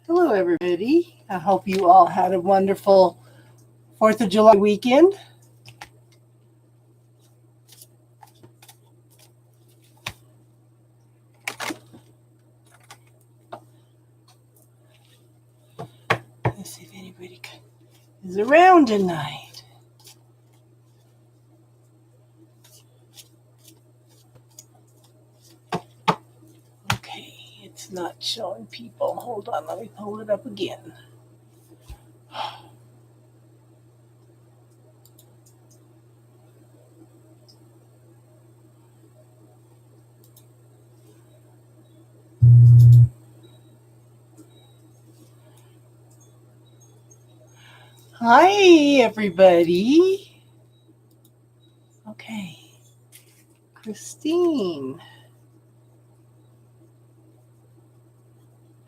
Hello, everybody. I hope you all had a wonderful 4th of July weekend. Let's see if anybody is around tonight. Okay, it's not showing people. Hold on, let me pull it up again. Hi, everybody. Okay, Christine.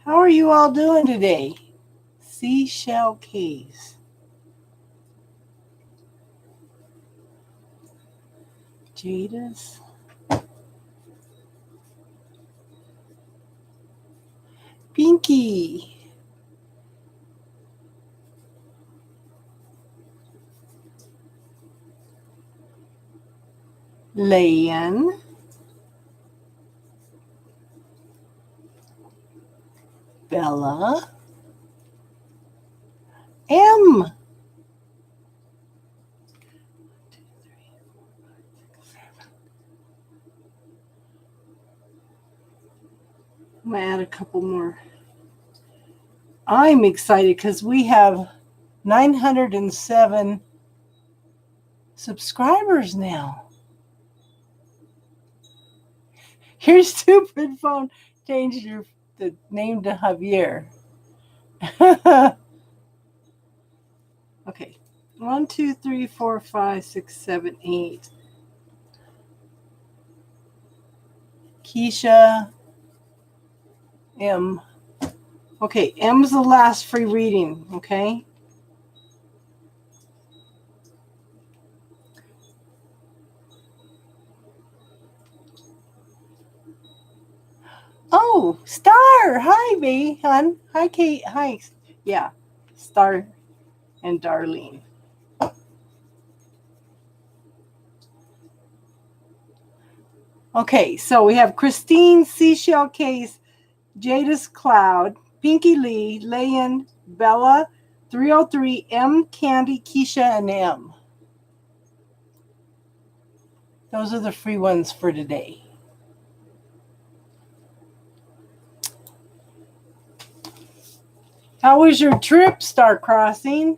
How are you all doing today? Seashell Caves. Jadis. Pinky. Layan. Bella. M. I'm going to add a couple more. I'm excited because we have 907 subscribers now. Your stupid phone changed the name to Javier. Okay. 1, 2, 3, 4, 5, 6, 7, 8. Keisha. M. Okay, M's the last free reading, okay? Oh, Star. Hi, B, hon. Hi, Kate. Hi. Yeah, Star and Darlene. Okay, so we have Christine, Seashell Case, Jadis Cloud, Pinky Lee, Layan, Bella, 303, M, Candy, Keisha, and M. Those are the free ones for today. How was your trip, Star Crossing?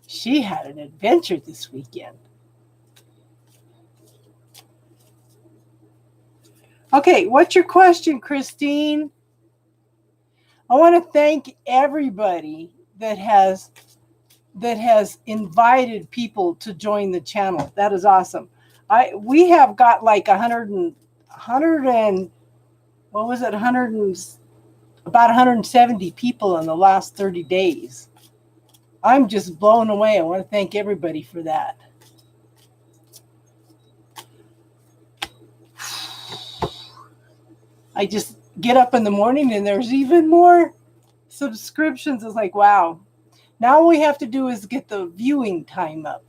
She had an adventure this weekend. Okay, what's your question, Christine? I want to thank everybody that has invited people to join the channel. That is awesome. We have got like 100 and what was it? About 170 people in the last 30 days. I'm just blown away. I want to thank everybody for that. I just get up in the morning and there's even more subscriptions. It's like, wow. Now all we have to do is get the viewing time up.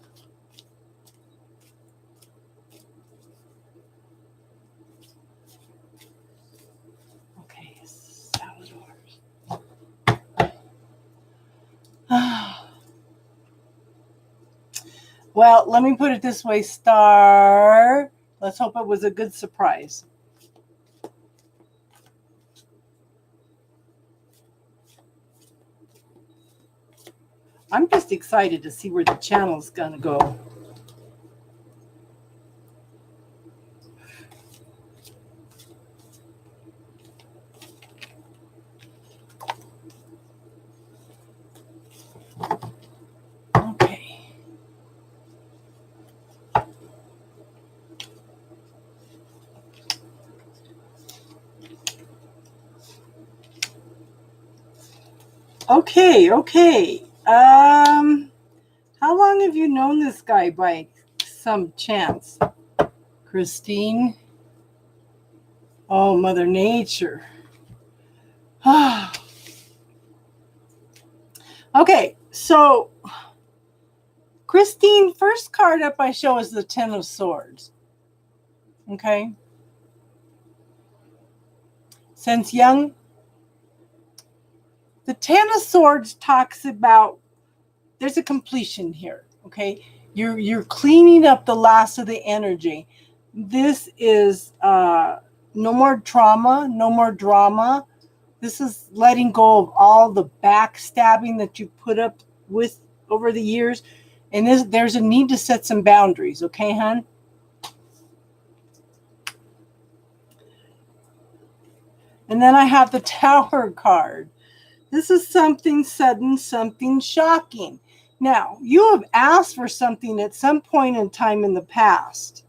Okay, Salvador's. Well, let me put it this way, Star. Let's hope it was a good surprise. I'm just excited to see where the channel's going to go. Okay. Okay. How long have you known this guy by some chance? Christine? Oh, Mother Nature. Okay, so Christine, first card up I show is the Ten of Swords. Okay. Since young, the Ten of Swords talks about there's a completion here. Okay. You're cleaning up the last of the energy. This is no more trauma, no more drama. This is letting go of all the backstabbing that you put up with over the years. And there's a need to set some boundaries, okay, hon? And then I have the Tower card. This is something sudden, something shocking. Now, you have asked for something at some point in time in the past,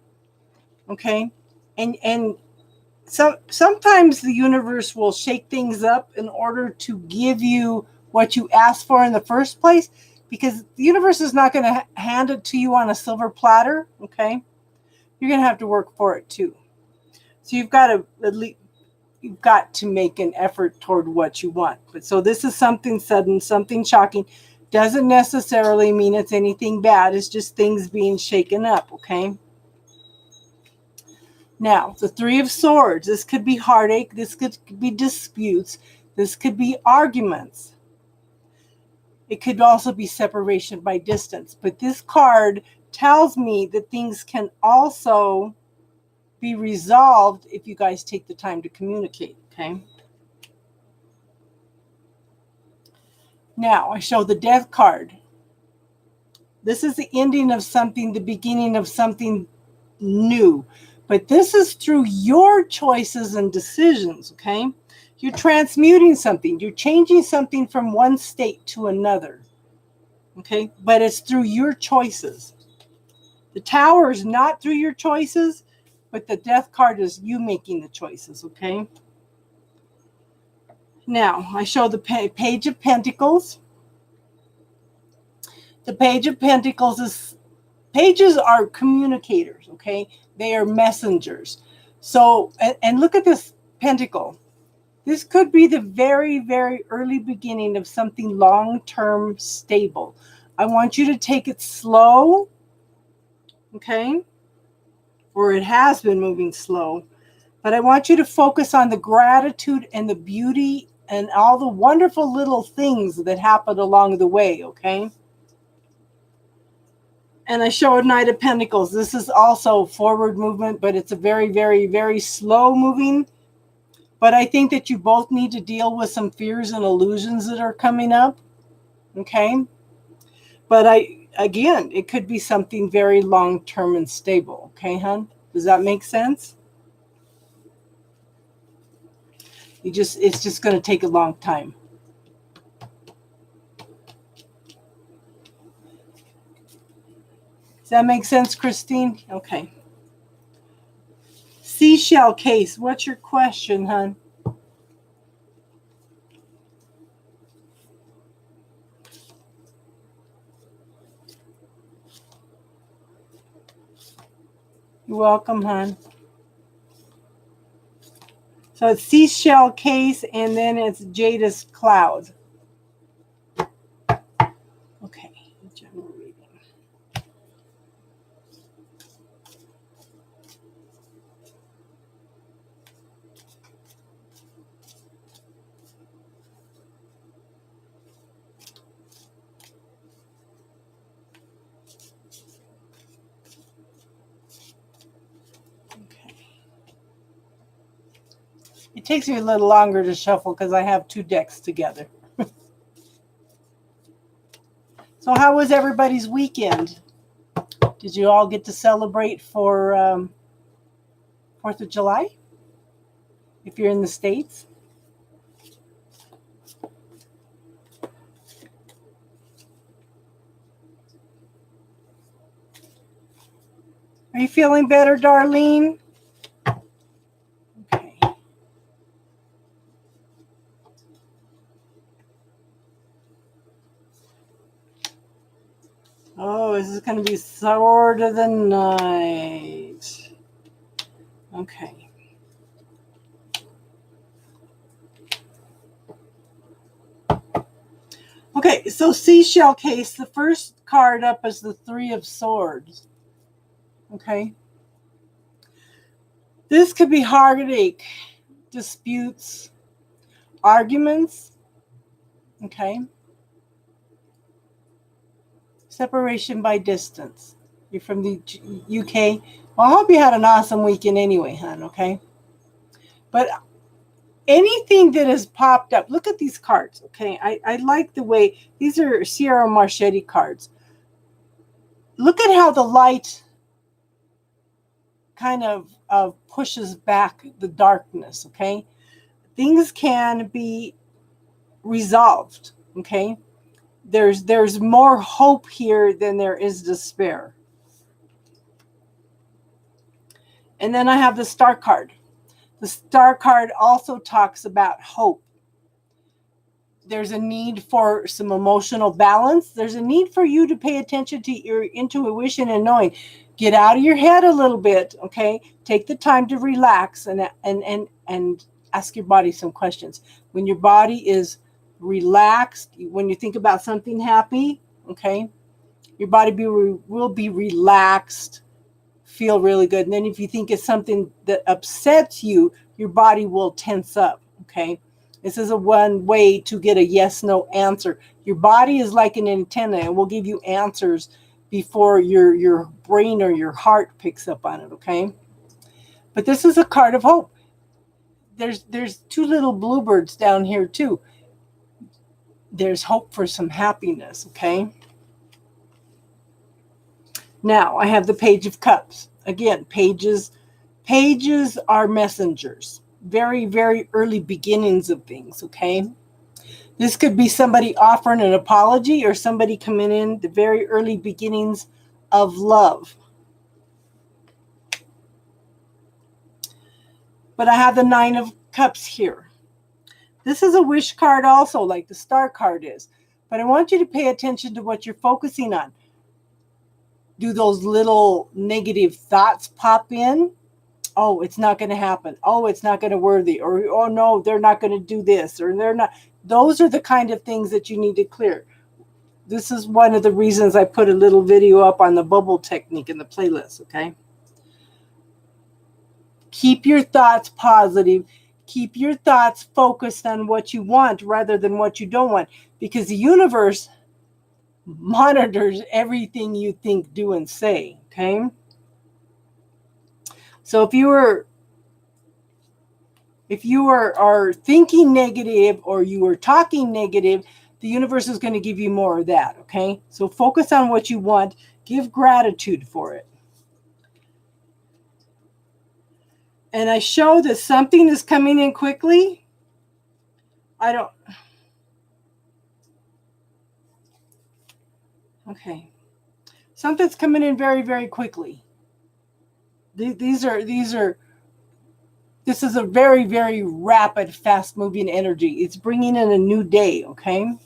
okay? And sometimes the universe will shake things up in order to give you what you asked for in the first place, because the universe is not going to hand it to you on a silver platter, okay? You're going to have to work for it too. So you've got to make an effort toward what you want. But so this is something sudden, something shocking. Doesn't necessarily mean it's anything bad. It's just things being shaken up, okay? Now, the Three of Swords. This could be heartache. This could be disputes. This could be arguments. It could also be separation by distance. But this card tells me that things can also be resolved if you guys take the time to communicate, okay? Now, I show the Death card. This is the ending of something, the beginning of something new. But this is through your choices and decisions, okay? You're transmuting something. You're changing something from one state to another, okay? But it's through your choices. The Tower is not through your choices, but the Death card is you making the choices, okay? Now, I show the Page of Pentacles. The Page of Pentacles is, pages are communicators, okay? They are messengers. So, and look at this pentacle. This could be the very, very early beginning of something long-term stable. I want you to take it slow, okay? Or it has been moving slow. But I want you to focus on the gratitude and the beauty and all the wonderful little things that happen along the way, okay? And I show a Knight of Pentacles. This is also forward movement, but it's a very, very, very slow moving. But I think that you both need to deal with some fears and illusions that are coming up, okay? But again, it could be something very long-term and stable, okay, hon? Does that make sense? It's just going to take a long time. Does that make sense, Christine? Okay. Seashell case. What's your question, hon? You're welcome, hon. So it's Seashell case, and then it's Jada's cloud. Okay. General reading. It takes me a little longer to shuffle because I have two decks together. So how was everybody's weekend? Did you all get to celebrate for 4th of July? If you're in the States? Are you feeling better, Darlene? Okay. Oh, this is going to be Sword of the Night. Okay. Okay, Okay, so seashell case, the first card up is the Three of Swords. Okay. This could be heartache, disputes, arguments. Okay. Separation by distance. You're from the UK. Well, I hope you had an awesome weekend anyway, hon, okay? But anything that has popped up, look at these cards, okay? I like the way, these are Sierra Marchetti cards. Look at how the light kind of pushes back the darkness, okay? Things can be resolved, okay? There's more hope here than there is despair. And then I have the Star card. The Star card also talks about hope. There's a need for some emotional balance. There's a need for you to pay attention to your intuition and knowing. Get out of your head a little bit, okay? Take the time to relax and ask your body some questions. When your body is relaxed, when you think about something happy, okay, your body will be relaxed, feel really good. And then if you think it's something that upsets you, your body will tense up, okay? This is a one way to get a yes-no answer. Your body is like an antenna and will give you answers before your brain or your heart picks up on it, okay? But this is a card of hope. There's two little bluebirds down here too. There's hope for some happiness, okay? Now, I have the Page of Cups. Again, pages are messengers. Very, very early beginnings of things, okay? This could be somebody offering an apology or somebody coming in the very early beginnings of love. But I have the Nine of Cups here. This is a wish card also, like the Star card is. But I want you to pay attention to what you're focusing on. Do those little negative thoughts pop in? Oh, it's not going to happen. Oh, it's not going to worthy. Or, oh, no, they're not going to do this. Or they're not. Those are the kind of things that you need to clear. This is one of the reasons I put a little video up on the bubble technique in the playlist, okay? Keep your thoughts positive. Keep your thoughts focused on what you want rather than what you don't want. Because the universe monitors everything you think, do, and say, okay? So if you are thinking negative or you are talking negative, the universe is going to give you more of that, okay? So focus on what you want. Give gratitude for it. And I show that something is coming in quickly. Okay. Something's coming in very, very quickly. This is a very, very rapid, fast-moving energy. It's bringing in a new day, okay?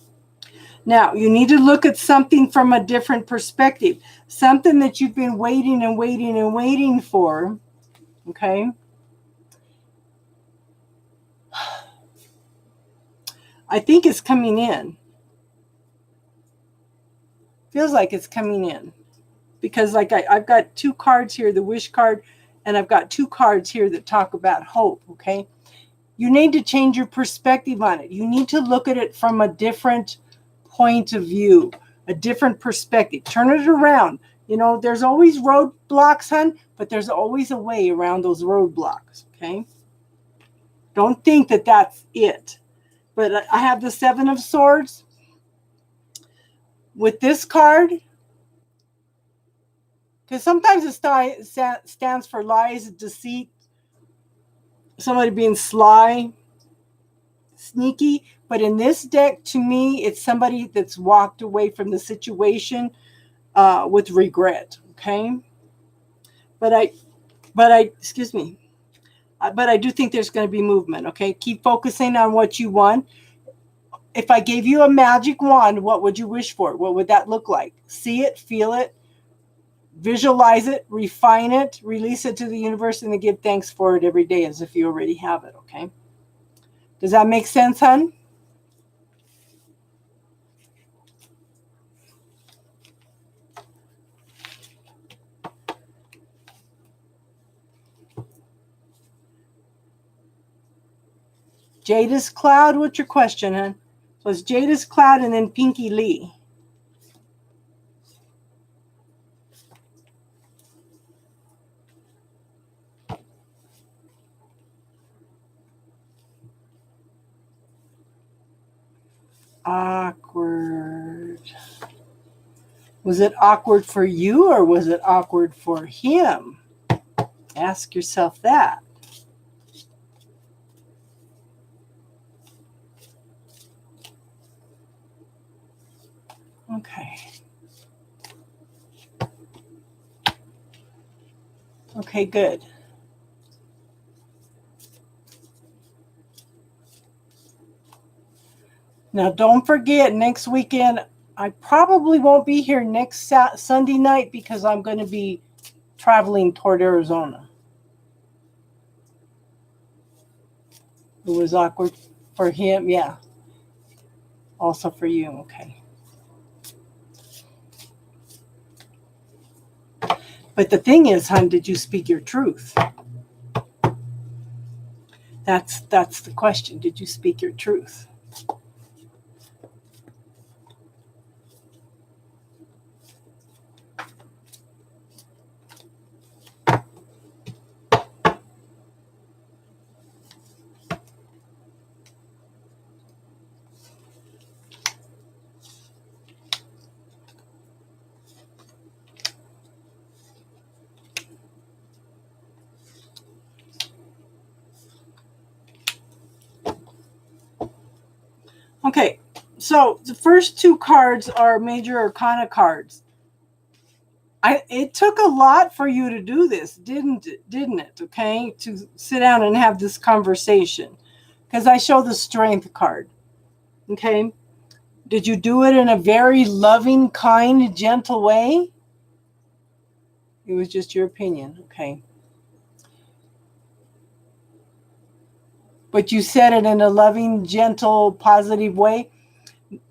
Now, you need to look at something from a different perspective. Something that you've been waiting and waiting and waiting for, okay? I think it's coming in. Feels like it's coming in. Because like I've got two cards here, the wish card, and I've got two cards here that talk about hope, okay? You need to change your perspective on it. You need to look at it from a different point of view, a different perspective. Turn it around. You know, there's always roadblocks, hon, but there's always a way around those roadblocks, okay? Don't think that that's it. But I have the Seven of Swords. With this card, because sometimes it stands for lies, deceit, somebody being sly, sneaky. But in this deck, to me, it's somebody that's walked away from the situation with regret, okay? But I do think there's going to be movement, okay? Keep focusing on what you want. If I gave you a magic wand, what would you wish for? What would that look like? See it, feel it, visualize it, refine it, release it to the universe, and then give thanks for it every day as if you already have it, okay? Does that make sense, hon? Jadis Cloud, what's your question, hon? So it's Jadis Cloud and then Pinky Lee. Awkward. Was it awkward for you or was it awkward for him? Ask yourself that. Okay. Okay, good. Now, don't forget, next weekend, I probably won't be here next Sunday night because I'm going to be traveling toward Arizona. It was awkward for him. Yeah. Also for you. Okay. But the thing is, hon, did you speak your truth? That's the question. Did you speak your truth? Okay, so the first two cards are Major Arcana cards. It took a lot for you to do this, didn't it? Okay, to sit down and have this conversation, because I show the Strength card. Okay, did you do it in a very loving, kind, gentle way? It was just your opinion, okay. But you said it in a loving, gentle, positive way.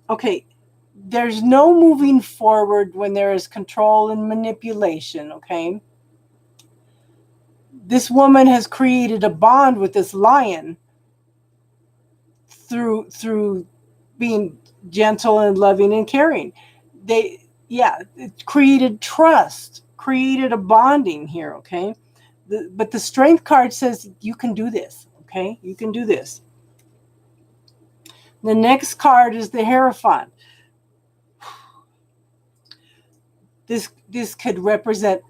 Okay, there's no moving forward when there is control and manipulation, okay? This woman has created a bond with this lion through being gentle and loving and caring. It created trust, created a bonding here, okay? But the Strength card says you can do this, okay? You can do this. The next card is the Hierophant. This could represent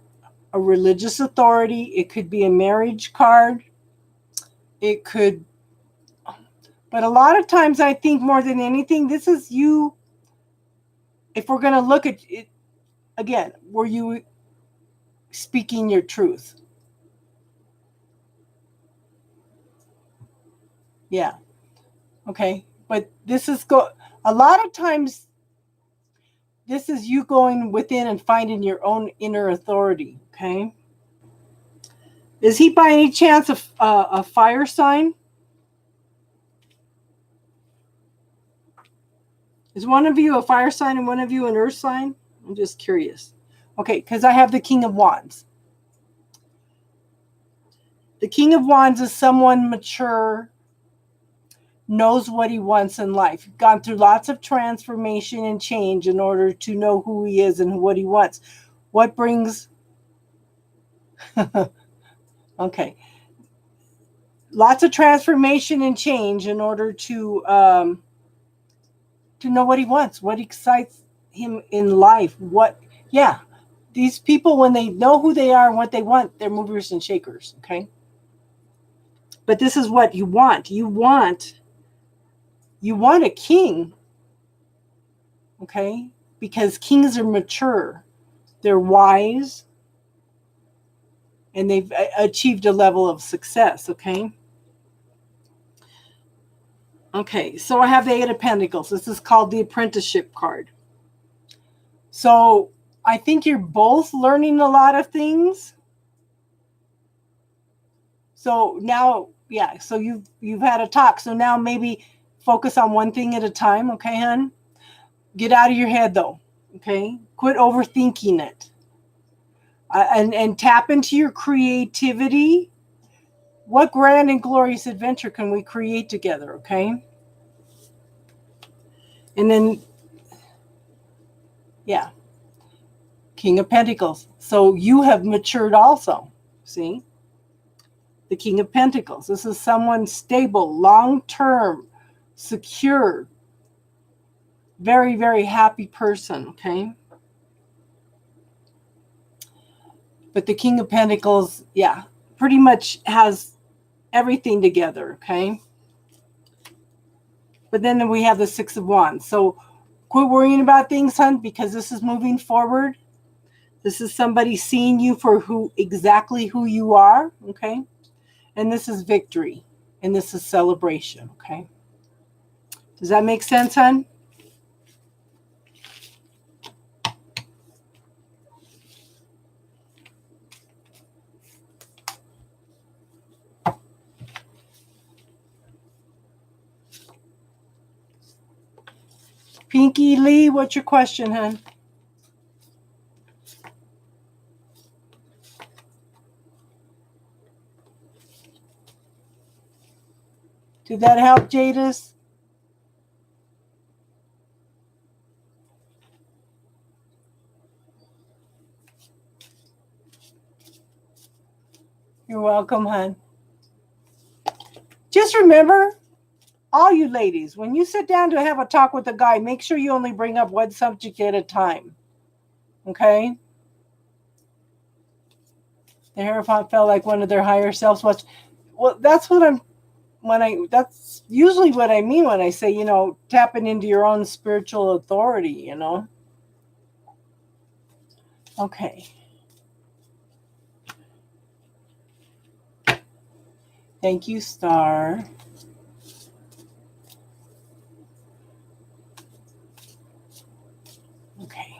a religious authority. It could be a marriage card. It could, but a lot of times I think more than anything, this is you. If we're going to look at it again, were you speaking your truth? Yeah. Okay. But this is a lot of times this is you going within and finding your own inner authority. Okay. Is he by any chance a fire sign? Is one of you a fire sign and one of you an earth sign? I'm just curious. Okay, because I have the King of Wands. The King of Wands is someone mature, knows what he wants in life, gone through lots of transformation and change in order to know who he is and what he wants. What brings... okay. Lots of transformation and change in order to know what he wants, what excites him in life. These people, when they know who they are and what they want, they're movers and shakers, okay? But this is what you want. You want a king, okay? Because kings are mature. They're wise. And they've achieved a level of success, okay? Okay, so I have the Eight of Pentacles. This is called the Apprenticeship card. So I think you're both learning a lot of things. So now, so you've had a talk. So now maybe focus on one thing at a time, okay, hon? Get out of your head, though, okay? Quit overthinking it. And tap into your creativity What grand and glorious adventure can we create together, okay? And then, yeah, King of Pentacles. So you have matured also, see? The King of Pentacles. This is someone stable, long-term, secure, very, very happy person, okay? But the King of Pentacles, yeah, pretty much has everything together, okay? But then we have the Six of Wands. So quit worrying about things, hon, because this is moving forward. This is somebody seeing you for exactly who you are, okay? And this is victory. And this is celebration, okay? Does that make sense, hon? Pinky Lee, what's your question, hon? Did that help, Jadis? You're welcome, hon. Just remember, all you ladies, when you sit down to have a talk with a guy, make sure you only bring up one subject at a time. Okay? The Hierophant felt like one of their higher selves was. Well, that's usually what I mean when I say, tapping into your own spiritual authority, Okay. Thank you, Star. Okay.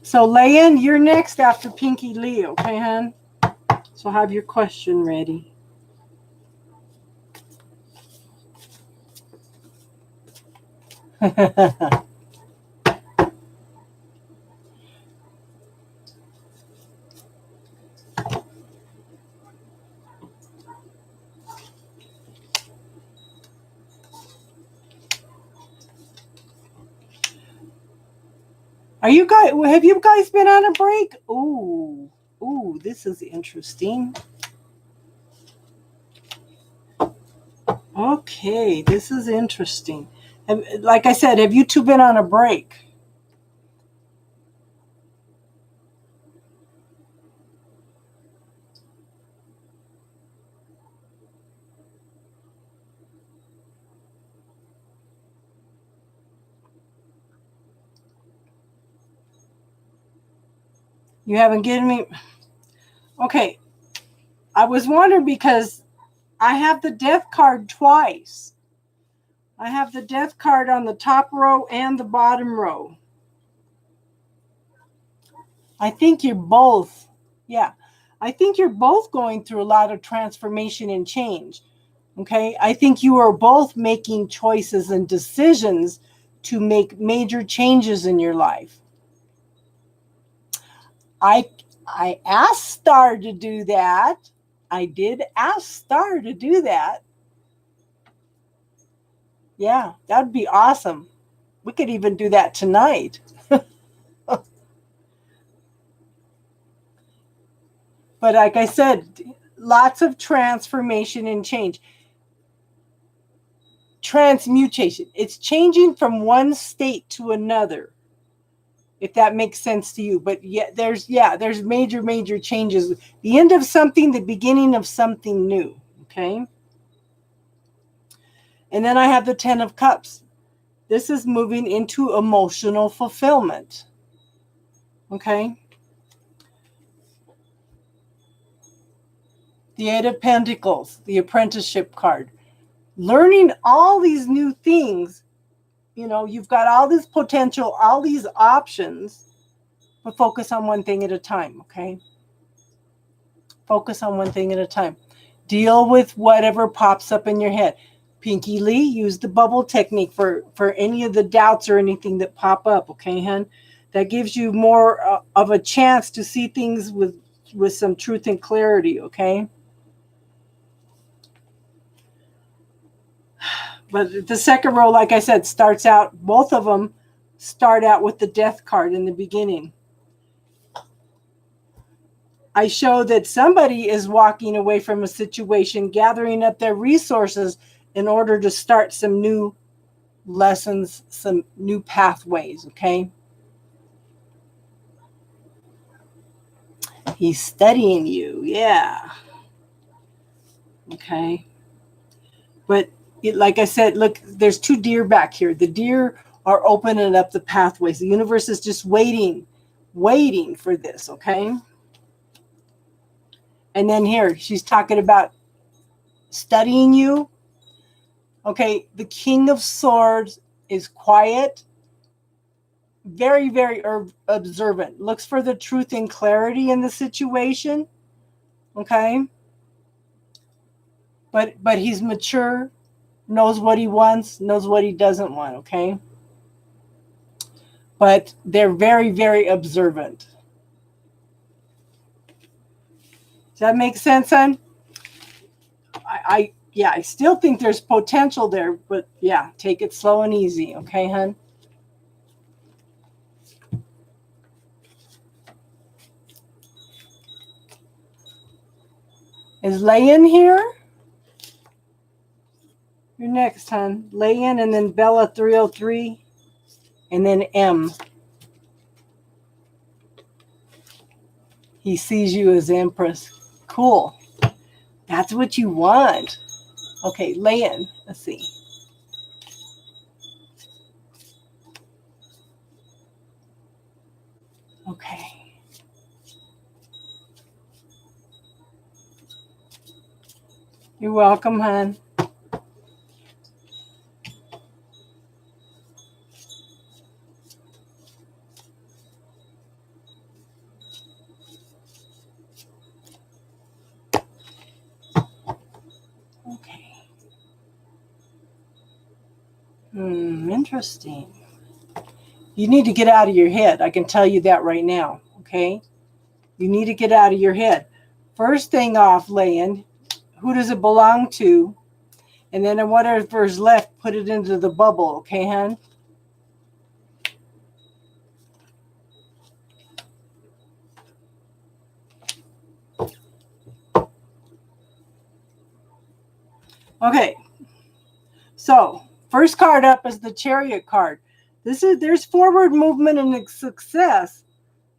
So, Layan, you're next after Pinky Lee, okay, hon? So have your question ready. Have you guys been on a break? Ooh, this is interesting. Okay, this is interesting. Like I said, have you two been on a break? You haven't given me... Okay, I was wondering because I have the death card twice. I have the death card on the top row and the bottom row. I think you're both, I think you're both going through a lot of transformation and change. Okay, I think you are both making choices and decisions to make major changes in your life. I asked Star to do that. I did ask Star to do that. Yeah, that would be awesome. We could even do that tonight. But like I said, lots of transformation and change. Transmutation. It's changing from one state to another, if that makes sense to you. But there's major changes. The end of something, the beginning of something new. Okay. And then I have the 10 of Cups. This is moving into emotional fulfillment. Okay. The 8 of Pentacles, the apprenticeship card. Learning all these new things. You've got all this potential, all these options, but focus on one thing at a time, okay? Focus on one thing at a time. Deal with whatever pops up in your head. Pinky Lee, use the bubble technique for any of the doubts or anything that pop up, okay, hon? That gives you more of a chance to see things some truth and clarity, okay? But the second row, like I said, starts out, both of them start out with the death card in the beginning. I show that somebody is walking away from a situation, gathering up their resources in order to start some new lessons, some new pathways, okay? He's studying you, yeah. Okay. But like I said, look, there's two deer back here. The deer are opening up the pathways. The universe is just waiting for this, okay? And then here, she's talking about studying you. Okay, the King of Swords is quiet, very, very observant, looks for the truth and clarity in the situation, okay? But he's mature, knows what he wants, knows what he doesn't want, okay? But they're very, very observant. Does that make sense, hon? I still think there's potential there, but yeah, take it slow and easy, okay, hon? Is Layan here? You're next, hon. Layan, and then Bella 303, and then M. He sees you as Empress. Cool. That's what you want. Okay, Layan, let's see. Okay. You're welcome, hon. Okay. Interesting. You need to get out of your head. I can tell you that right now, okay? You need to get out of your head. First thing off, Layan, who does it belong to? And then whatever's left, put it into the bubble, okay, hon? Okay. So, first card up is the Chariot card. There's forward movement and success,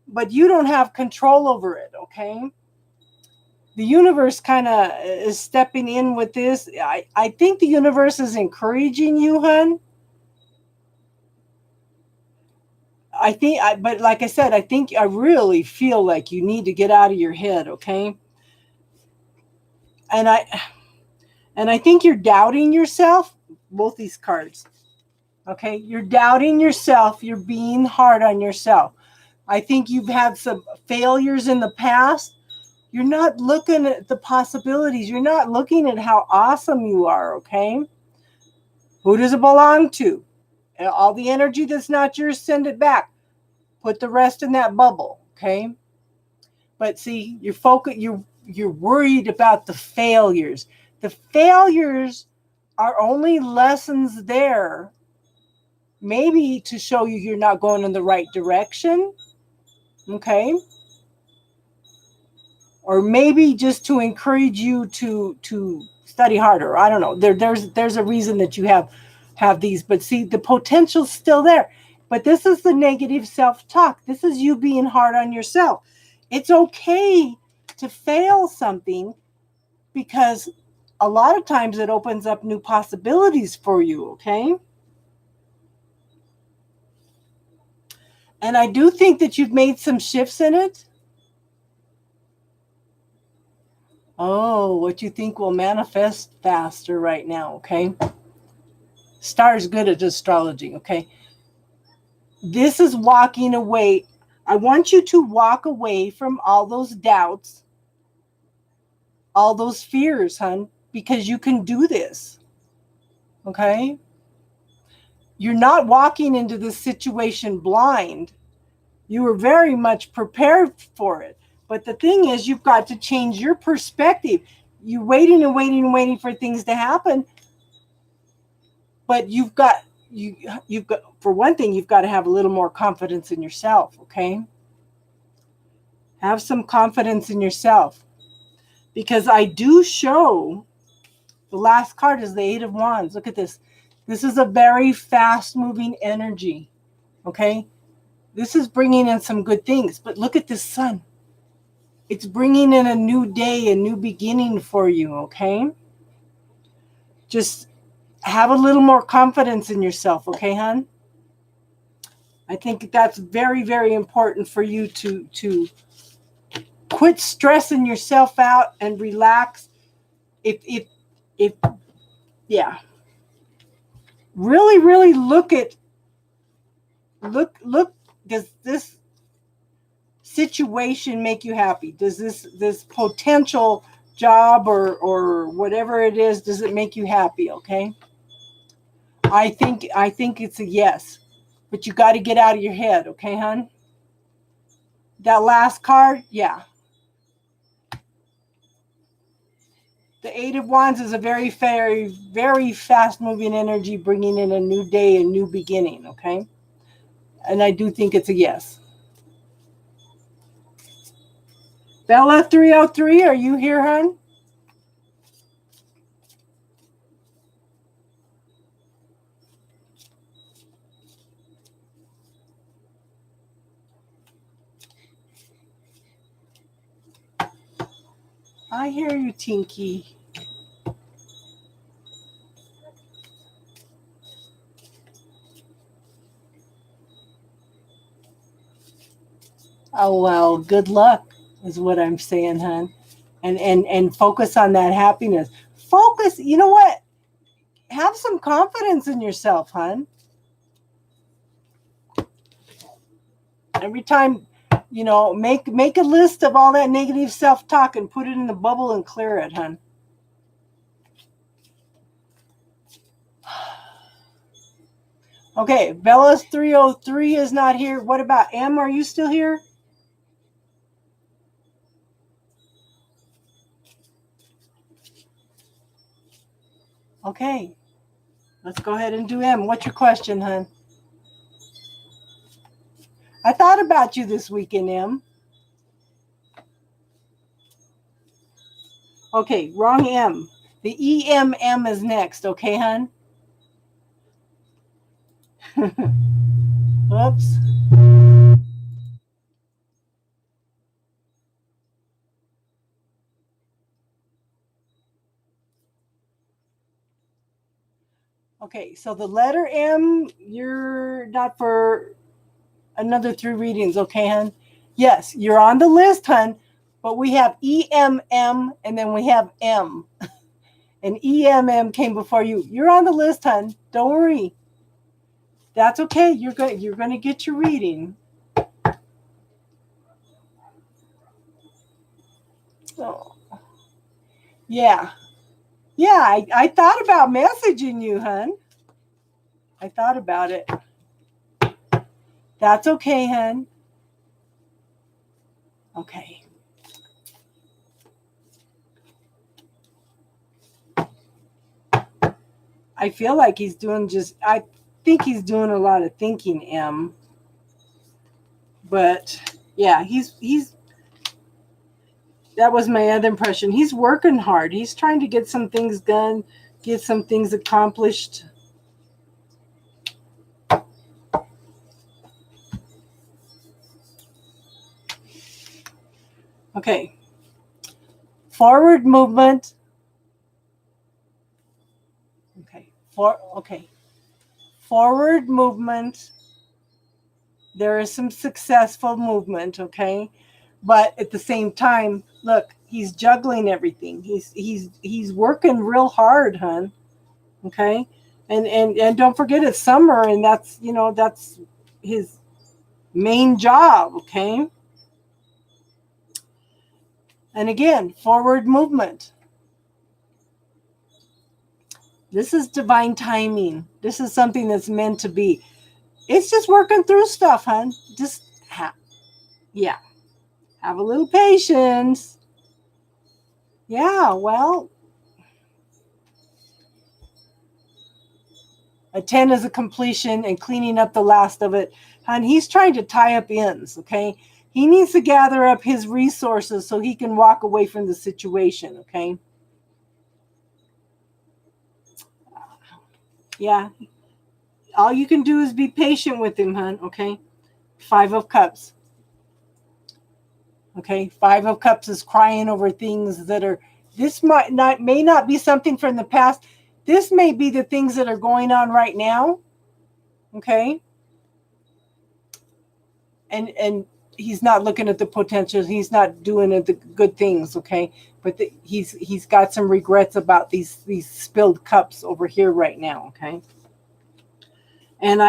but you don't have control over it, okay? The universe kind of is stepping in with this. I think the universe is encouraging you, hon. But like I said, I really feel like you need to get out of your head, okay? And I think you're doubting yourself, both these cards. Okay, you're doubting yourself, you're being hard on yourself. I think you've had some failures in the past. You're not looking at the possibilities. You're not looking at how awesome you are, okay? Who does it belong to? All the energy that's not yours, send it back. Put the rest in that bubble, okay? But see, you're worried about the failures. The failures are only lessons there, maybe to show you you're not going in the right direction, okay? Or maybe just to encourage you to study harder. I don't know. There's a reason that you have these, but see, the potential's still there. But this is the negative self-talk. This is you being hard on yourself. It's okay to fail something because a lot of times it opens up new possibilities for you, okay? And I do think that you've made some shifts in it. Oh, what you think will manifest faster right now, okay? Star's good at astrology, okay? This is walking away. I want you to walk away from all those doubts, all those fears, hon, because you can do this, okay? You're not walking into this situation blind. You were very much prepared for it. But the thing is, you've got to change your perspective. You're waiting and waiting and waiting for things to happen. But you've got, for one thing, you've got to have a little more confidence in yourself, okay? Have some confidence in yourself. Because I do show, the last card is the Eight of Wands. Look at this. This is a very fast-moving energy, okay? This is bringing in some good things. But look at this Sun. It's bringing in a new day, a new beginning for you, okay? Just have a little more confidence in yourself, okay, hon? I think that's very, very important for you to quit stressing yourself out and relax. If yeah. Really, really look, does this situation make you happy? Does this potential job or whatever it is, does it make you happy, okay? I think it's a yes. But you got to get out of your head, okay, hon? That last card, yeah. The Eight of Wands is a very, very, very fast-moving energy, bringing in a new day, a new beginning, okay? And I do think it's a yes. Bella 303, are you here, hon? I hear you, Tinky. Oh, well, good luck is what I'm saying, hon. And focus on that happiness. Focus, you know what? Have some confidence in yourself, hon. Every time, make a list of all that negative self-talk and put it in the bubble and clear it, hon. Okay, Bella's 303 is not here. What about M? Are you still here? Okay, let's go ahead and do M. What's your question, hon? I thought about you this weekend, M. Okay, wrong M. The EMM is next, okay, hon? Oops. Okay, so the letter M, you're not for another 3 readings, okay, hon? Yes, you're on the list, hon, but we have EMM and then we have M. And EMM came before you. You're on the list, hon. Don't worry. That's okay. You're going to get your reading. Oh. Yeah. Yeah, I thought about messaging you, hon. I thought about it. That's okay, hon. Okay. I feel like he's doing I think he's doing a lot of thinking, M. But yeah, he's that was my other impression. He's working hard. He's trying to get some things done, get some things accomplished. Okay. Forward movement. Okay. Forward movement. There is some successful movement, okay? But at the same time, look, he's juggling everything. He's working real hard, hon. Okay? And don't forget it's summer and that's his main job, okay? And again, forward movement. This is divine timing. This is something that's meant to be. It's just working through stuff, hon. Yeah. Have a little patience. Yeah, well, a 10 is a completion and cleaning up the last of it. And he's trying to tie up ends, okay? He needs to gather up his resources so he can walk away from the situation, okay? Yeah. All you can do is be patient with him, hon, okay? 5 of Cups. Okay, 5 of Cups is crying over things that are, this may not be something from the past. This may be the things that are going on right now. Okay. And he's not looking at the potential. He's not doing the good things. Okay. But he's got some regrets about these spilled cups over here right now. Okay. And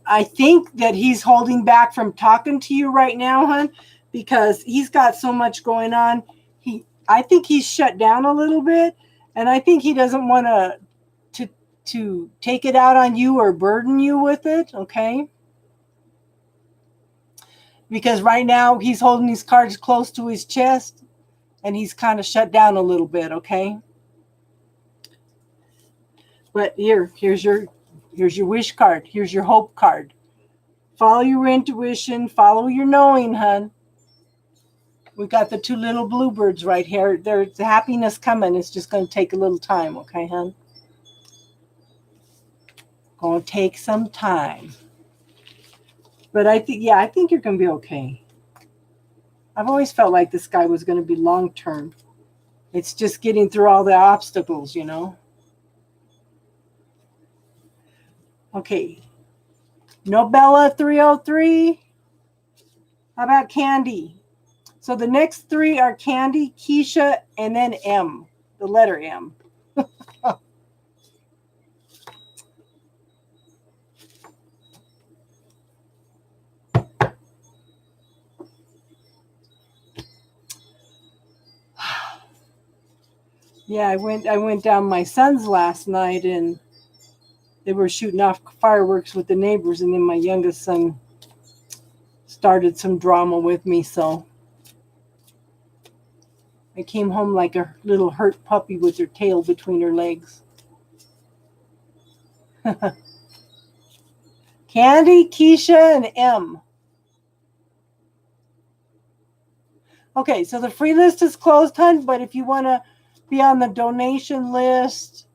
I think that he's holding back from talking to you right now, hon, because he's got so much going on. I think he's shut down a little bit, and I think he doesn't want to take it out on you or burden you with it, okay? Because right now he's holding these cards close to his chest, and he's kind of shut down a little bit, okay? But here's your wish card. Here's your hope card. Follow your intuition. Follow your knowing, hun. We got the 2 little bluebirds right here. There's happiness coming. It's just going to take a little time, okay, hun? Going to take some time. But I think you're going to be okay. I've always felt like this guy was going to be long term. It's just getting through all the obstacles, you know? Okay. Nobella 303. How about Candy? So the next 3 are Candy, Keisha, and then M, the letter M. Yeah, I went down my son's last night, and they were shooting off fireworks with the neighbors, and then my youngest son started some drama with me, so I came home like a little hurt puppy with her tail between her legs. Candy, Keisha, and M. Okay, so the free list is closed, hun, but if you want to be on the donation list,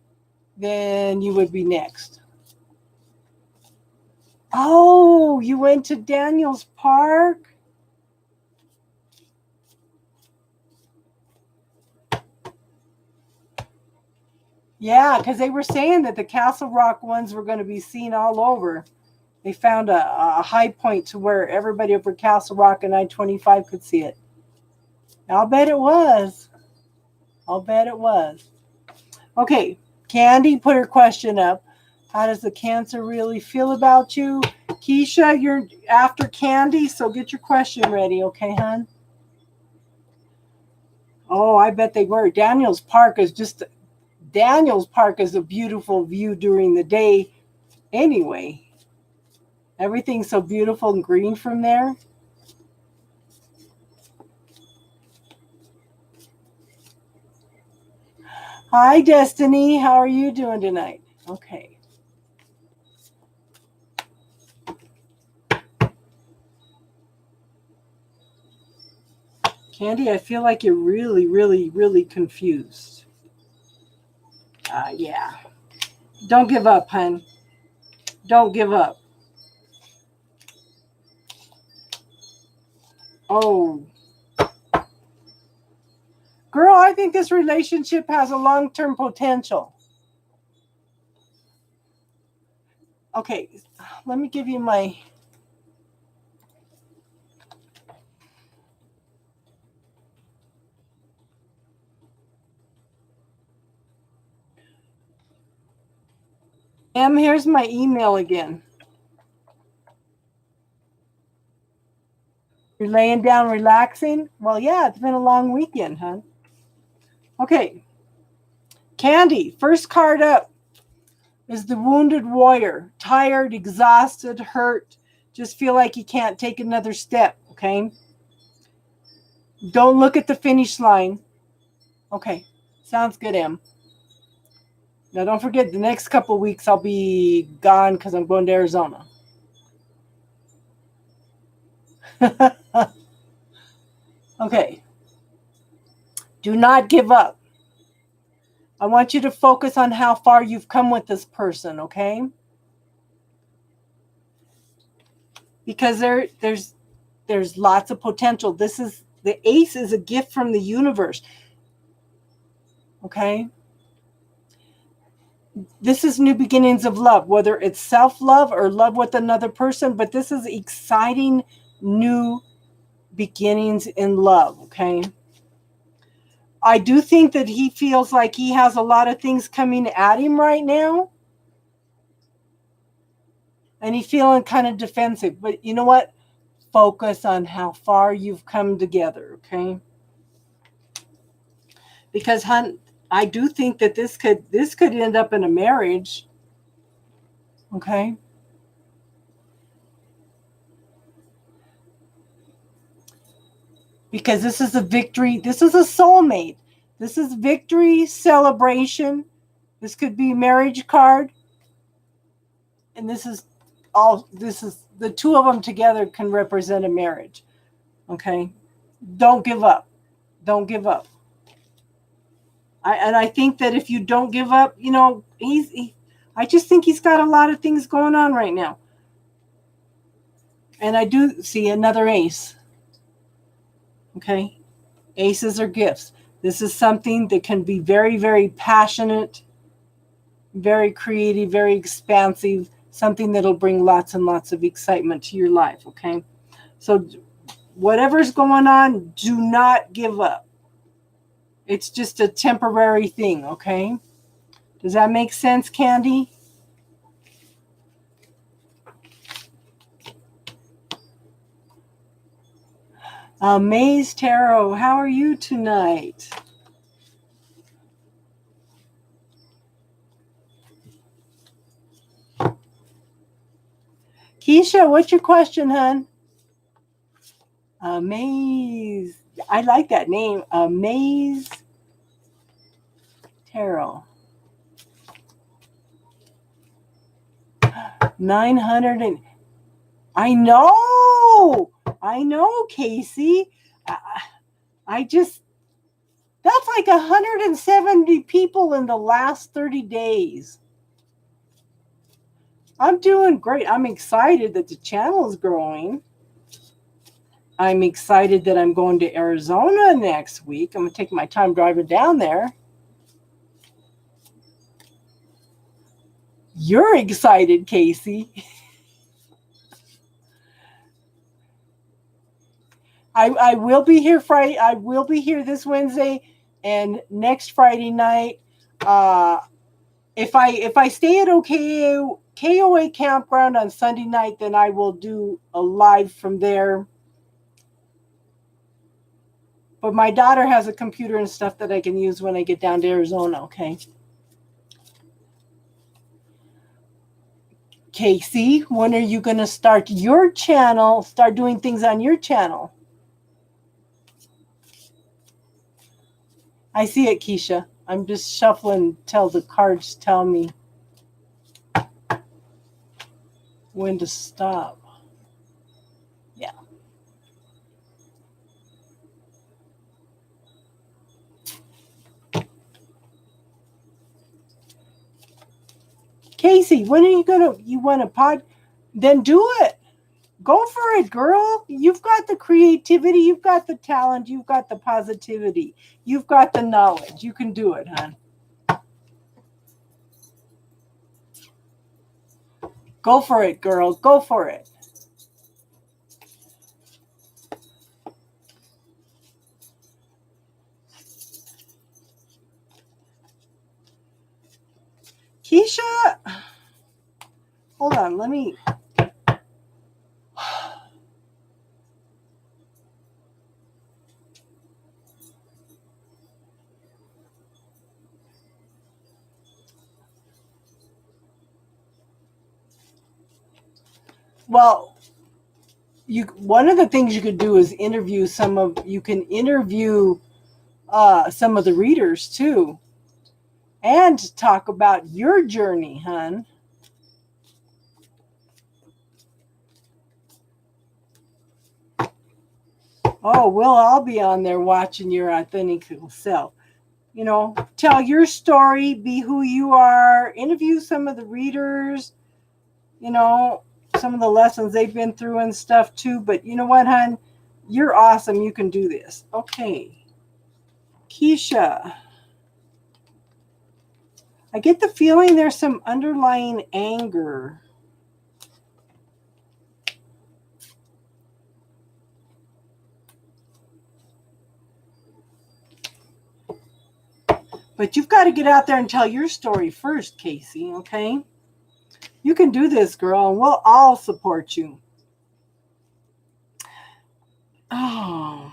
then you would be next. Oh, you went to Daniels Park? Yeah, because they were saying that the Castle Rock ones were going to be seen all over. They found a high point to where everybody over Castle Rock and I-25 could see it. I'll bet it was. I'll bet it was. Okay, Candy put her question up. How does the Cancer really feel about you? Keisha, you're after Candy, so get your question ready, okay, hon? Oh, I bet they were. Daniels Park is a beautiful view during the day anyway. Everything's so beautiful and green from there. Hi, Destiny. How are you doing tonight? Okay. Candy, I feel like you're really, really, really confused. Yeah. Don't give up, hun. Don't give up. Oh. Girl, I think this relationship has a long-term potential. Okay, let me give you my... Em, here's my email again. You're laying down relaxing? Well, yeah, it's been a long weekend, huh? Okay. Candy, first card up is the Wounded Warrior. Tired, exhausted, hurt. Just feel like you can't take another step, okay? Don't look at the finish line. Okay. Sounds good, Em. Now, don't forget, the next couple of weeks I'll be gone because I'm going to Arizona. Okay. Do not give up. I want you to focus on how far you've come with this person, okay? Because there's lots of potential. The ace is a gift from the universe. Okay? This is new beginnings of love, whether it's self-love or love with another person, but this is exciting new beginnings in love, okay? I do think that he feels like he has a lot of things coming at him right now. And he's feeling kind of defensive. But you know what? Focus on how far you've come together, okay? Because, hon, I do think that this could end up in a marriage, okay? Because this is a victory. This is a soulmate. This is victory, celebration. This could be a marriage card. And this is the two of them together can represent a marriage. Okay? Don't give up. Don't give up. I think that if you don't give up, you know, I just think he's got a lot of things going on right now. And I do see another ace. Okay? Aces are gifts. This is something that can be very, very passionate, very creative, very expansive, something that'll bring lots and lots of excitement to your life, okay? So whatever's going on, do not give up. It's just a temporary thing, okay? Does that make sense, Candy? Maze Tarot, how are you tonight? Keisha, what's your question, hon? Maze. I like that name. Maze Tarot. 900 and I know, Casey. I just that's like 170 people in the last 30 days. I'm doing great. I'm excited that the channel is growing. I'm excited that I'm going to Arizona next week. I'm going to take my time driving down there. You're excited, Casey. I will be here Friday. I will be here this Wednesday and next Friday night. If I stay at KOA Campground on Sunday night, then I will do a live from there. But my daughter has a computer and stuff that I can use when I get down to Arizona, okay? Casey, when are you going to start your channel, start doing things on your channel? I see it, Keisha. I'm just shuffling till the cards tell me when to stop. Yeah. Casey, when are you want a pod? Then do it. Go for it, girl. You've got the creativity. You've got the talent. You've got the positivity. You've got the knowledge. You can do it, hon. Go for it, girl. Go for it. Keisha, hold on. Let me. Well, one of the things you could do is interview some of the readers too, and talk about your journey, hon. Oh, we'll all be on there watching your authentic self. Tell your story, be who you are, interview some of the readers, some of the lessons they've been through and stuff too. But you know what, hon? You're awesome. You can do this. Okay. Keisha. I get the feeling there's some underlying anger. But you've got to get out there and tell your story first, Casey, okay? You can do this, girl, and we'll all support you. Oh.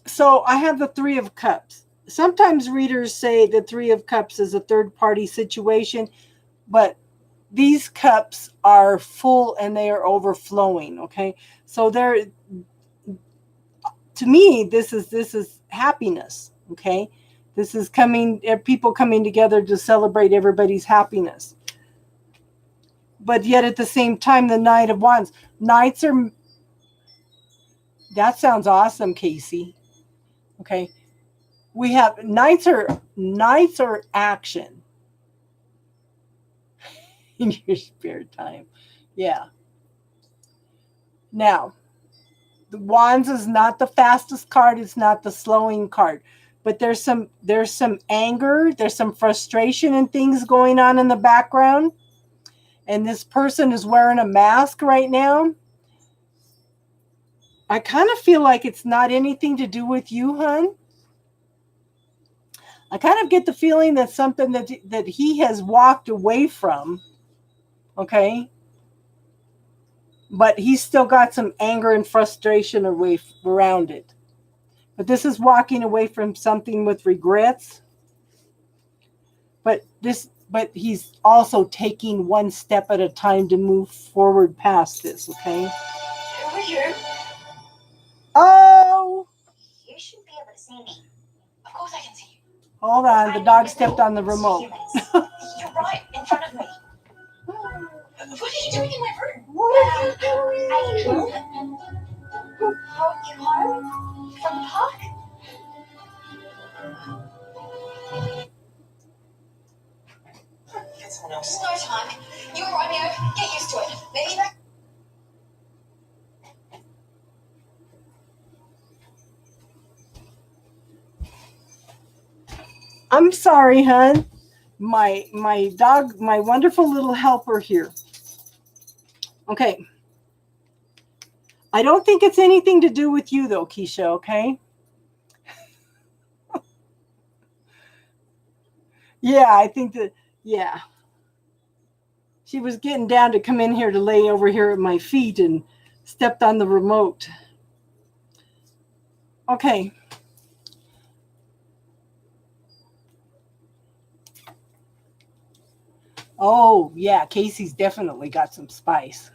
So I have the Three of Cups. Sometimes readers say the Three of Cups is a third-party situation, but these cups are full and they are overflowing, okay? So to me, this is happiness, okay? This is people coming together to celebrate everybody's happiness. But yet at the same time, the Knight of Wands. That sounds awesome, Casey. Okay. We have knights are action in your spare time. Yeah. Now, the Wands is not the fastest card. It's not the slowing card. But there's some anger. There's some frustration and things going on in the background. And this person is wearing a mask right now. I kind of feel like it's not anything to do with you, hon. I kind of get the feeling that something that he has walked away from, okay? But he's still got some anger and frustration around it. But this is walking away from something with regrets. But he's also taking one step at a time to move forward past this, okay? Over here. Oh! You should be able to see me. Of course I can see you. Hold on, the dog stepped on the remote. You're right in front of me. What are you doing in my room? What are you doing? I brought you home from the park. Get someone else. No time. You and Romeo, get used to it. Maybe that. I'm sorry, hon. My dog, my wonderful little helper here. Okay. I don't think it's anything to do with you, though, Keisha, okay? Yeah, I think that, yeah. She was getting down to come in here to lay over here at my feet and stepped on the remote. Okay. Oh, yeah, Casey's definitely got some spice.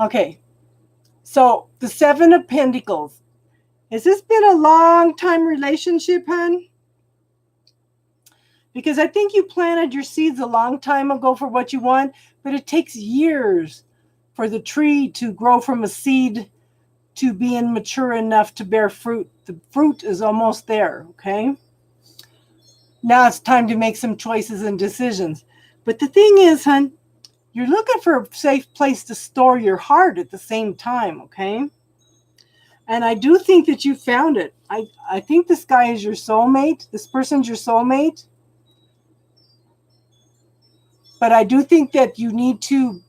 Okay. So, the Seven of Pentacles. Has this been a long time relationship, hon? Because I think you planted your seeds a long time ago for what you want, but it takes years for the tree to grow from a seed to being mature enough to bear fruit. The fruit is almost there, okay? Now it's time to make some choices and decisions. But the thing is, hon, you're looking for a safe place to store your heart at the same time, okay? And I do think that you found it. I think this guy is your soulmate. This person's your soulmate. But I do think that you need to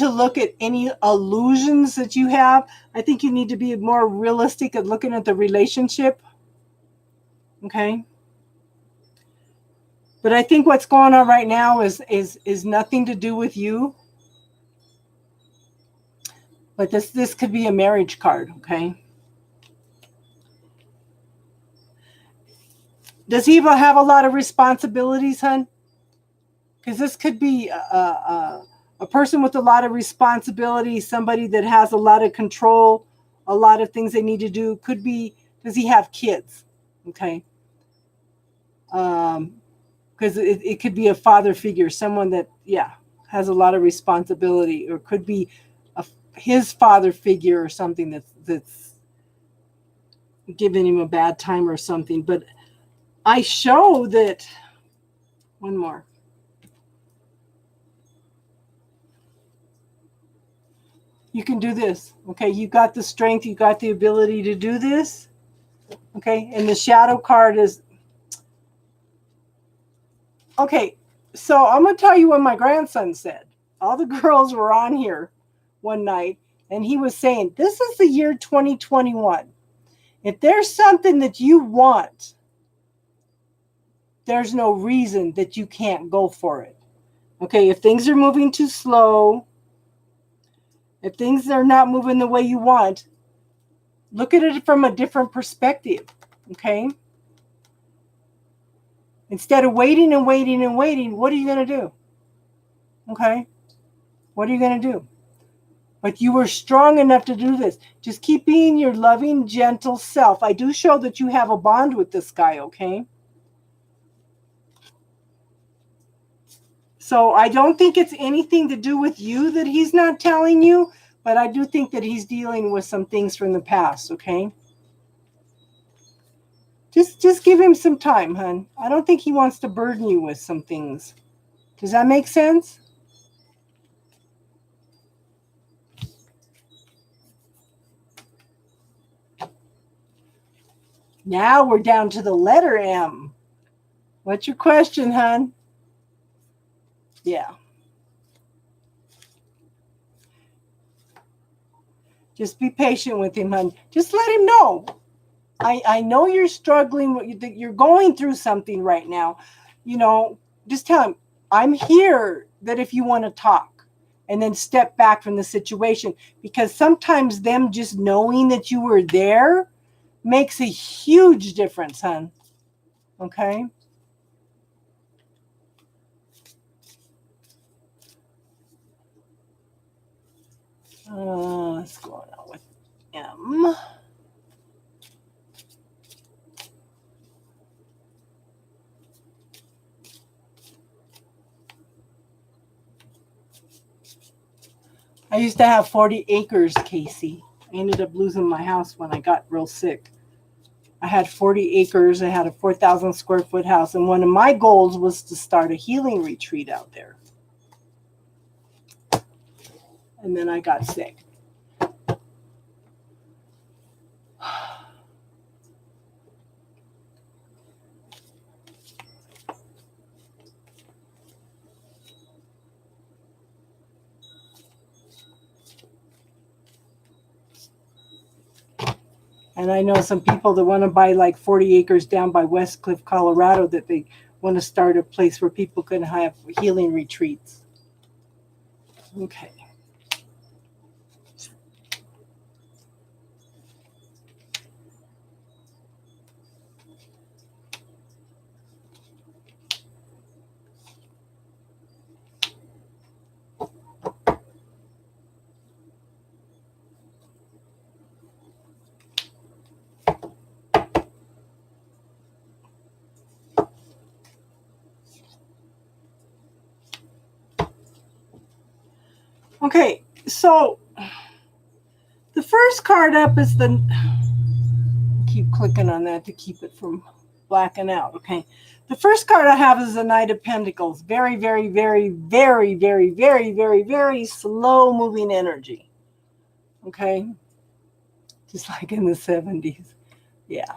look at any illusions that you have. I think you need to be more realistic at looking at the relationship. Okay? But I think what's going on right now is nothing to do with you. But this could be a marriage card, okay? Does he have a lot of responsibilities, hon? Because this could be A person with a lot of responsibility, somebody that has a lot of control, a lot of things they need to do. Could be, does he have kids? Okay. Because it could be a father figure, someone that, yeah, has a lot of responsibility, or could be his father figure or something that's giving him a bad time or something. But I show that, one more. You can do this. Okay, you got the strength, you got the ability to do this. Okay, and the shadow card is, okay, so I'm going to tell you what my grandson said. All the girls were on here one night, and he was saying, this is the year 2021. If there's something that you want, there's no reason that you can't go for it. Okay, if things are moving too slow, if things are not moving the way you want, look at it from a different perspective. Okay? Instead of waiting and waiting and waiting, what are you going to do? Okay? What are you going to do? But you were strong enough to do this. Just keep being your loving, gentle self. I do show that you have a bond with this guy, okay? So I don't think it's anything to do with you that he's not telling you, but I do think that he's dealing with some things from the past, okay? Just give him some time, hon. I don't think he wants to burden you with some things. Does that make sense? Now we're down to the letter M. What's your question, hon? Yeah. Just be patient with him, hon. Just let him know. I know you're struggling, you're going through something right now. You know, just tell him, I'm here that if you want to talk, and then step back from the situation. Because sometimes them just knowing that you were there makes a huge difference, hon. Okay? What's going on with M? I used to have 40 acres, Casey. I ended up losing my house when I got real sick. I had 40 acres. I had a 4,000 square foot house. And one of my goals was to start a healing retreat out there. And then I got sick. And I know some people that want to buy like 40 acres down by West Cliff, Colorado, that they want to start a place where people can have healing retreats. Okay. Okay, so the first card up is the, keep clicking on that to keep it from blacking out, okay? The first card I have is the Knight of Pentacles. Very, very, very, very, very, very, very, very slow moving energy, okay? Just like in the 70s, yeah.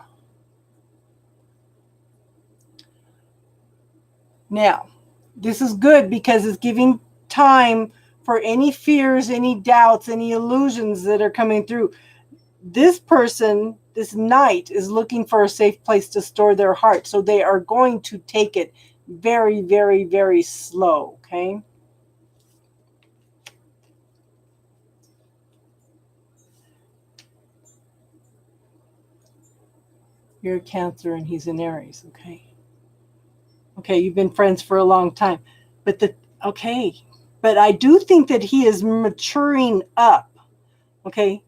Now, this is good because it's giving time for any fears, any doubts, any illusions that are coming through. This person, this knight, is looking for a safe place to store their heart. So they are going to take it very, very, very slow, okay? You're a Cancer and he's an Aries, okay? Okay, you've been friends for a long time. But okay, But I do think that he is maturing up. Okay.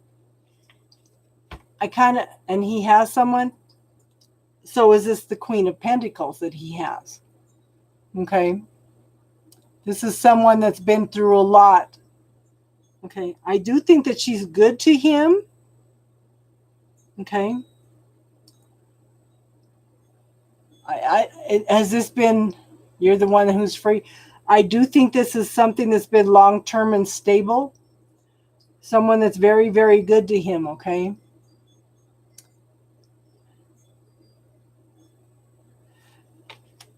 And he has someone. So is this the Queen of Pentacles that he has? Okay. This is someone that's been through a lot. Okay. I do think that she's good to him. Okay. Has this been, you're the one who's free. I do think this is something that's been long-term and stable. Someone that's very, very good to him. Okay.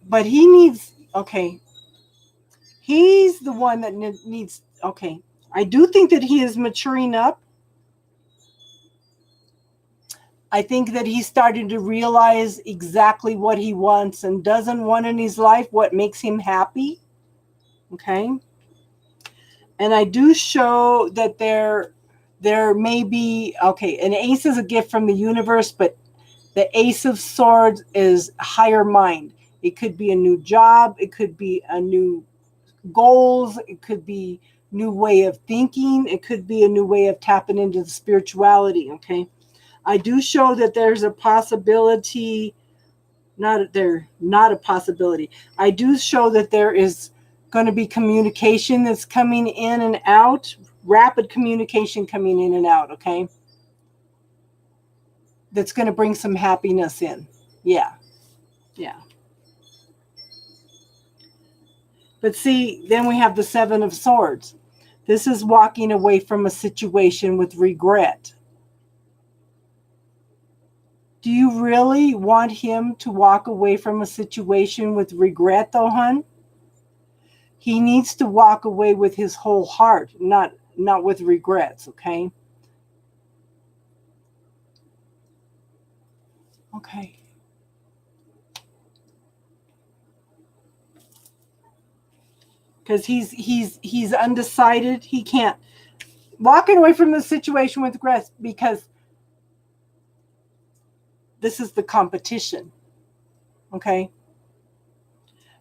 But he needs, okay. He's the one that needs, okay. I do think that he is maturing up. I think that he's starting to realize exactly what he wants and doesn't want in his life, what makes him happy. Okay. And I do show that there may be, okay, an ace is a gift from the universe, but the Ace of Swords is higher mind. It could be a new job. It could be a new goals. It could be new way of thinking. It could be a new way of tapping into the spirituality. Okay. I do show that there's a possibility, not a possibility. I do show that there is going to be communication that's coming in and out, rapid communication coming in and out, okay? That's going to bring some happiness in. Yeah. Yeah. But see, then we have the Seven of Swords. This is walking away from a situation with regret. Do you really want him to walk away from a situation with regret, though, hon? He needs to walk away with his whole heart, not with regrets, okay? Okay. Because he's undecided. He can't walking away from the situation with regrets because this is the competition. Okay.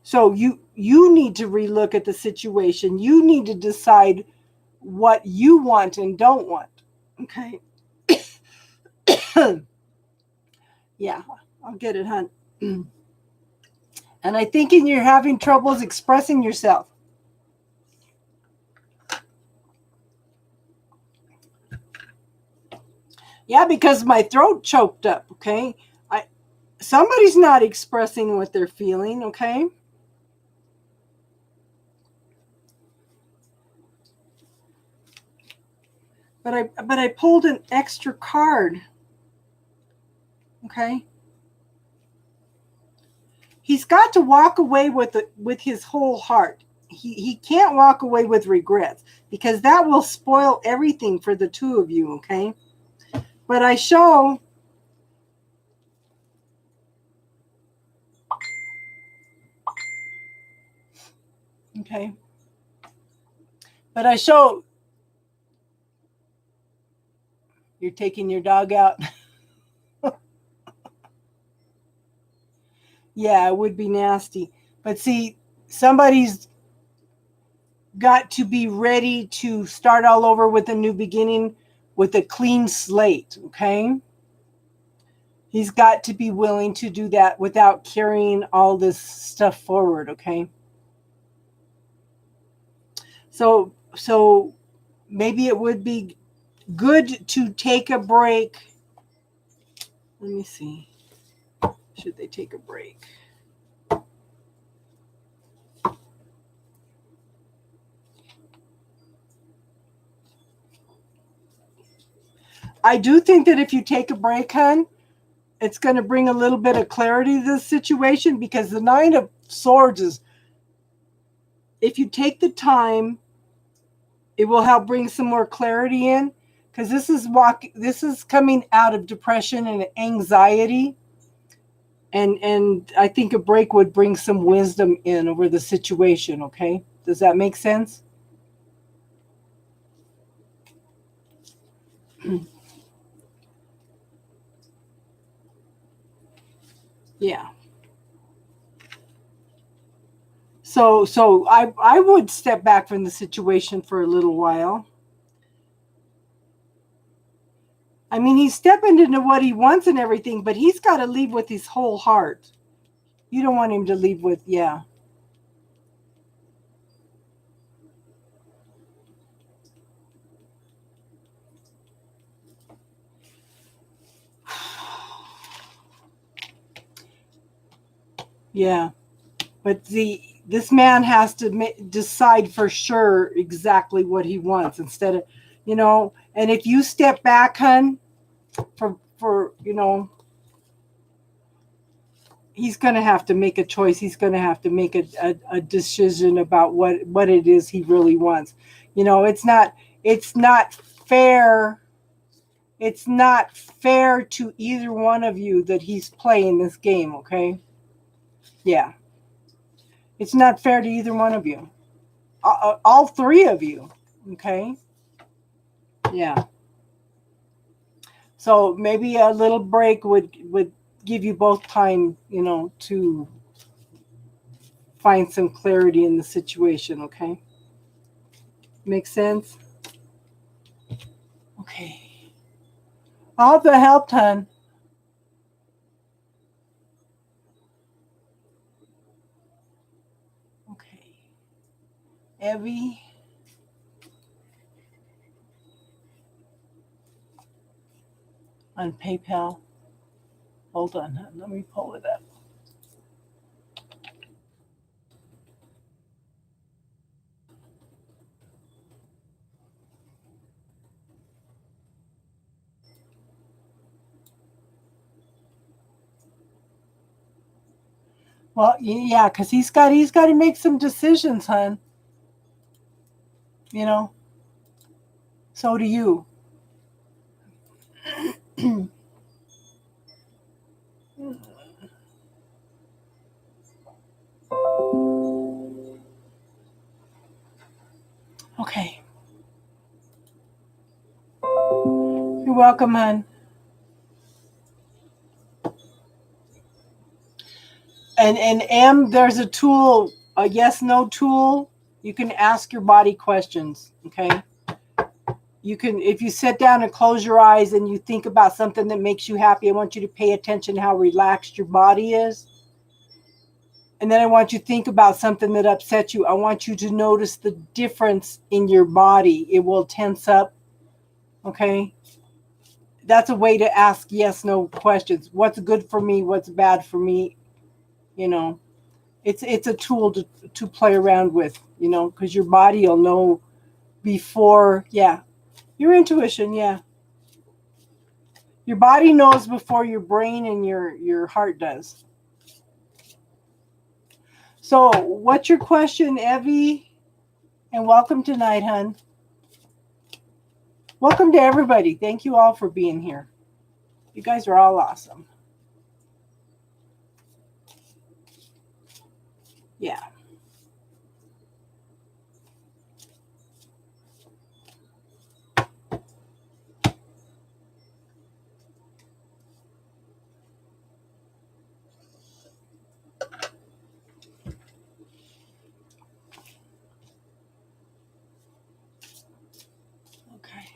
So you need to relook at the situation. You need to decide what you want and don't want. Okay. Yeah, I'll get it, hon. And I think you're having troubles expressing yourself. Yeah, because my throat choked up, okay? Somebody's not expressing what they're feeling, okay? But I pulled an extra card. Okay? He's got to walk away with his whole heart. He can't walk away with regrets because that will spoil everything for the two of you, okay? But I show okay. But I show you're taking your dog out. Yeah, it would be nasty. But see, somebody's got to be ready to start all over with a new beginning with a clean slate, okay? He's got to be willing to do that without carrying all this stuff forward, okay? So maybe it would be good to take a break. Let me see. Should they take a break? I do think that if you take a break, hon, it's going to bring a little bit of clarity to this situation because the Nine of Swords is, if you take the time, it will help bring some more clarity in because this is coming out of depression and anxiety. And I think a break would bring some wisdom in over the situation, okay? Does that make sense? Yeah. So I would step back from the situation for a little while. I mean, he's stepping into what he wants and everything, but he's got to leave with his whole heart. You don't want him to leave with, yeah. Yeah. But this man has to decide for sure exactly what he wants instead of, and if you step back, hun, for he's going to have to make a choice. He's going to have to make a decision about what it is he really wants. It's not fair. It's not fair to either one of you that he's playing this game. Okay. Yeah. It's not fair to either one of you. All three of you. Okay. Yeah. So maybe a little break would give you both time, to find some clarity in the situation. Okay. Make sense? Okay. I hope that helped, hon. Okay. Evie. On PayPal. Hold on, hon. Let me pull it up. Well, yeah, because he's got to make some decisions, hon. So do you. Okay. You're welcome, hon. And M, there's a tool, a yes/no tool. You can ask your body questions. Okay. You can, if you sit down and close your eyes and you think about something that makes you happy, I want you to pay attention to how relaxed your body is. And then I want you to think about something that upsets you. I want you to notice the difference in your body. It will tense up. Okay. That's a way to ask yes/no questions. What's good for me? What's bad for me? It's a tool to play around with, because your body will know before, yeah. Your intuition, yeah. Your body knows before your brain and your heart does. So, what's your question, Evie? And welcome tonight, hun. Welcome to everybody. Thank you all for being here. You guys are all awesome. Yeah. Okay.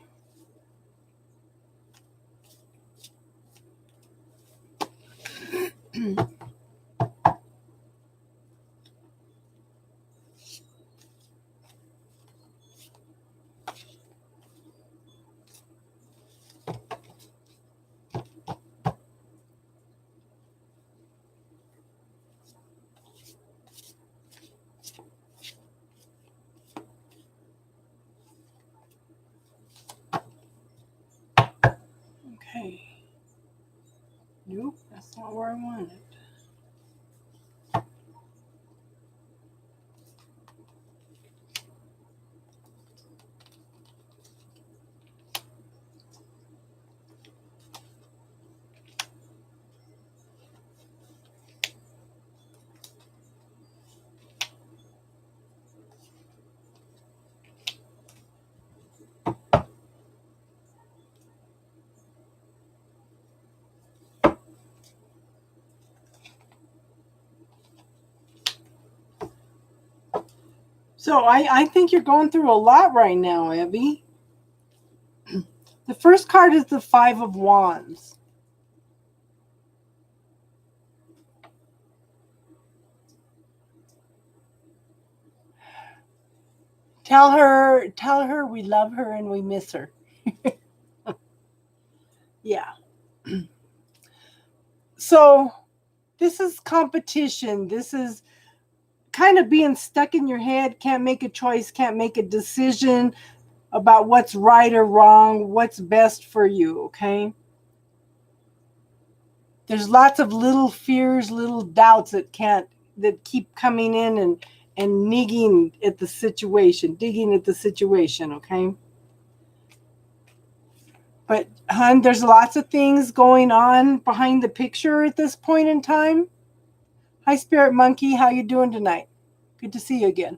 So I think you're going through a lot right now, Abby. The first card is the Five of Wands. Tell her we love her and we miss her. Yeah. So this is competition. This is kind of being stuck in your head, can't make a choice, can't make a decision about what's right or wrong, what's best for you, okay? There's lots of little fears, little doubts that keep coming in and nigging at the situation, digging at the situation, okay? But hun, there's lots of things going on behind the picture at this point in time. Hi, Spirit Monkey, how you doing tonight? Good to see you again.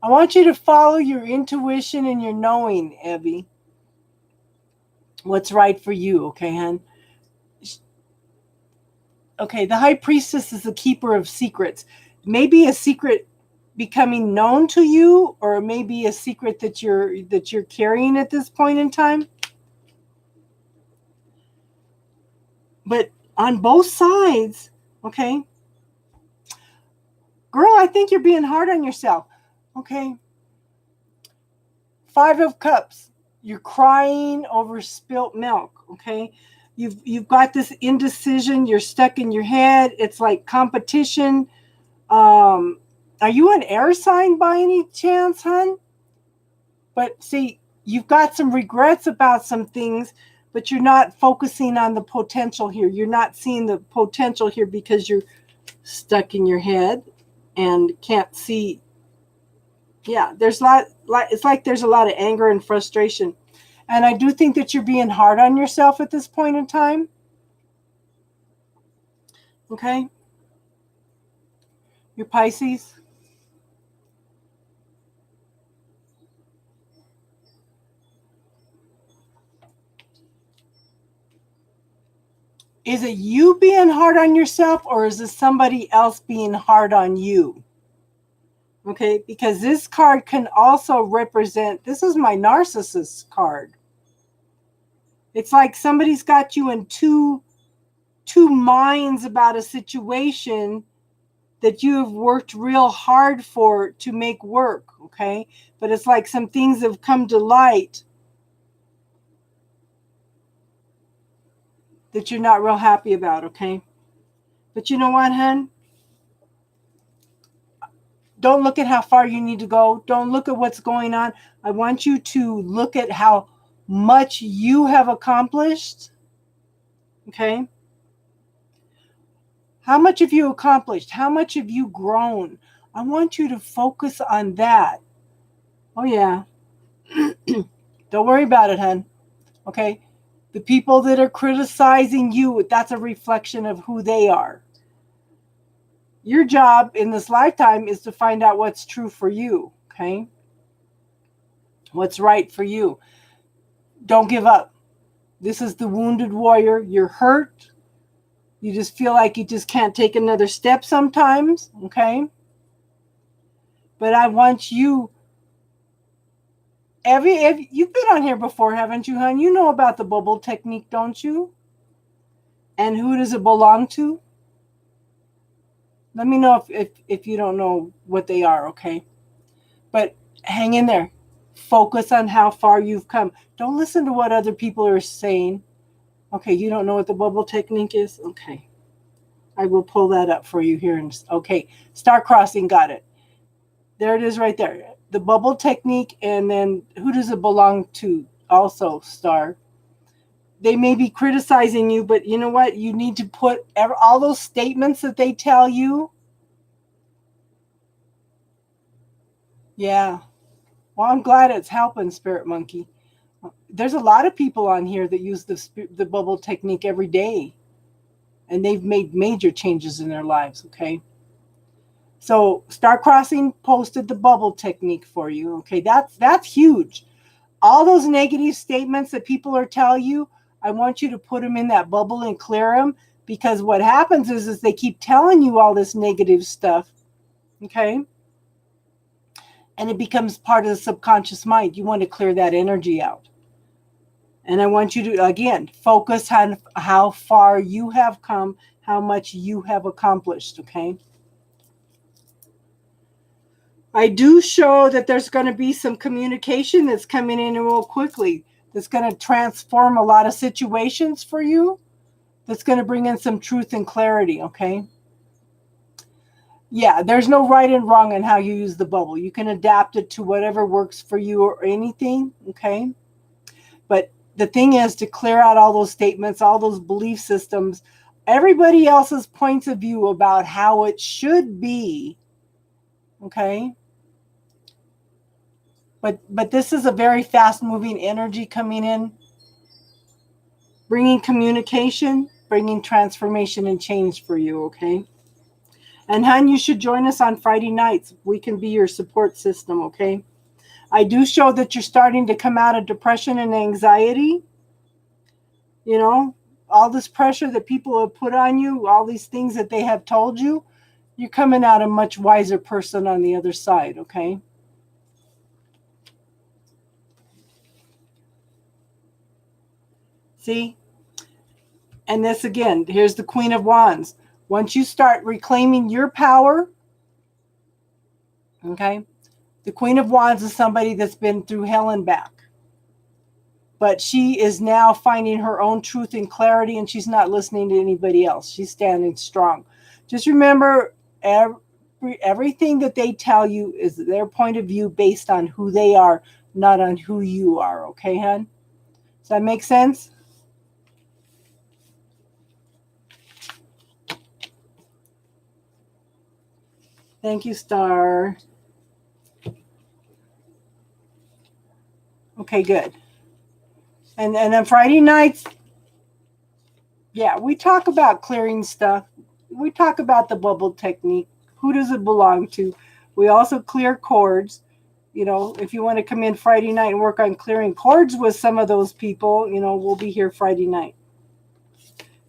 I want you to follow your intuition and your knowing, Abby. What's right for you, okay, hun? Okay, the High Priestess is the keeper of secrets. Maybe a secret becoming known to you, or maybe a secret that you're carrying at this point in time. But on both sides, okay, girl, I think you're being hard on yourself. Okay. Five of Cups. You're crying over spilt milk. Okay. You've got this indecision. You're stuck in your head. It's like competition. Are you an air sign by any chance, hun? But see, you've got some regrets about some things, but you're not focusing on the potential here. You're not seeing the potential here because you're stuck in your head and can't see. Yeah, there's it's like there's a lot of anger and frustration. And I do think that you're being hard on yourself at this point in time. Okay? You're Pisces. Is it you being hard on yourself, or is it somebody else being hard on you? Okay, because this card can also represent, this is my narcissist card. It's like somebody's got you in two minds about a situation that you have worked real hard for to make work, okay? But it's like some things have come to light that you're not real happy about, okay? But you know what, hun? Don't look at how far you need to go. Don't look at what's going on. I want you to look at how much you have accomplished, okay? How much have you accomplished? How much have you grown? I want you to focus on that. Oh, yeah. Don't worry about it, hun. Okay? The people that are criticizing you, that's a reflection of who they are. Your job in this lifetime is to find out what's true for you, okay? What's right for you. Don't give up. This is the wounded warrior. You're hurt. You just feel like you just can't take another step sometimes, okay? But I want you, you've been on here before, haven't you, hon? You know about the bubble technique, don't you? And who does it belong to? Let me know if you don't know what they are, okay? But hang in there. Focus on how far you've come. Don't listen to what other people are saying. Okay, you don't know what the bubble technique is? Okay. I will pull that up for you here. Okay, Star Crossing got it. There it is right there. The bubble technique, and then who does it belong to? Also, Star. They may be criticizing you, but you know what? You need to put all those statements that they tell you. Yeah. Well, I'm glad it's helping, Spirit Monkey. There's a lot of people on here that use the bubble technique every day, and they've made major changes in their lives, okay? So Star Crossing posted the bubble technique for you, okay? That's huge. All those negative statements that people are telling you, I want you to put them in that bubble and clear them, because what happens is they keep telling you all this negative stuff, okay? and it becomes part of the subconscious mind. You want to clear that energy out. And I want you to, again, focus on how far you have come, how much you have accomplished, okay? I do show that there's going to be some communication that's coming in real quickly that's going to transform a lot of situations for you, that's going to bring in some truth and clarity, okay? Yeah, there's no right and wrong in how you use the bubble. You can adapt it to whatever works for you or anything, okay? But the thing is to clear out all those statements, all those belief systems, everybody else's points of view about how it should be, okay? But this is a very fast-moving energy coming in, bringing communication, bringing transformation and change for you, okay? And hon, you should join us on Friday nights. We can be your support system, okay? I do show that you're starting to come out of depression and anxiety. You know, all this pressure that people have put on you, all these things that they have told you, you're coming out a much wiser person on the other side, okay? See? And this again, here's the Queen of Wands. Once you start reclaiming your power, okay? The Queen of Wands is somebody that's been through hell and back. But she is now finding her own truth and clarity, and she's not listening to anybody else. She's standing strong. Just remember, everything that they tell you is their point of view based on who they are, not on who you are. Okay, hon? Does that make sense? Thank you, Star. Okay, good. And then Friday nights, yeah, we talk about clearing stuff. We talk about the bubble technique. Who does it belong to? We also clear cords. You know, if you want to come in Friday night and work on clearing cords with some of those people, you know, we'll be here Friday night.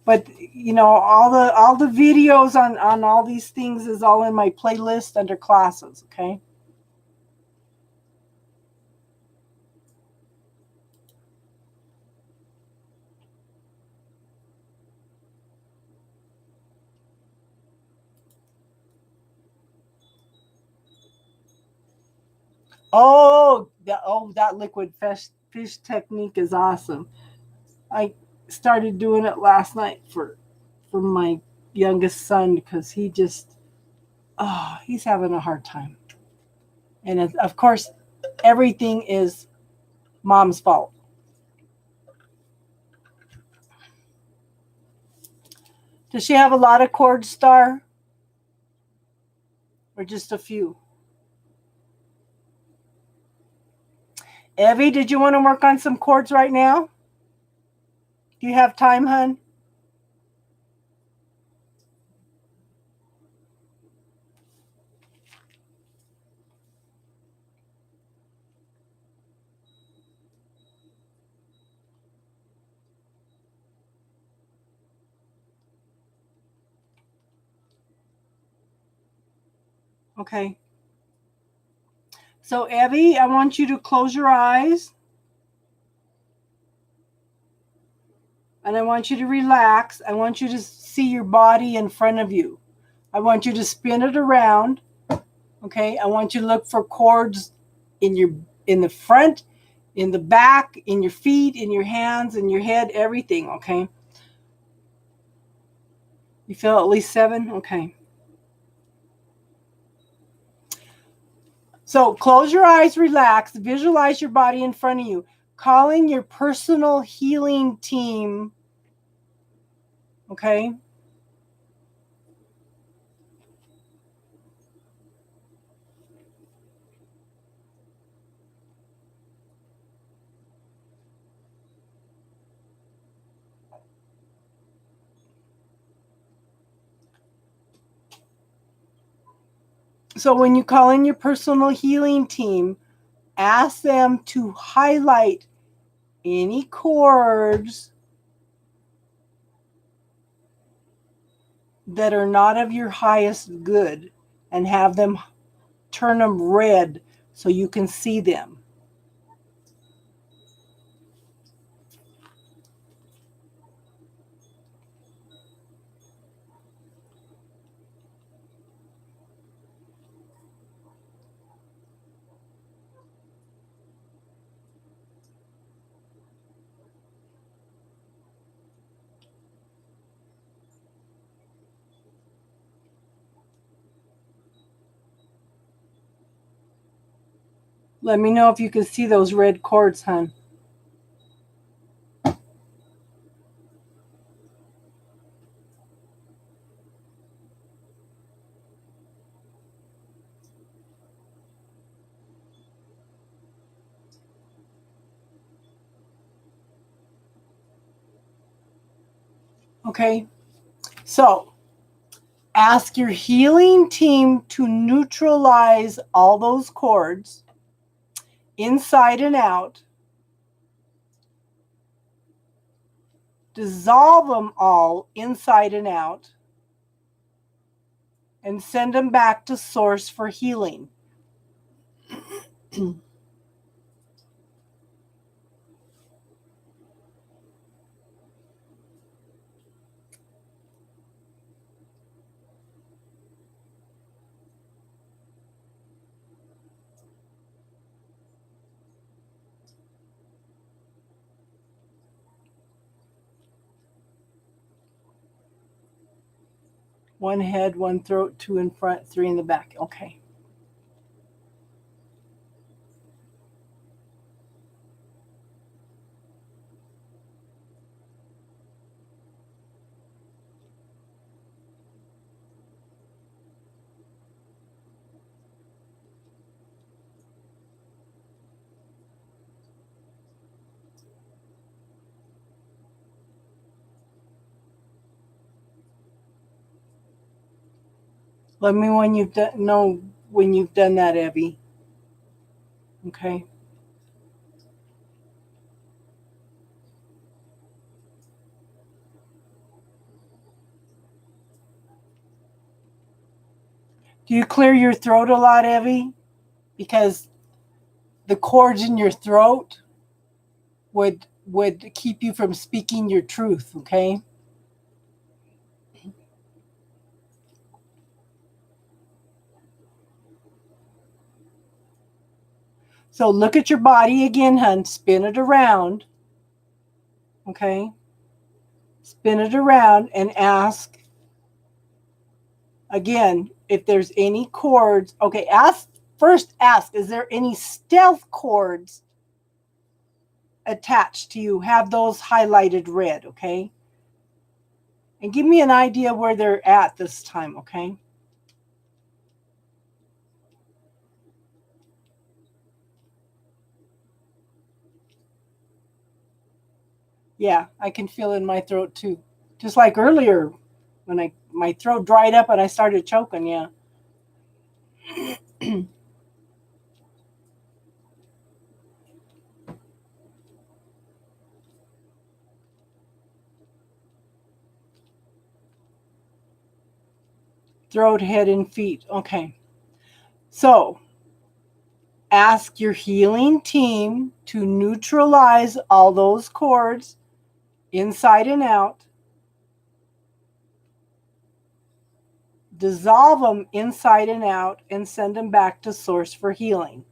But you know, all the videos on all these things is all in my playlist under classes, okay? That liquid fish technique is awesome. I started doing it last night for my youngest son because he's having a hard time. And of course, everything is mom's fault. Does she have a lot of cords, Star? Or just a few? Evie, did you want to work on some cords right now? Do you have time, hon? Okay. So, Evie, I want you to close your eyes. And I want you to relax. I want you to see your body in front of you. I want you to spin it around. Okay? I want you to look for cords in the front, in the back, in your feet, in your hands, in your head, everything, okay? You feel at least 7? Okay. So close your eyes, relax, visualize your body in front of you, calling your personal healing team, okay? So when you call in your personal healing team, ask them to highlight any cords that are not of your highest good and have them turn them red so you can see them. Let me know if you can see those red cords, hon. Okay, so ask your healing team to neutralize all those cords inside and out. Dissolve them all inside and out. And send them back to source for healing. One head, one throat, two in front, three in the back. Okay. Let me know when you've done that, Evie. Okay. Do you clear your throat a lot, Evie? Because the cords in your throat would keep you from speaking your truth, okay? So look at your body again, hun. Spin it around. Okay? Spin it around and ask again if there's any cords. Okay, ask, is there any stealth cords attached to you? Have those highlighted red, okay? And give me an idea where they're at this time, okay? Yeah, I can feel it in my throat too. Just like earlier when my throat dried up and I started choking, yeah. Throat, head, and feet. Okay. So ask your healing team to neutralize all those cords inside and out. Dissolve them inside and out and send them back to source for healing.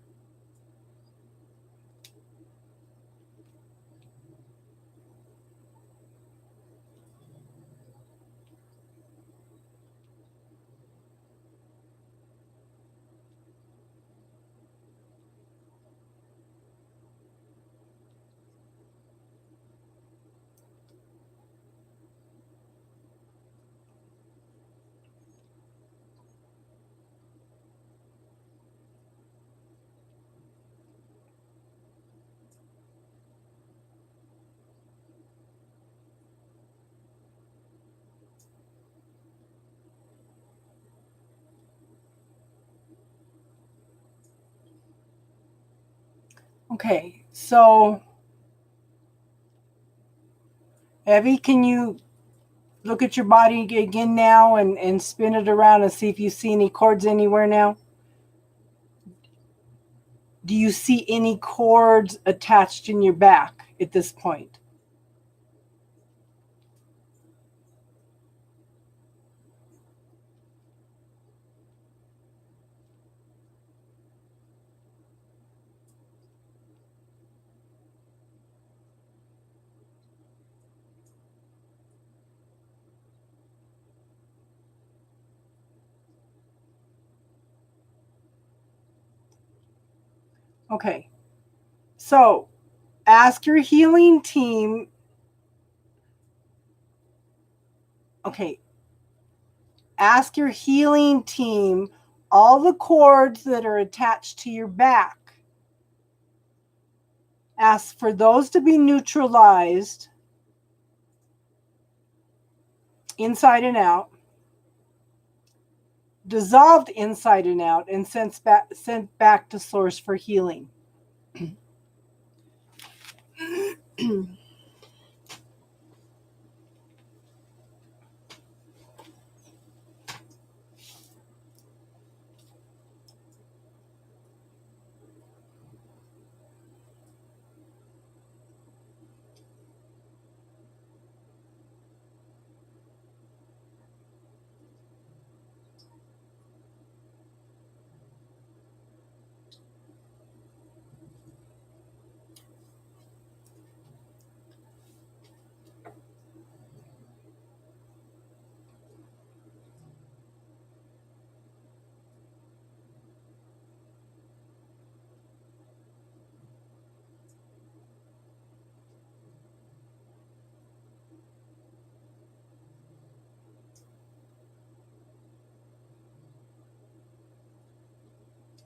Okay, so Evie, can you look at your body again now and spin it around and see if you see any cords anywhere now? do you see any cords attached in your back at this point? Okay. So ask your healing team. Okay. Ask your healing team all the cords that are attached to your back. Ask for those to be neutralized inside and out, dissolved inside and out, and sent back to source for healing.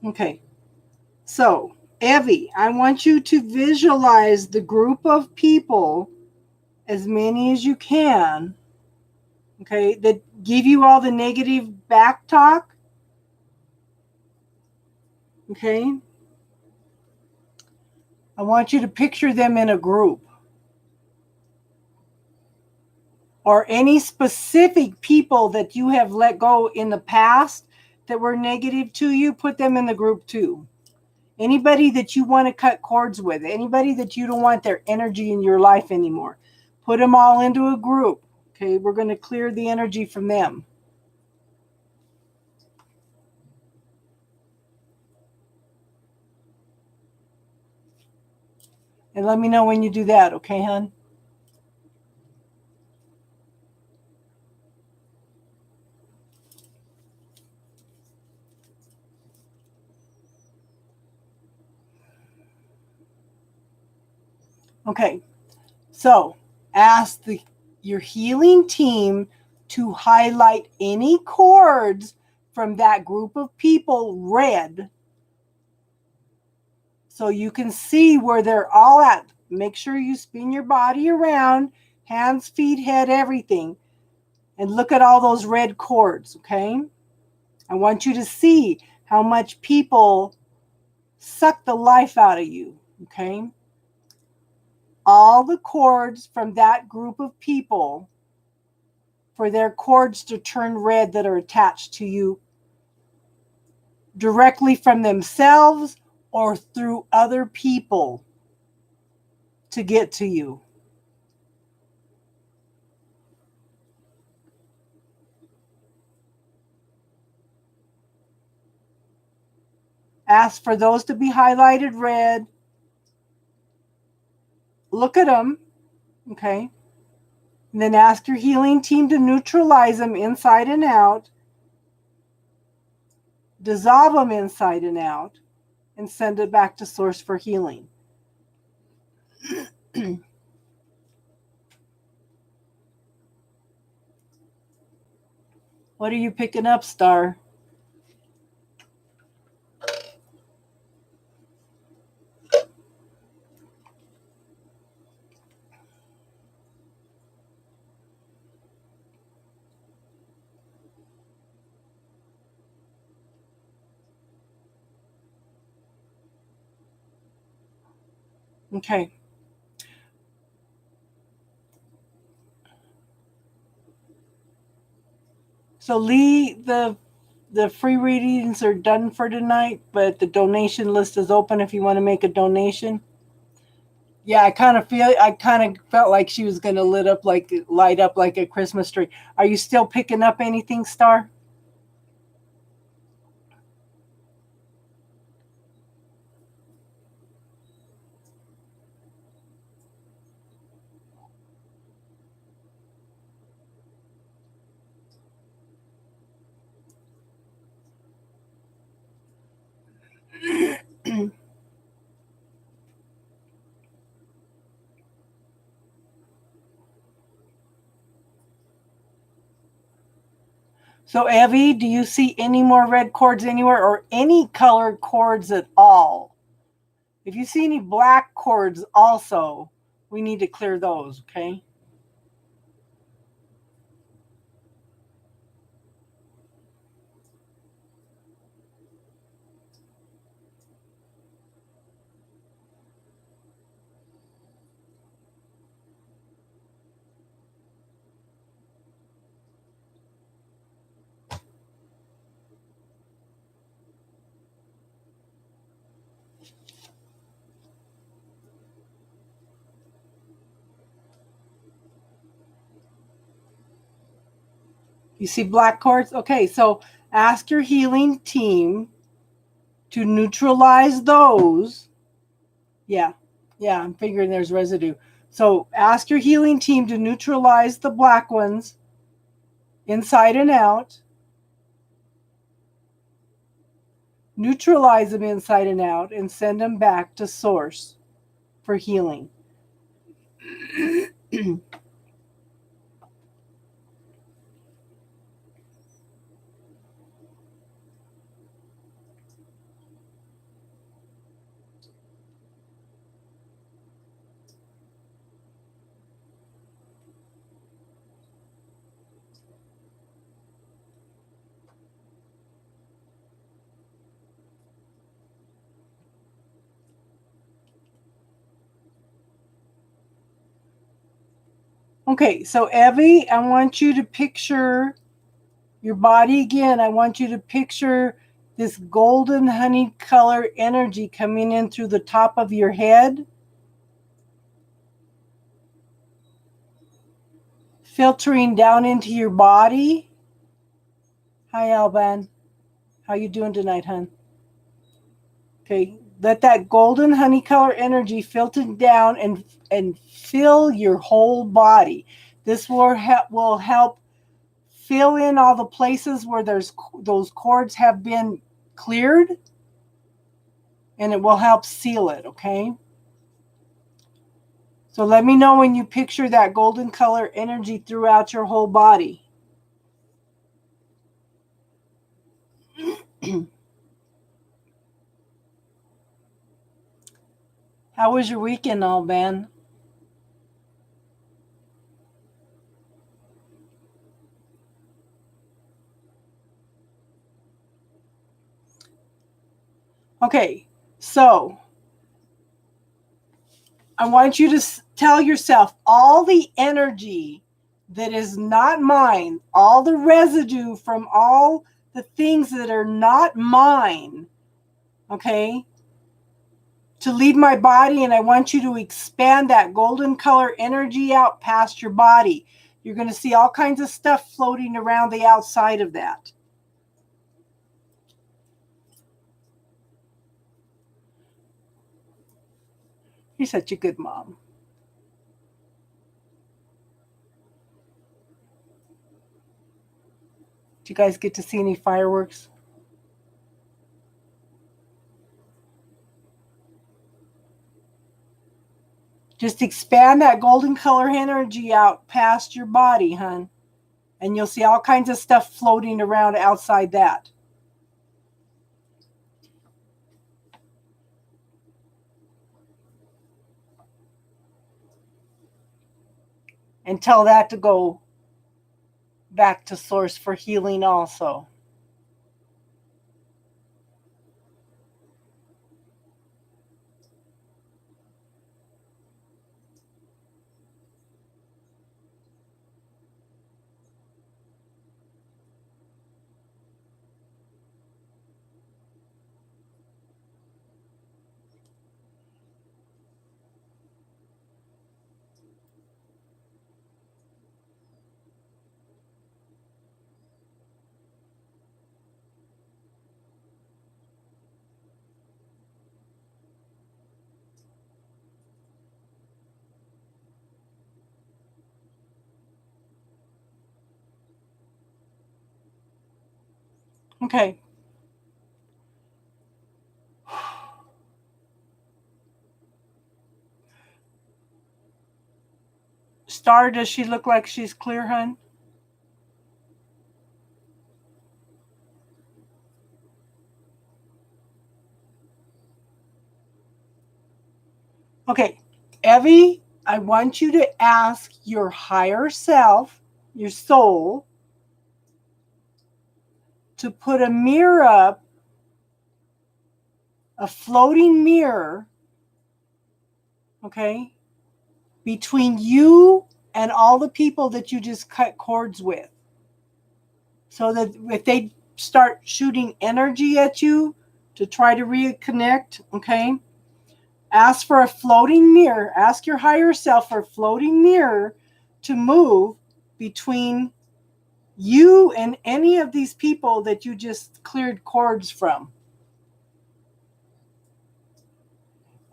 Okay. So, Evie, I want you to visualize the group of people, as many as you can, okay, that give you all the negative back talk, okay? I want you to picture them in a group. Or any specific people that you have let go in the past that were negative to you, put them in the group too. Anybody that you want to cut cords with, anybody that you don't want their energy in your life anymore, put them all into a group. Okay, we're going to clear the energy from them. And let me know when you do that, okay, hon? Okay, so ask your healing team to highlight any cords from that group of people red, so you can see where they're all at. Make sure you spin your body around, hands, feet, head, everything, and look at all those red cords, okay? I want you to see how much people suck the life out of you, okay? All the cords from that group of people, for their cords to turn red that are attached to you directly from themselves or through other people to get to you. Ask for those to be highlighted red. Look at them, okay? And then ask your healing team to neutralize them inside and out, dissolve them inside and out, and send it back to source for healing. What are you picking up, Star? Okay. So Lee, the the free readings are done for tonight, but the donation list is open if you want to make a donation. Yeah, I kind of felt like she was going to light up like a Christmas tree. Are you still picking up anything, Star? So, Evie, do you see any more red cords anywhere or any colored cords at all? If you see any black cords also, we need to clear those, okay? You see black cords? Okay, so ask your healing team to neutralize those. Yeah, I'm figuring there's residue. So ask your healing team to neutralize the black ones inside and out. Neutralize them inside and out and send them back to source for healing. Okay, so Evie, I want you to picture your body again. I want you to picture this golden honey color energy coming in through the top of your head, filtering down into your body. Hi, Alban. How you doing tonight, hon? Okay, let that golden honey color energy filter down and fill your whole body. This will help fill in all the places where those cords have been cleared, and it will help seal it, okay? So let me know when you picture that golden color energy throughout your whole body. How was your weekend, Alban? Okay, so I want you to tell yourself all the energy that is not mine, all the residue from all the things that are not mine, okay, to leave my body. And I want you to expand that golden color energy out past your body. You're going to see all kinds of stuff floating around the outside of that. You're such a good mom. Did you guys get to see any fireworks? Just expand that golden color energy out past your body, hon. And you'll see all kinds of stuff floating around outside that. And tell that to go back to source for healing also. Okay. Star, does she look like she's clear, hun? Okay. Evie, I want you to ask your higher self, your soul, to put a mirror up, a floating mirror, okay, between you and all the people that you just cut cords with. So that if they start shooting energy at you to try to reconnect, okay, ask for a floating mirror. Ask your higher self for a floating mirror to move between you and any of these people that you just cleared cords from.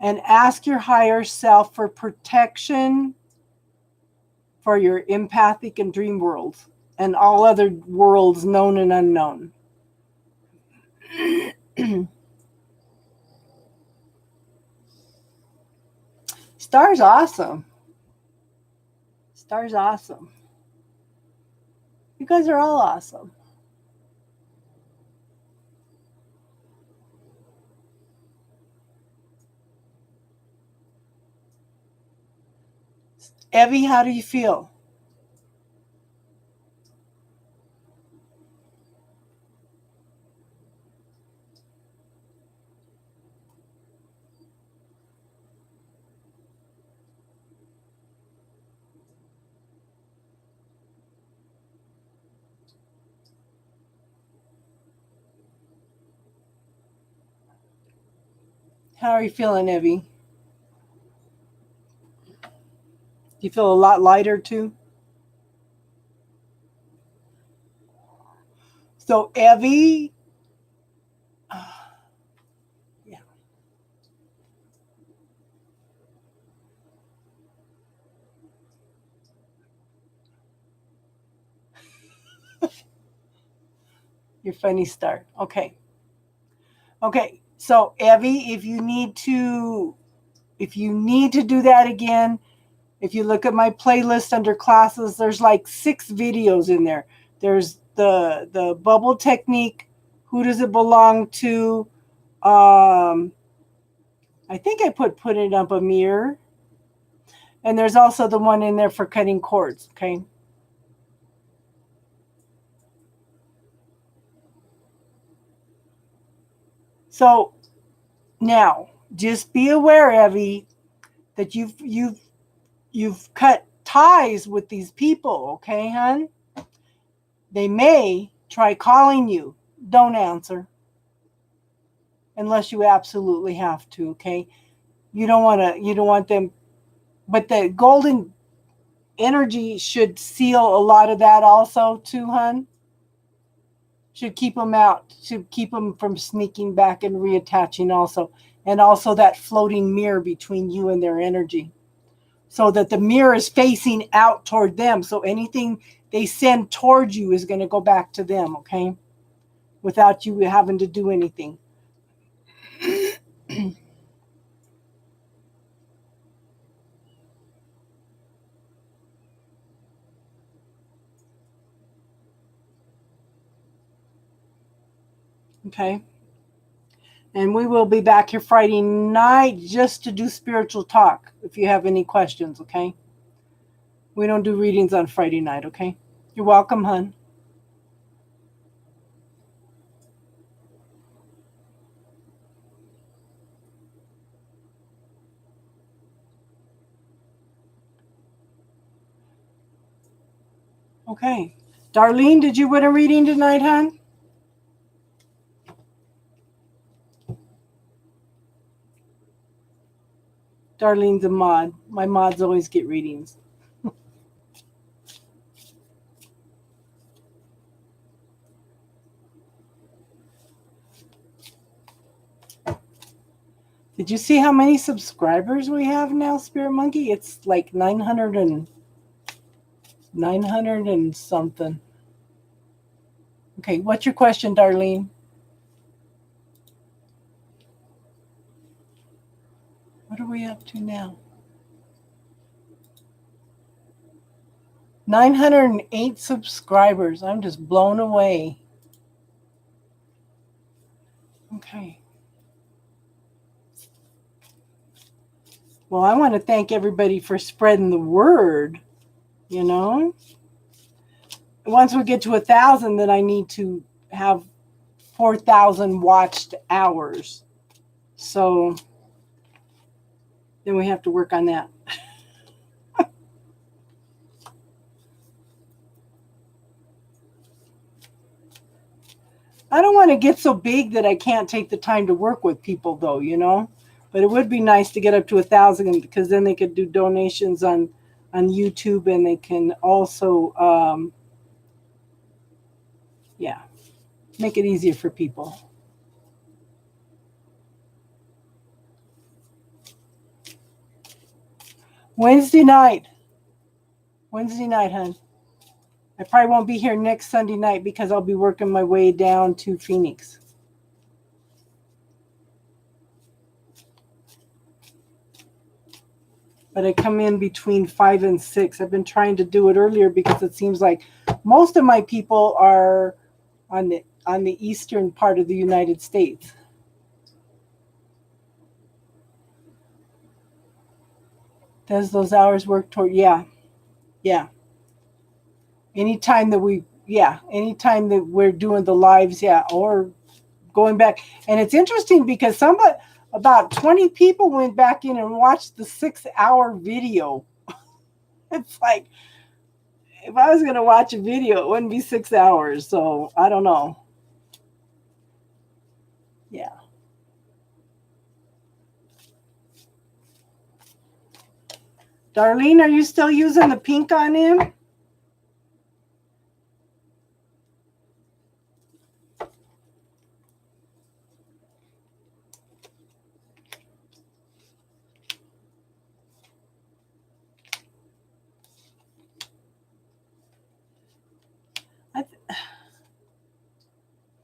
And ask your higher self for protection for your empathic and dream worlds and all other worlds known and unknown. Star's awesome. Star's awesome. You guys are all awesome. Evie, how do you feel? How are you feeling, Evie? Do you feel a lot lighter too? So, Evie, yeah. You're funny, Star. Okay. Okay. So, Evie, if you need to do that again, if you look at my playlist under classes, there's like 6 videos in there. There's the bubble technique. Who does it belong to? I think I put it up a mirror. And there's also the one in there for cutting cords. Okay. So now just be aware, Evie, that you've cut ties with these people, okay, hon? They may try calling you. Don't answer. Unless you absolutely have to, okay? You don't want them, but the golden energy should seal a lot of that also too, hon. Should keep them out, should keep them from sneaking back and reattaching also. And also that floating mirror between you and their energy. So that the mirror is facing out toward them. So anything they send towards you is going to go back to them, okay? Without you having to do anything. Okay? And we will be back here Friday night just to do spiritual talk if you have any questions, okay? We don't do readings on Friday night, okay? You're welcome, hon. Okay. Darlene, did you win a reading tonight, hon? Darlene's a mod. My mods always get readings. Did you see how many subscribers we have now, Spirit Monkey? It's like 900 and something. Okay, what's your question, Darlene? What are we up to now? 908 subscribers. I'm just blown away. Okay. Well, I want to thank everybody for spreading the word, you know. Once we get to 1,000, then I need to have 4,000 watched hours. So then we have to work on that. I don't want to get so big that I can't take the time to work with people, though, you know. But it would be nice to get up to 1,000 because then they could do donations on YouTube, and they can also, make it easier for people. Wednesday night, hon. I probably won't be here next Sunday night because I'll be working my way down to Phoenix. But I come in between 5 and 6. I've been trying to do it earlier because it seems like most of my people are on the eastern part of the United States. Does those hours work toward? Yeah. Anytime that we're doing the lives, or going back. And it's interesting because about 20 people went back in and watched the 6-hour video. It's like, if I was going to watch a video, it wouldn't be 6 hours. So I don't know. Yeah. Darlene, are you still using the pink on him?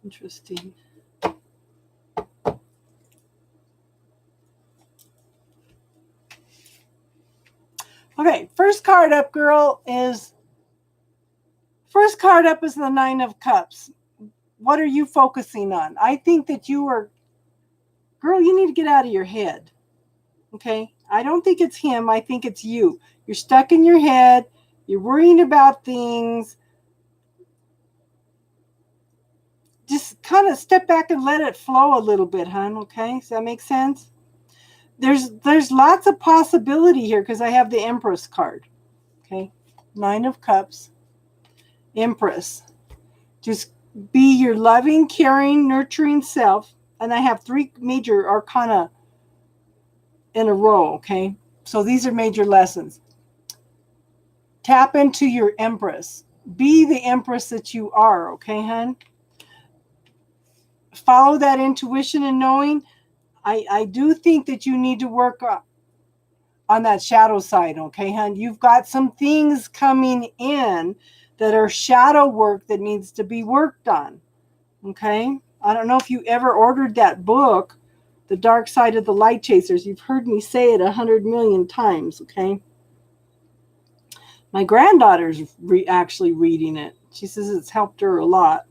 Interesting. Okay, first card up, girl, is the 9 of Cups. What are you focusing on? I think that girl, you need to get out of your head. Okay? I don't think it's him. I think it's you. You're stuck in your head. You're worrying about things. Just kind of step back and let it flow a little bit, hon. Okay? Does that make sense? There's lots of possibility here because I have the Empress card. Okay? 9 of Cups. Empress. Just be your loving, caring, nurturing self. And I have 3 major arcana in a row, okay? So these are major lessons. Tap into your Empress. Be the Empress that you are, okay, hon? Follow that intuition and knowing. I do think that you need to work on that shadow side, okay, hon? You've got some things coming in that are shadow work that needs to be worked on, okay? I don't know if you ever ordered that book, The Dark Side of the Light Chasers. You've heard me say it 100 million times, okay? My granddaughter's actually reading it. She says it's helped her a lot.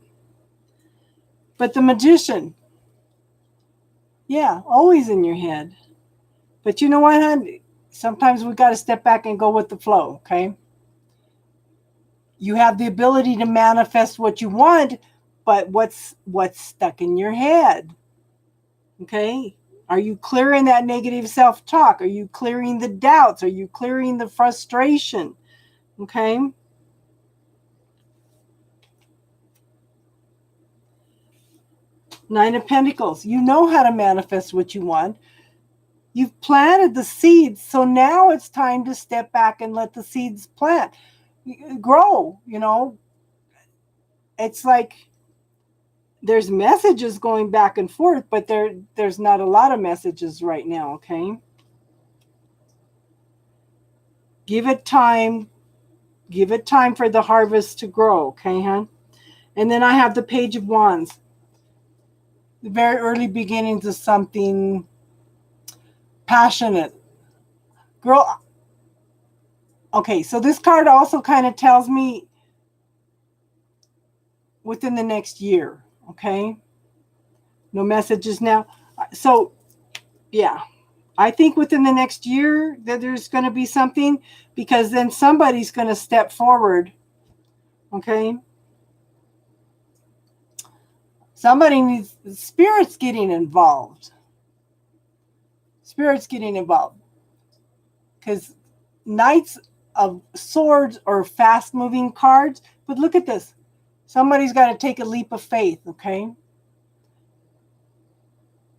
But the Magician, always in your head. But you know what, hon? Sometimes we got to step back and go with the flow, okay? You have the ability to manifest what you want, but what's stuck in your head? Okay? Are you clearing that negative self-talk? Are you clearing the doubts? Are you clearing the frustration? Okay? Nine of Pentacles. You know how to manifest what you want. You've planted the seeds, so now it's time to step back and let the seeds grow, you know. It's like there's messages going back and forth, but there's not a lot of messages right now, okay? Give it time. Give it time for the harvest to grow, okay, hon? And then I have the Page of Wands. The very early beginnings of something passionate. Girl, okay, so this card also kind of tells me within the next year, okay? No messages now. So, yeah. I think within the next year that there's going to be something, because then somebody's going to step forward, okay? Somebody needs, Spirit's getting involved. Spirit's getting involved. Because Knights of Swords are fast-moving cards. But look at this. Somebody's got to take a leap of faith, okay?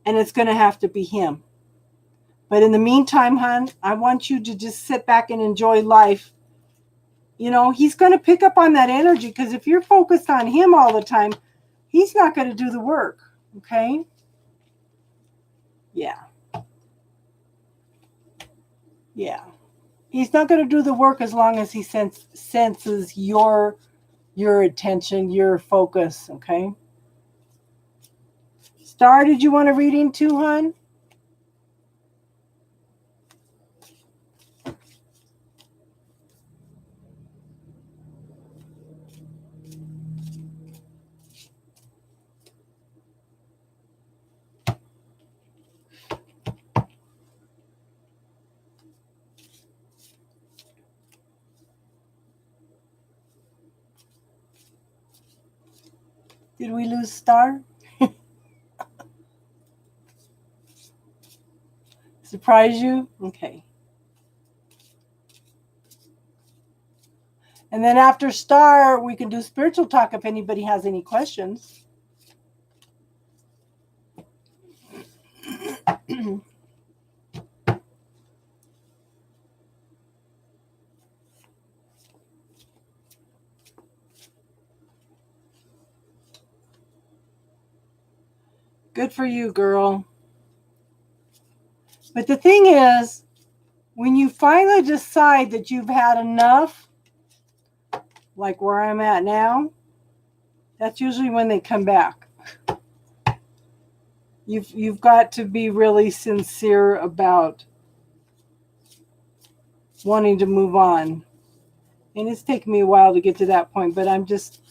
And it's going to have to be him. But in the meantime, hon, I want you to just sit back and enjoy life. You know, he's going to pick up on that energy, because if you're focused on him all the time, he's not going to do the work, okay? Yeah. Yeah. He's not going to do the work as long as he senses your attention, your focus, okay? Star, did you want a reading too, hon? Did we lose Star? Surprise you? Okay. And then after Star, we can do spiritual talk if anybody has any questions. Good for you, girl. But the thing is, when you finally decide that you've had enough, like where I'm at now, that's usually when they come back. You've got to be really sincere about wanting to move on. And it's taken me a while to get to that point, but I'm just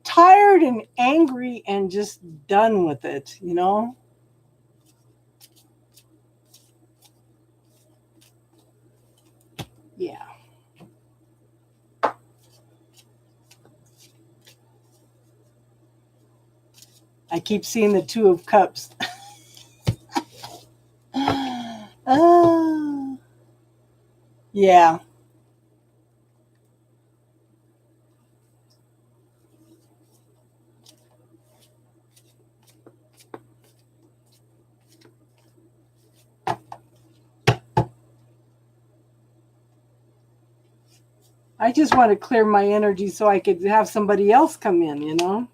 tired and angry and just done with it, you know? Yeah. I keep seeing the Two of Cups. Yeah. I just want to clear my energy so I could have somebody else come in, you know?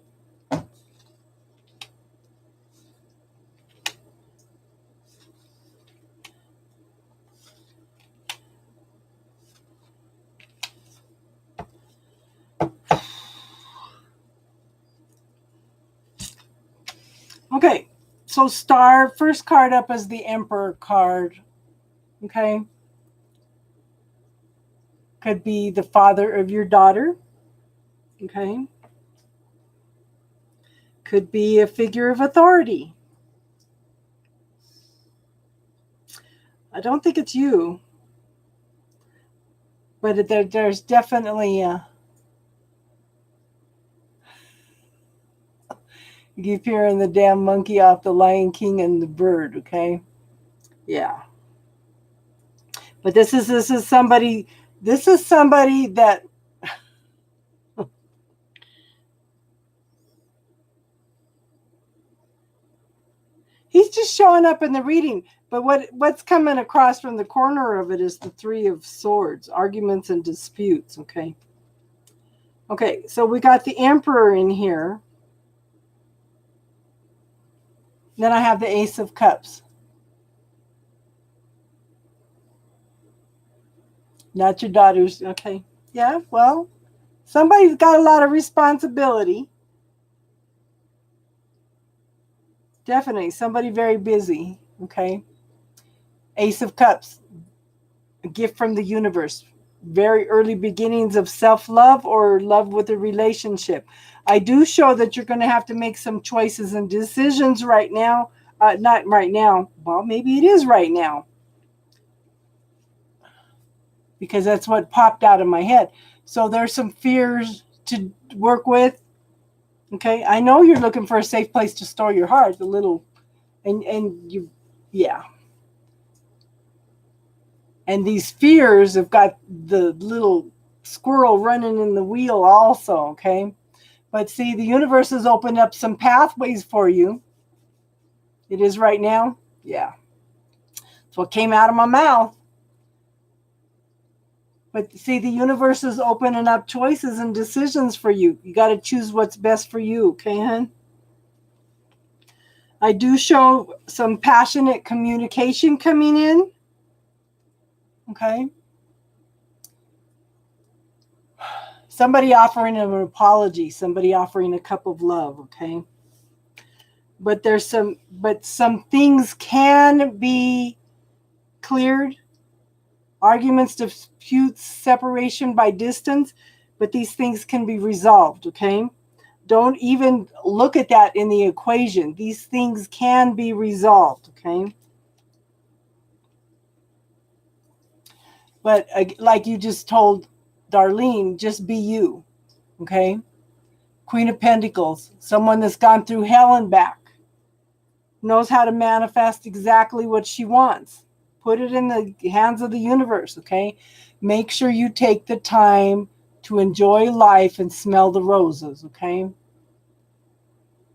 Okay, so Star, first card up is the Emperor card. Okay. Could be the father of your daughter. Okay. Could be a figure of authority. I don't think it's you. But there's definitely you keep hearing the damn monkey off the Lion King and the bird, okay? Yeah. But this is somebody that he's just showing up in the reading. But what's coming across from the corner of it is the Three of Swords, arguments and disputes, okay? Okay, so we got the Emperor in here. Then I have the Ace of Cups. Not your daughters, okay? Yeah, well, somebody's got a lot of responsibility. Definitely. Somebody very busy. Okay. Ace of Cups, a gift from the universe. Very early beginnings of self-love or love with a relationship. I do show that you're going to have to make some choices and decisions right now. Not right now. Well, maybe it is right now, because that's what popped out of my head. So there's some fears to work with. Okay. I know you're looking for a safe place to store your heart, the little, and you, yeah. And these fears have got the little squirrel running in the wheel also, okay? But see, the universe has opened up some pathways for you. It is right now. Yeah. That's what came out of my mouth. But see, the universe is opening up choices and decisions for you. You got to choose what's best for you, okay, hon? I do show some passionate communication coming in, okay? Somebody offering an apology, somebody offering a cup of love, okay? But some things can be cleared. Arguments, disputes, separation by distance, but these things can be resolved, okay? Don't even look at that in the equation. These things can be resolved, okay? But like you just told Darlene, just be you, okay? Queen of Pentacles, someone that's gone through hell and back, knows how to manifest exactly what she wants. Put it in the hands of the universe, okay? Make sure you take the time to enjoy life and smell the roses, okay?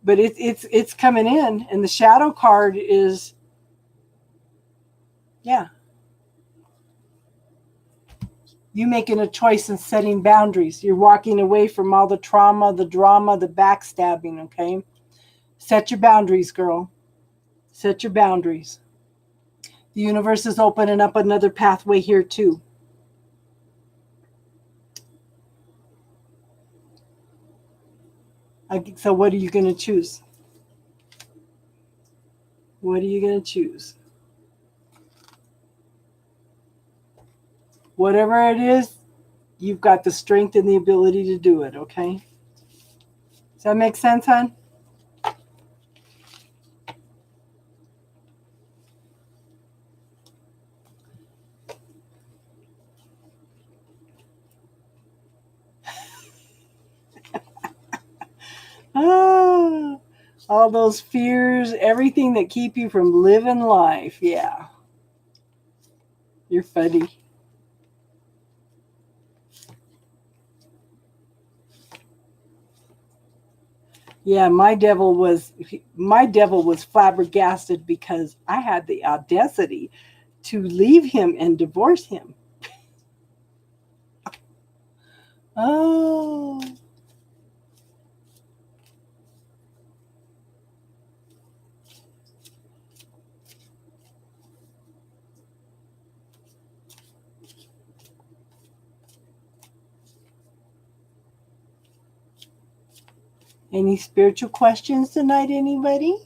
But it's coming in, and the shadow card is, yeah, you making a choice and setting boundaries. You're walking away from all the trauma, the drama, the backstabbing, okay? Set your boundaries, girl. Set your boundaries. The universe is opening up another pathway here too. So what are you going to choose? What are you going to choose? Whatever it is, you've got the strength and the ability to do it, okay? Does that make sense, hon? Ah, all those fears, everything that keep you from living life. Yeah. You're funny. Yeah, my devil was flabbergasted because I had the audacity to leave him and divorce him. Oh. Any spiritual questions tonight, anybody?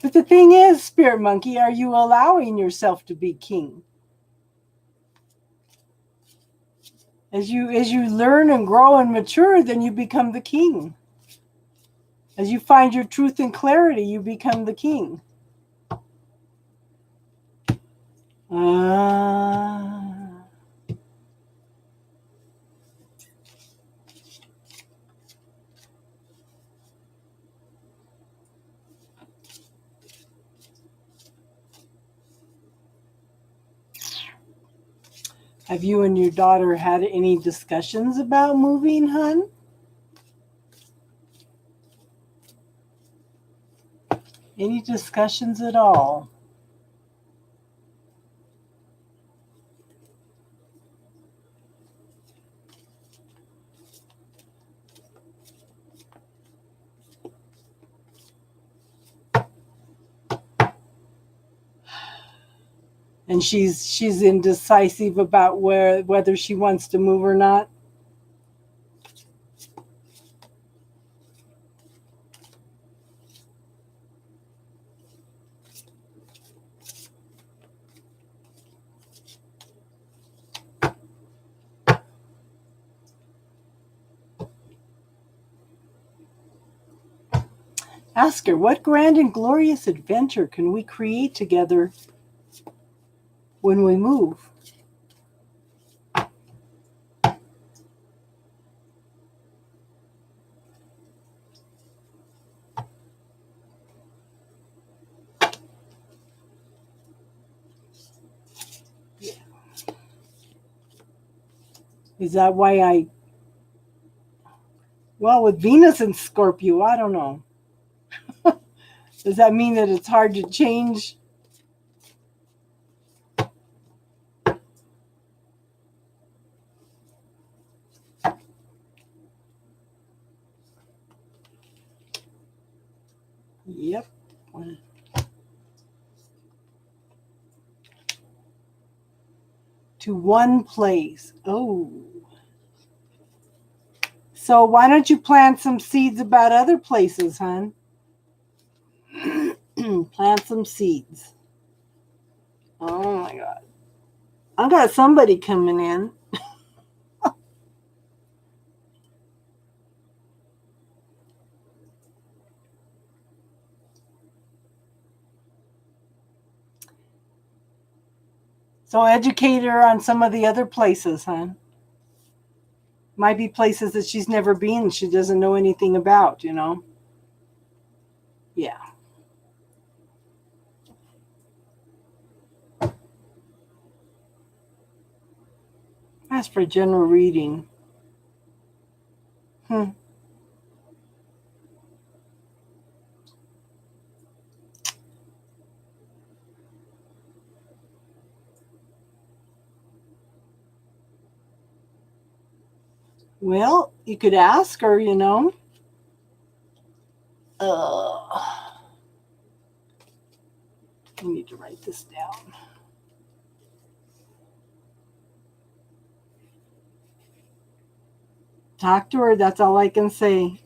But the thing is, Spirit Monkey, are you allowing yourself to be king? As you learn and grow and mature, then you become the king. As you find your truth and clarity, you become the king. Have you and your daughter had any discussions about moving, hun? Any discussions at all? And she's indecisive about whether she wants to move or not. Ask her, what grand and glorious adventure can we create together when we move? Is that why well, with Venus and Scorpio, I don't know. Does that mean that it's hard to change? Yep. To one place. Oh. So why don't you plant some seeds about other places, hon? Plant some seeds. Oh my God. I got somebody coming in. So educate her on some of the other places, huh? Might be places that she's never been, she doesn't know anything about, you know? Yeah. As for general reading. Well, you could ask her, you know. I need to write this down. Talk to her, that's all I can say.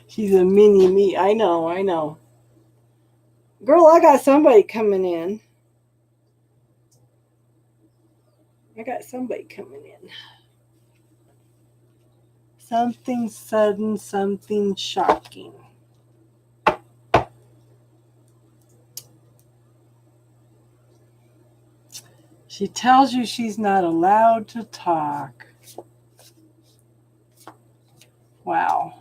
She's a mini me. I know. Girl, I got somebody coming in. Something sudden, something shocking. She tells you she's not allowed to talk. Wow.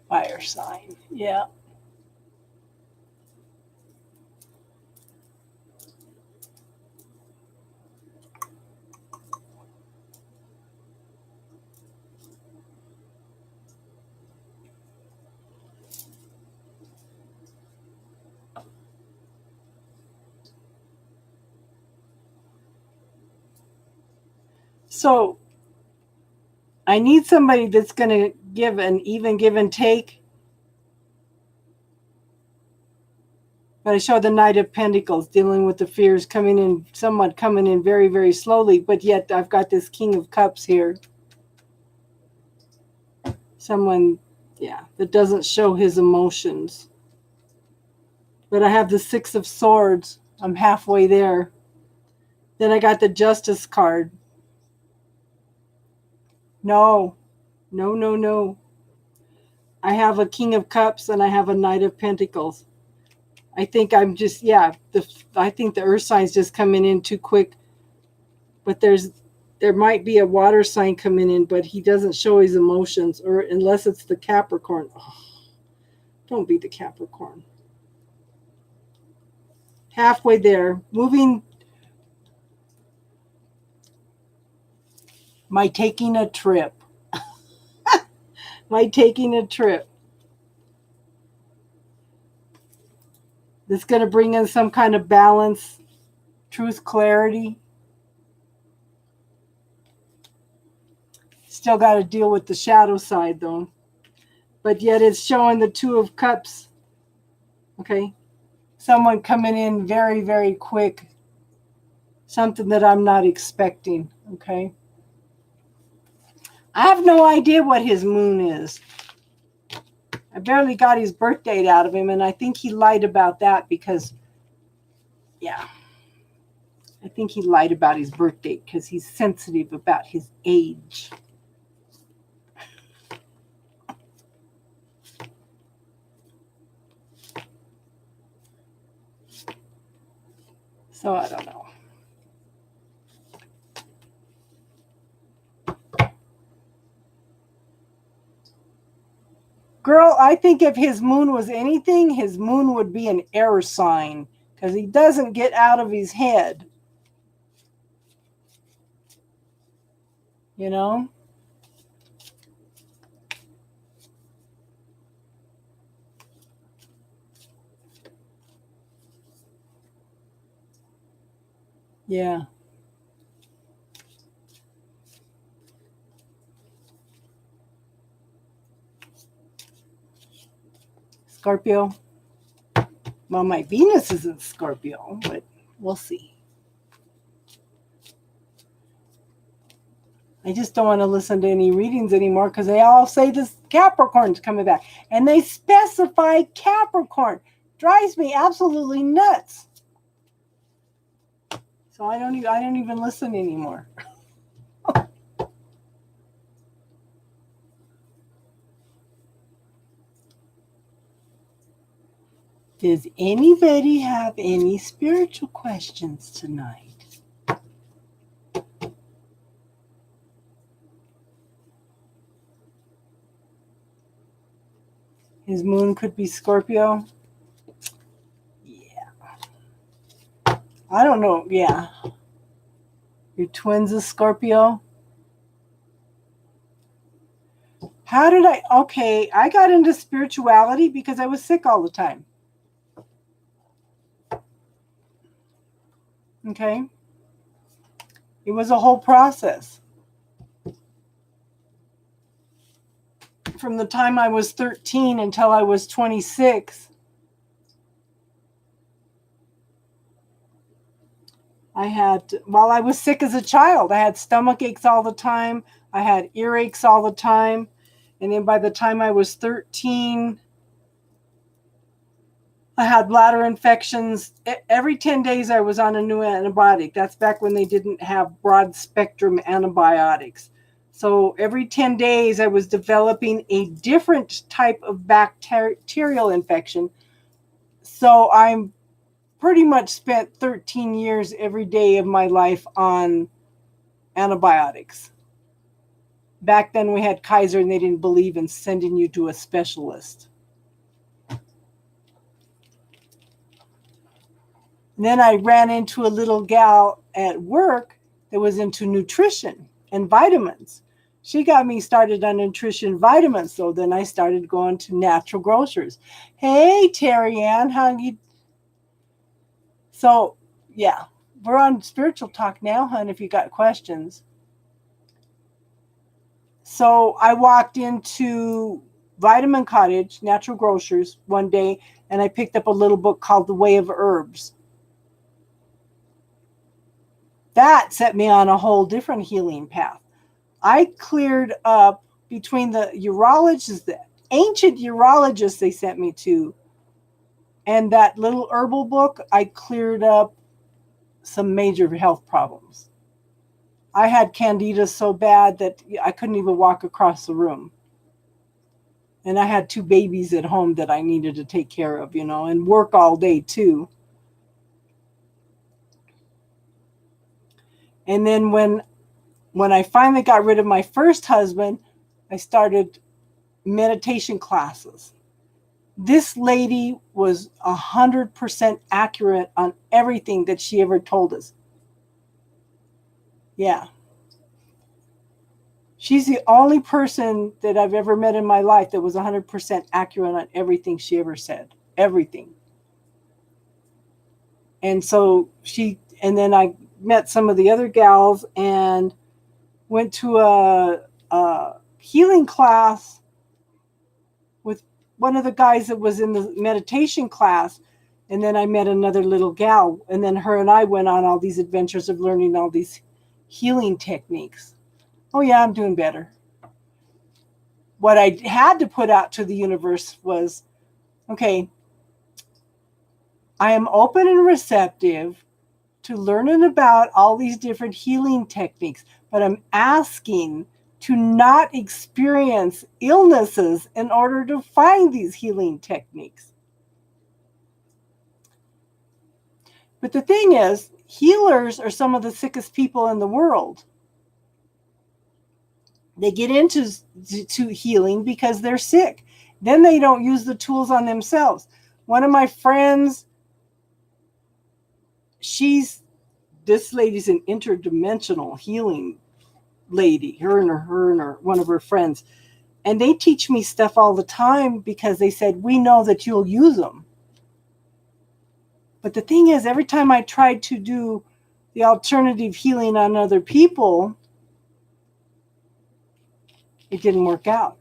Fire sign. Yeah. So I need somebody that's going to give an even give and take. But I show the Knight of Pentacles dealing with the fears coming in very, very slowly. But yet I've got this King of Cups here. Someone, that doesn't show his emotions. But I have the Six of Swords. I'm halfway there. Then I got the Justice card. No. I have a King of Cups and I have a Knight of Pentacles. I think I'm just, I think the earth sign's just coming in too quick. But there might be a water sign coming in, but he doesn't show his emotions, or unless it's the Capricorn. Oh, Don't be the Capricorn. Halfway there. Moving. My taking a trip. My taking a trip. That's going to bring in some kind of balance, truth, clarity. Still got to deal with the shadow side, though. But yet it's showing the Two of Cups. Okay. Someone coming in very, very quick. Something that I'm not expecting. Okay. I have no idea what his moon is. I barely got his birth date out of him, and I think he lied about that because, yeah. I think he lied about his birth date because he's sensitive about his age. So I don't know. Girl, I think if his moon was anything, his moon would be an air sign because he doesn't get out of his head. You know? Yeah. Scorpio. Well, my Venus isn't Scorpio, but we'll see. I just don't want to listen to any readings anymore because they all say this Capricorn's coming back. And they specify Capricorn. Drives me absolutely nuts. So I don't even listen anymore. Does anybody have any spiritual questions tonight? His moon could be Scorpio. Yeah. I don't know. Yeah. Your twin's a Scorpio. How did I? Okay, I got into spirituality because I was sick all the time. Okay. It was a whole process. From the time I was 13 until I was 26, while I was sick as a child, I had stomach aches all the time. I had earaches all the time. And then by the time I was 13, I had bladder infections. Every 10 days I was on a new antibiotic. That's back when they didn't have broad spectrum antibiotics. So every 10 days I was developing a different type of bacterial infection. So I'm pretty much spent 13 years every day of my life on antibiotics. Back then we had Kaiser and they didn't believe in sending you to a specialist. And then I ran into a little gal at work that was into nutrition and vitamins. She got me started on nutrition vitamins. So then I started going to Natural Grocers. Hey, Terry Ann, how you? So, yeah, we're on spiritual talk now, hon, if you got questions. So I walked into Vitamin Cottage, Natural Grocers, one day, and I picked up a little book called The Way of Herbs. That set me on a whole different healing path. I cleared up between the urologists, the ancient urologists they sent me to, and that little herbal book, I cleared up some major health problems. I had candida so bad that I couldn't even walk across the room. And I had 2 babies at home that I needed to take care of, and work all day too. And then when I finally got rid of my first husband, I started meditation classes. This lady was 100% accurate on everything that she ever told us. Yeah. She's the only person that I've ever met in my life that was 100% accurate on everything she ever said. Everything. And so and then I met some of the other gals and went to a healing class with one of the guys that was in the meditation class. And then I met another little gal. And then her and I went on all these adventures of learning all these healing techniques. Oh, yeah, I'm doing better. What I had to put out to the universe was, okay, I am open and receptive to learning about all these different healing techniques, but I'm asking to not experience illnesses in order to find these healing techniques. But the thing is, healers are some of the sickest people in the world. They get into healing because they're sick. Then they don't use the tools on themselves. One of my friends, this lady's an interdimensional healing lady, her and one of her friends. And they teach me stuff all the time because they said, we know that you'll use them. But the thing is, every time I tried to do the alternative healing on other people, it didn't work out.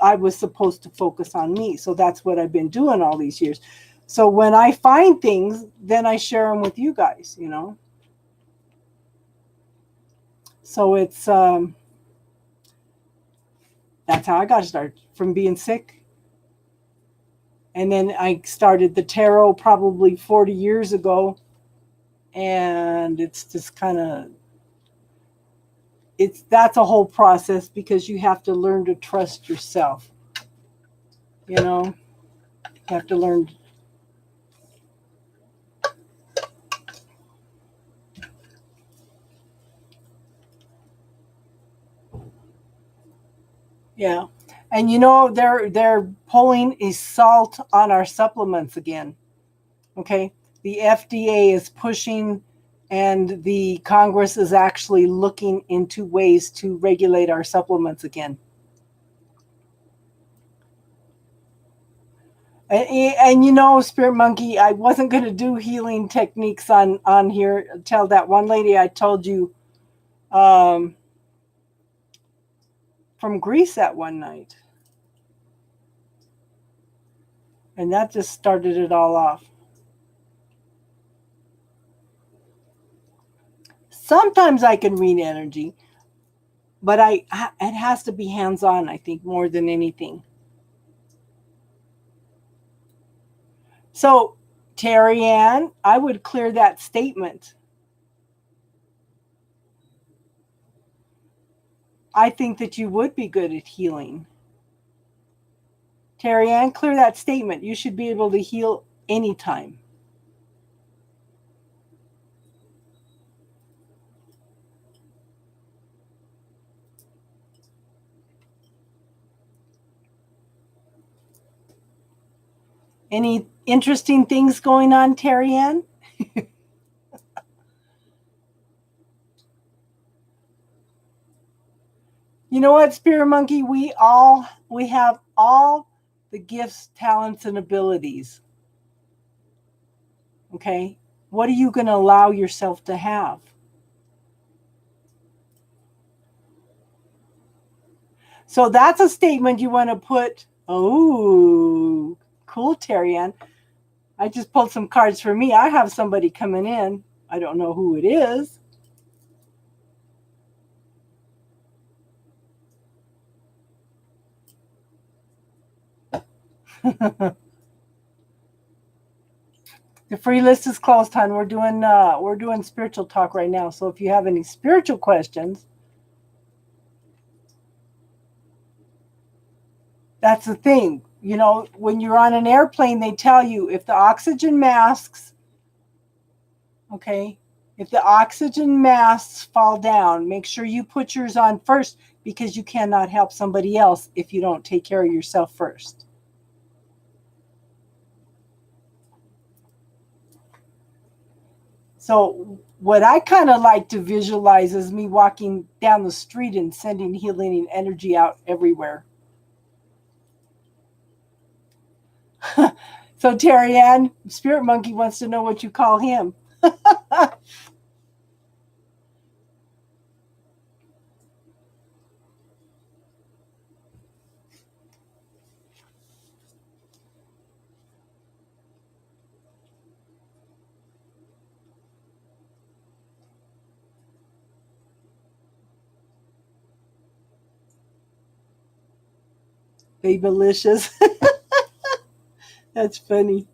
I was supposed to focus on me. So that's what I've been doing all these years. So when I find things, then I share them with you guys, you know. So it's, that's how I got started, from being sick. And then I started the tarot probably 40 years ago. And it's just kind of, that's a whole process because you have to learn to trust yourself. You know, you have to learn. Yeah. And you know, they're pulling a salt on our supplements again. Okay. The FDA is pushing, and the Congress is actually looking into ways to regulate our supplements again. And you know, Spirit Monkey, I wasn't going to do healing techniques on here. Tell that one lady I told you from Greece that one night. And that just started it all off. Sometimes I can read energy, but it has to be hands-on, I think, more than anything. So, Terry Ann, I would clear that statement. I think that you would be good at healing. Terry Ann, clear that statement. You should be able to heal anytime. Any interesting things going on, Terry Ann? You know what, Spirit Monkey? We have all the gifts, talents, and abilities. Okay? What are you going to allow yourself to have? So that's a statement you want to put. Oh, cool, Terry Ann. I just pulled some cards for me. I have somebody coming in. I don't know who it is. The free list is closed, hon. We're doing spiritual talk right now. So if you have any spiritual questions, that's the thing. You know, when you're on an airplane, they tell you if the oxygen masks, okay, if the oxygen masks fall down, make sure you put yours on first, because you cannot help somebody else if you don't take care of yourself first. So what I kind of like to visualize is me walking down the street and sending healing energy out everywhere. So Terry Ann, Spirit Monkey wants to know what you call him. Babylicious. That's funny.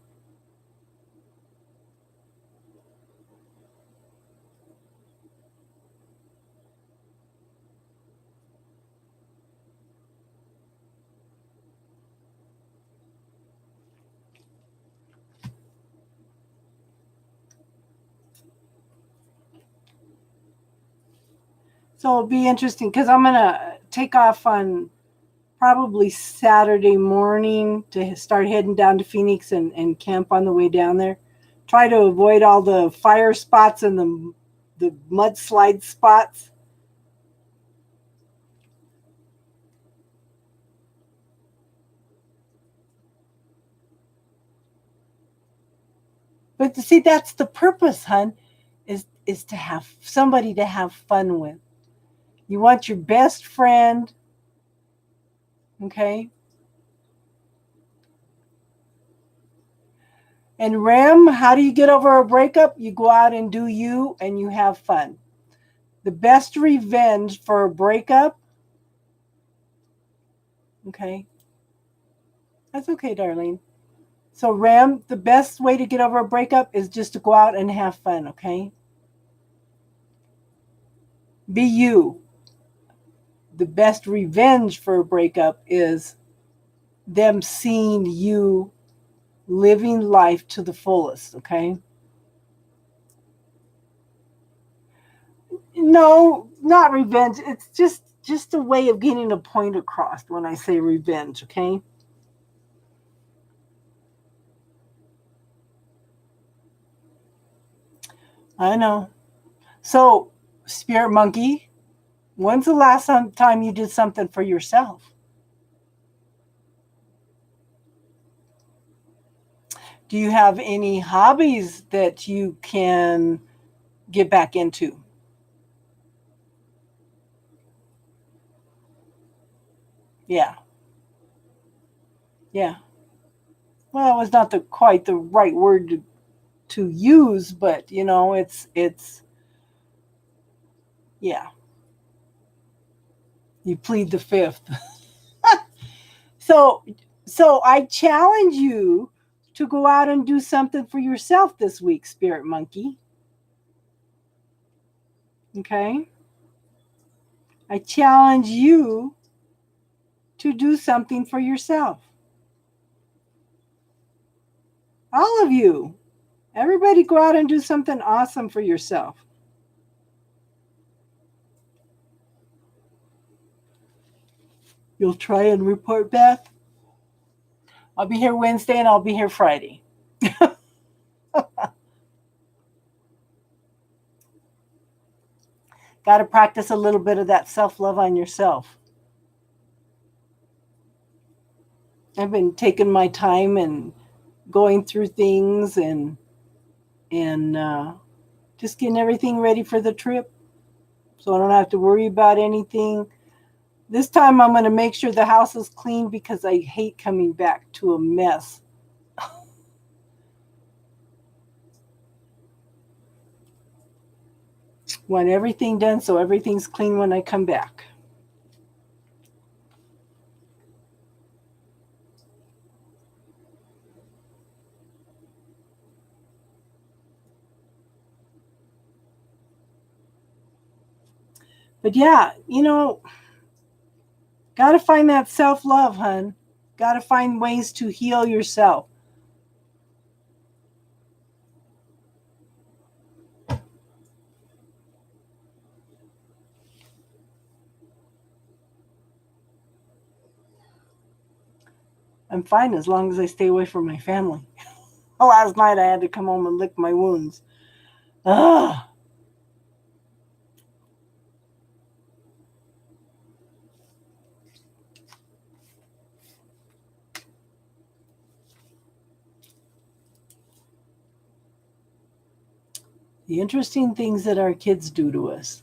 So it'll be interesting because I'm going to take off on probably Saturday morning to start heading down to Phoenix and camp on the way down there. Try to avoid all the fire spots and the mudslide spots. But see, that's the purpose, hon, is to have somebody to have fun with. You want your best friend, okay? And Rem, how do you get over a breakup? You go out and do you, and you have fun. The best revenge for a breakup, okay? That's okay, darling. So, Ram, the best way to get over a breakup is just to go out and have fun, okay? Be you. The best revenge for a breakup is them seeing you living life to the fullest, okay? No, not revenge. It's just a way of getting a point across when I say revenge, okay? I know. So, Spirit Monkey, when's the last time you did something for yourself? Do you have any hobbies that you can get back into? Yeah. Yeah. Well, it's not quite the right word to use, but it's yeah. You plead the fifth. So I challenge you to go out and do something for yourself this week, Spirit Monkey. Okay? I challenge you to do something for yourself. All of you. Everybody go out and do something awesome for yourself. You'll try and report back? I'll be here Wednesday and I'll be here Friday. Got to practice a little bit of that self-love on yourself. I've been taking my time and going through things and just getting everything ready for the trip so I don't have to worry about anything. This time I'm going to make sure the house is clean because I hate coming back to a mess. Want everything done so everything's clean when I come back. But yeah, got to find that self-love, hun. Got to find ways to heal yourself. I'm fine as long as I stay away from my family. Last night I had to come home and lick my wounds. Ah. The interesting things that our kids do to us.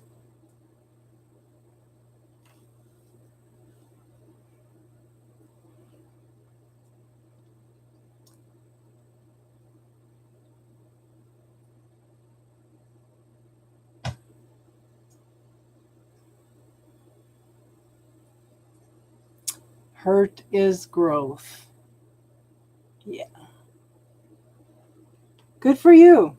Hurt is growth. Yeah. Good for you.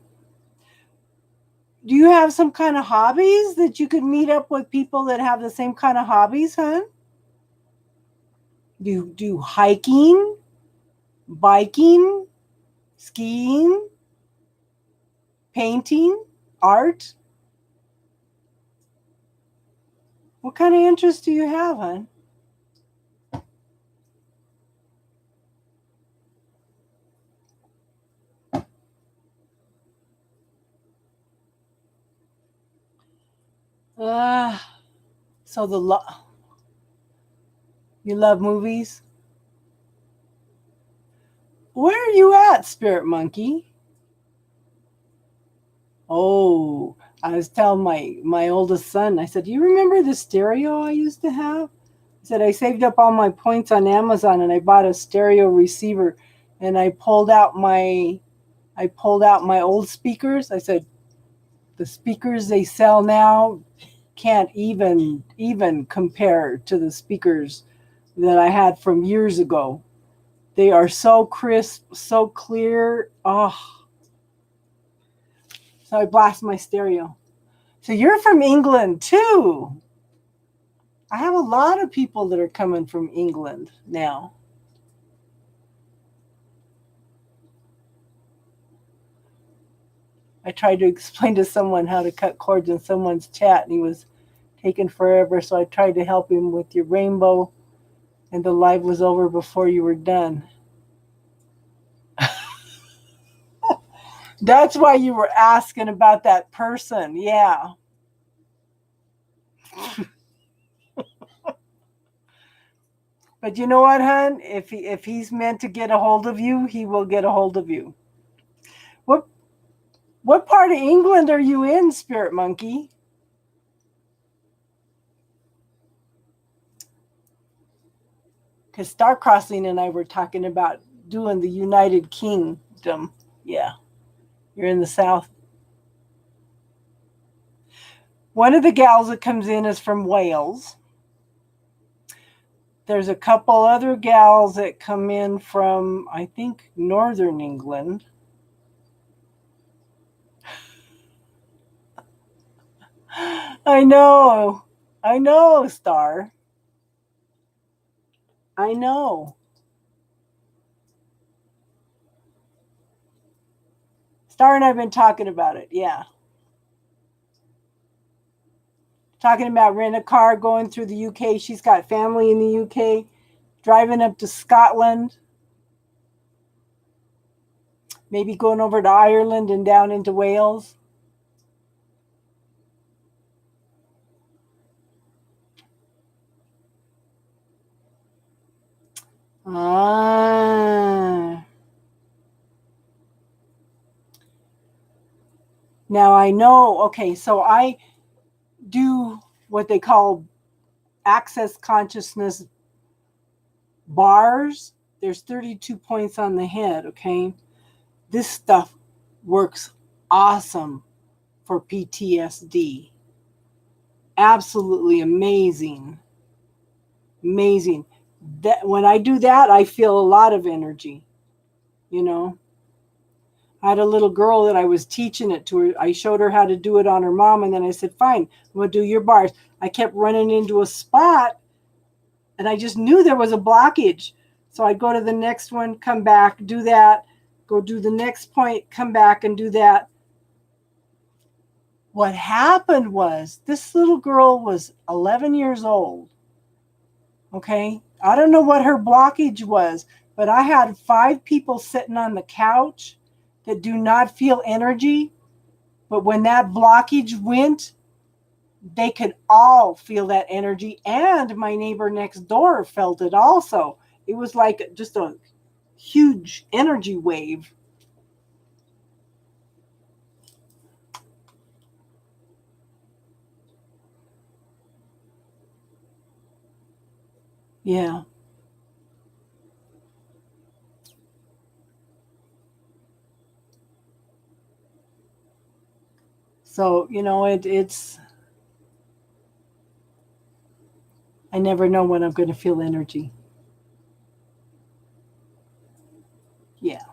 Do you have some kind of hobbies that you could meet up with people that have the same kind of hobbies, hon? Do you do hiking, biking, skiing, painting, art? What kind of interests do you have, hon? Uh, so you love movies? Where are you at, Spirit Monkey? Oh, I was telling my oldest son, I said, "Do you remember the stereo I used to have?" I said, "I saved up all my points on Amazon and I bought a stereo receiver and I pulled out my old speakers." I said, "The speakers they sell now can't even compare to the speakers that I had from years ago. They are so crisp, so clear." Oh, so I blast my stereo. So you're from England too. I have a lot of people that are coming from England now. I tried to explain to someone how to cut cords in someone's chat and he was taking forever. So I tried to help him with your rainbow and the live was over before you were done. That's why you were asking about that person. Yeah. But you know what, hon? If he's meant to get a hold of you, he will get a hold of you. What what part of England are you in, Spirit Monkey? Because Star Crossing and I were talking about doing the United Kingdom. Yeah, you're in the South. One of the gals that comes in is from Wales. There's a couple other gals that come in from, I think, Northern England. I know, Star. I know. Star and I have been talking about it. Yeah. Talking about renting a car, going through the UK. She's got family in the UK. Driving up to Scotland. Maybe going over to Ireland and down into Wales. Ah. Now I know, okay, so I do what they call access consciousness bars. There's 32 points on the head, okay? This stuff works awesome for PTSD. Absolutely amazing. Amazing. That when I do that, I feel a lot of energy, you know. I had a little girl that I was teaching it to her. I showed her how to do it on her mom, and then I said, "Fine, I'm going to do your bars." I kept running into a spot, and I just knew there was a blockage. So I'd go to the next one, come back, do that, go do the next point, come back and do that. What happened was this little girl was 11 years old. Okay. I don't know what her blockage was, but I had 5 people sitting on the couch that do not feel energy. But when that blockage went, they could all feel that energy. And my neighbor next door felt it also. It was like just a huge energy wave. Yeah. So, it's, I never know when I'm going to feel energy. Yeah.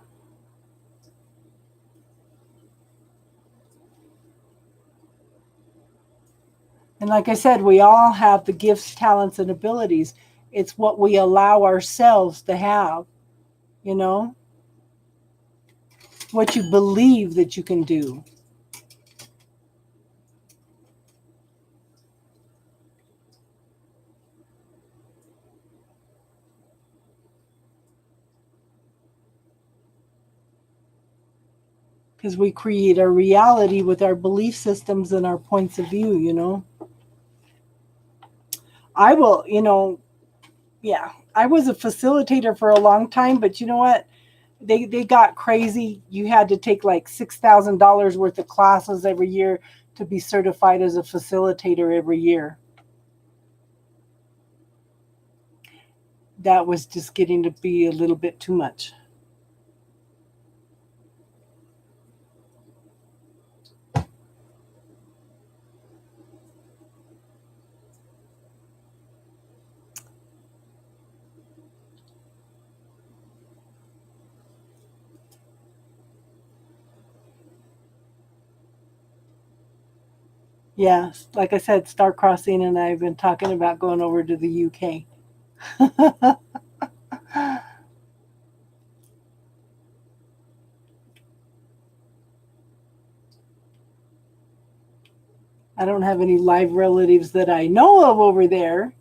And like I said, we all have the gifts, talents, and abilities. It's what we allow ourselves to have, you know, what you believe that you can do. Because we create our reality with our belief systems and our points of view. I will, yeah, I was a facilitator for a long time, but you know what? They got crazy. You had to take like $6,000 worth of classes every year to be certified as a facilitator every year. That was just getting to be a little bit too much. Yeah, like I said, Star Crossing and I have been talking about going over to the UK. I don't have any live relatives that I know of over there.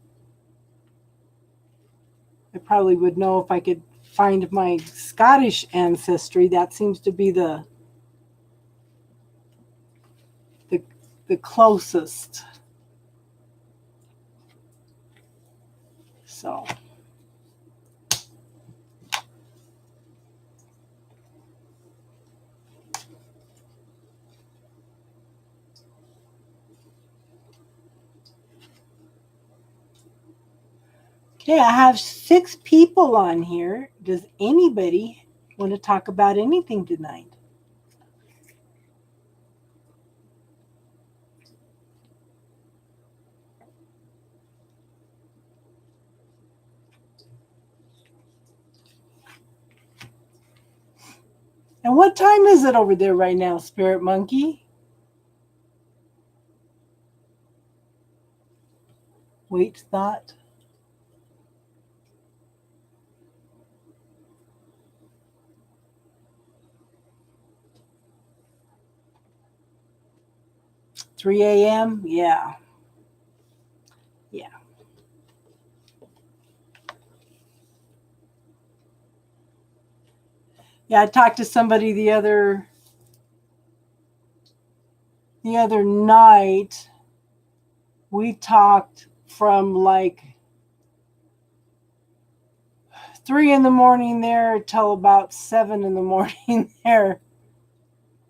I probably would know if I could find my Scottish ancestry. That seems to be the, the closest. So, okay, I have 6 people on here. Does anybody want to talk about anything tonight? And what time is it over there right now, Spirit Monkey? Wait, thought. Three a.m.? Yeah. Yeah. Yeah, I talked to somebody the other night. We talked from like 3 in the morning there till about 7 in the morning there.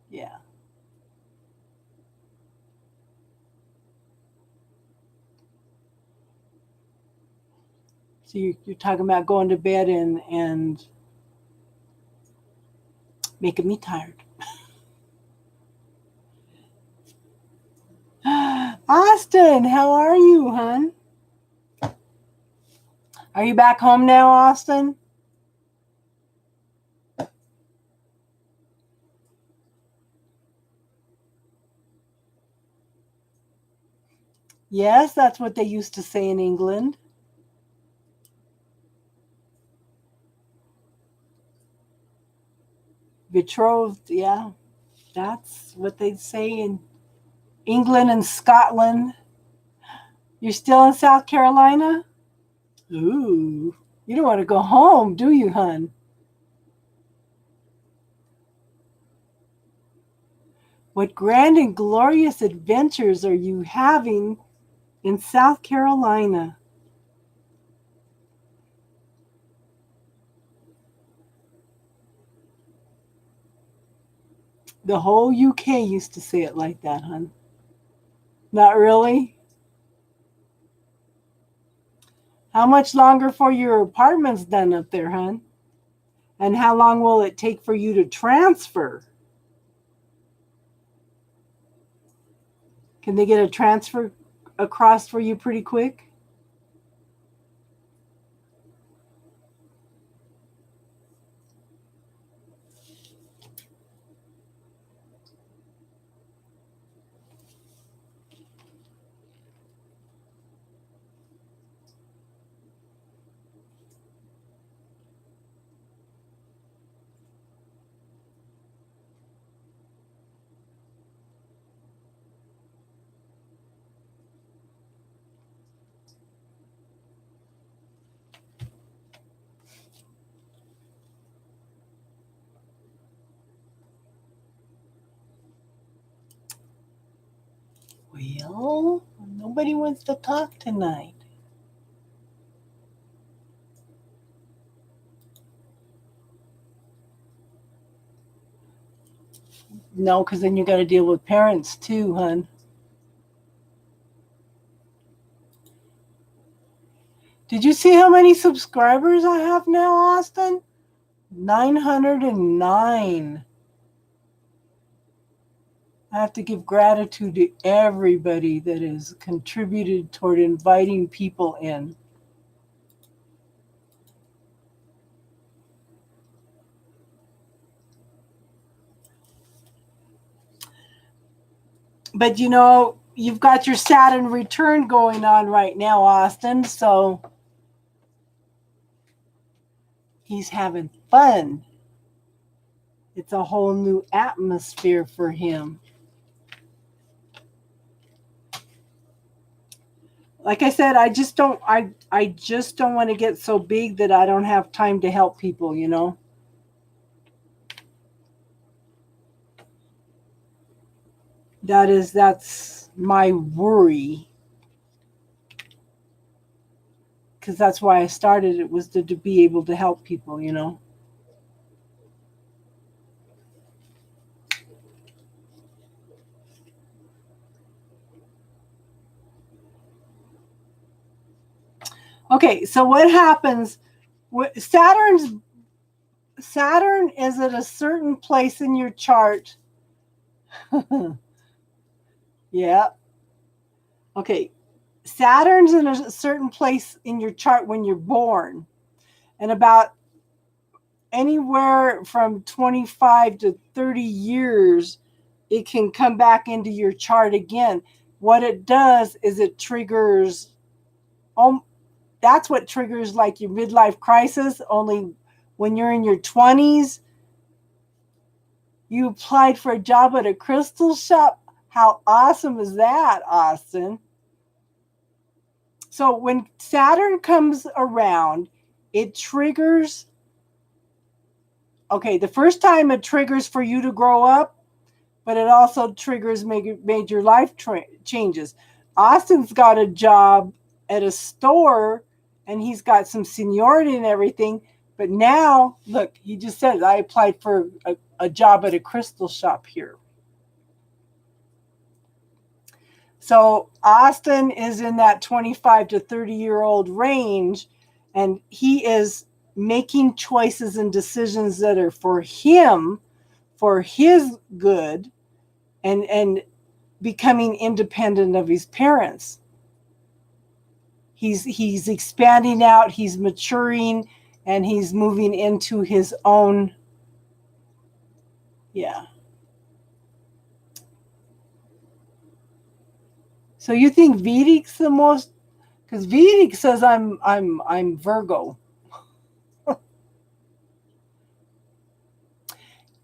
Yeah. So you're talking about going to bed and making me tired. Austin, how are you, hon? Are you back home now, Austin? Yes, that's what they used to say in England. Betrothed, yeah. That's what they'd say in England and Scotland. You're still in South Carolina? Ooh. You don't want to go home, do you, hon? What grand and glorious adventures are you having in South Carolina? The whole UK used to say it like that, hon. Not really? How much longer for your apartment's done up there, hon? And how long will it take for you to transfer? Can they get a transfer across for you pretty quick? Well, nobody wants to talk tonight. No, because then you got to deal with parents too, hon. Did you see how many subscribers I have now, Austin? 909. I have to give gratitude to everybody that has contributed toward inviting people in. But you know, you've got your Saturn return going on right now, Austin, so he's having fun. It's a whole new atmosphere for him. Like I said, I just don't want to get so big that I don't have time to help people, you know? That's my worry. Because that's why I started it, was to be able to help people, you know? Okay, so what happens? Saturn is at a certain place in your chart. Yeah. Okay. Saturn's in a certain place in your chart when you're born. And about anywhere from 25 to 30 years, it can come back into your chart again. What it does is it triggers, that's what triggers like your midlife crisis. Only when you're in your 20s, you applied for a job at a crystal shop. How awesome is that, Austin? So when Saturn comes around, it triggers. Okay, the first time it triggers for you to grow up, but it also triggers major life changes. Austin's got a job at a store, and he's got some seniority and everything. But now, look, he just said, I applied for a job at a crystal shop here. So Austin is in that 25 to 30-year-old range, and he is making choices and decisions that are for him, for his good, and becoming independent of his parents. He's expanding out, he's maturing, and he's moving into his own. Yeah. So you think Vedic's the most? Because Vedic says I'm Virgo.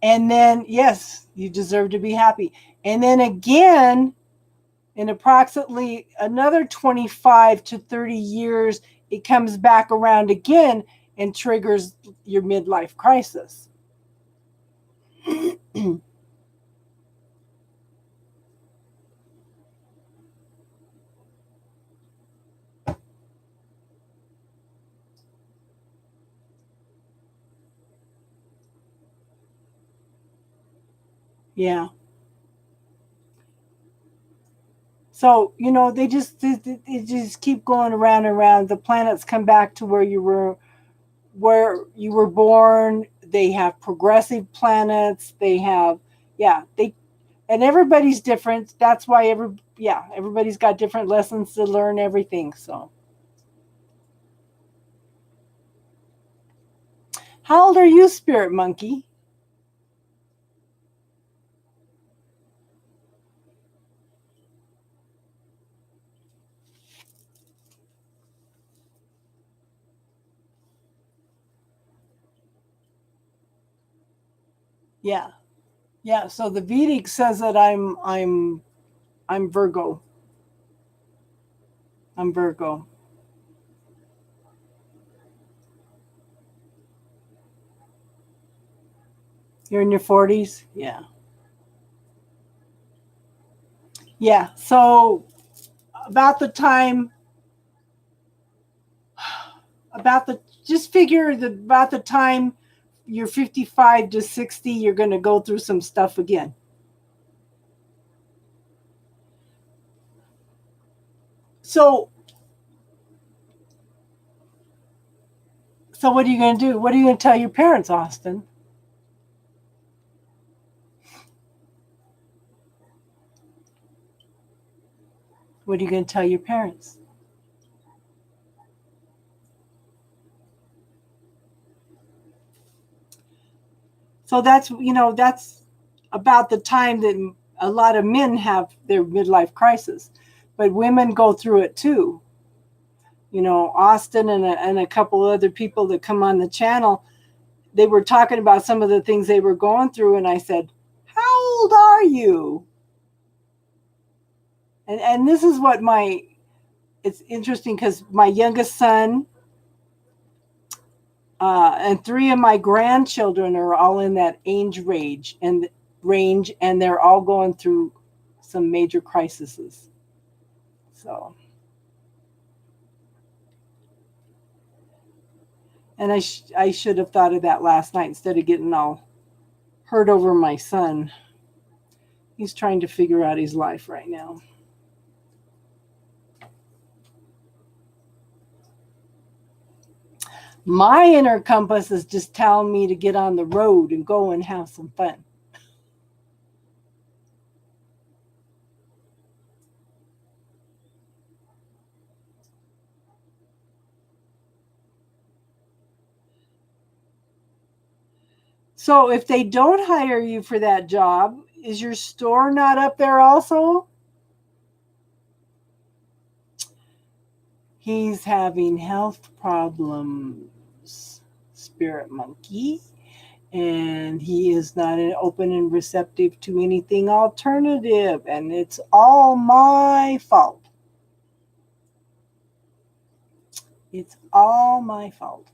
And then, yes, you deserve to be happy. And then again, in approximately another 25 to 30 years, it comes back around again and triggers your midlife crisis. Yeah. So, they just keep going around and around. The planets come back to where you were born. They have progressive planets. They have, yeah, they and everybody's different. That's why everybody's got different lessons to learn, everything. So, how old are you, Spirit Monkey? Yeah. Yeah, so the Vedic says that I'm Virgo. I'm Virgo. You're in your 40s? Yeah. Yeah. So about the time about the just figure that about the time you're 55 to 60, you're going to go through some stuff again. So so what are you going to do? What are you going to tell your parents, Austin? What are you going to tell your parents? So that's about the time that a lot of men have their midlife crisis, but women go through it too. Austin and a couple other people that come on the channel, they were talking about some of the things they were going through, and I said, "How old are you?" And this is what it's interesting because my youngest son and three of my grandchildren are all in that age range, and they're all going through some major crises. So, and I should have thought of that last night instead of getting all hurt over my son. He's trying to figure out his life right now. My inner compass is just telling me to get on the road and go and have some fun. So if they don't hire you for that job, is your store not up there also? He's having health problems, Spirit Monkey, and he is not open and receptive to anything alternative, and it's all my fault. It's all my fault.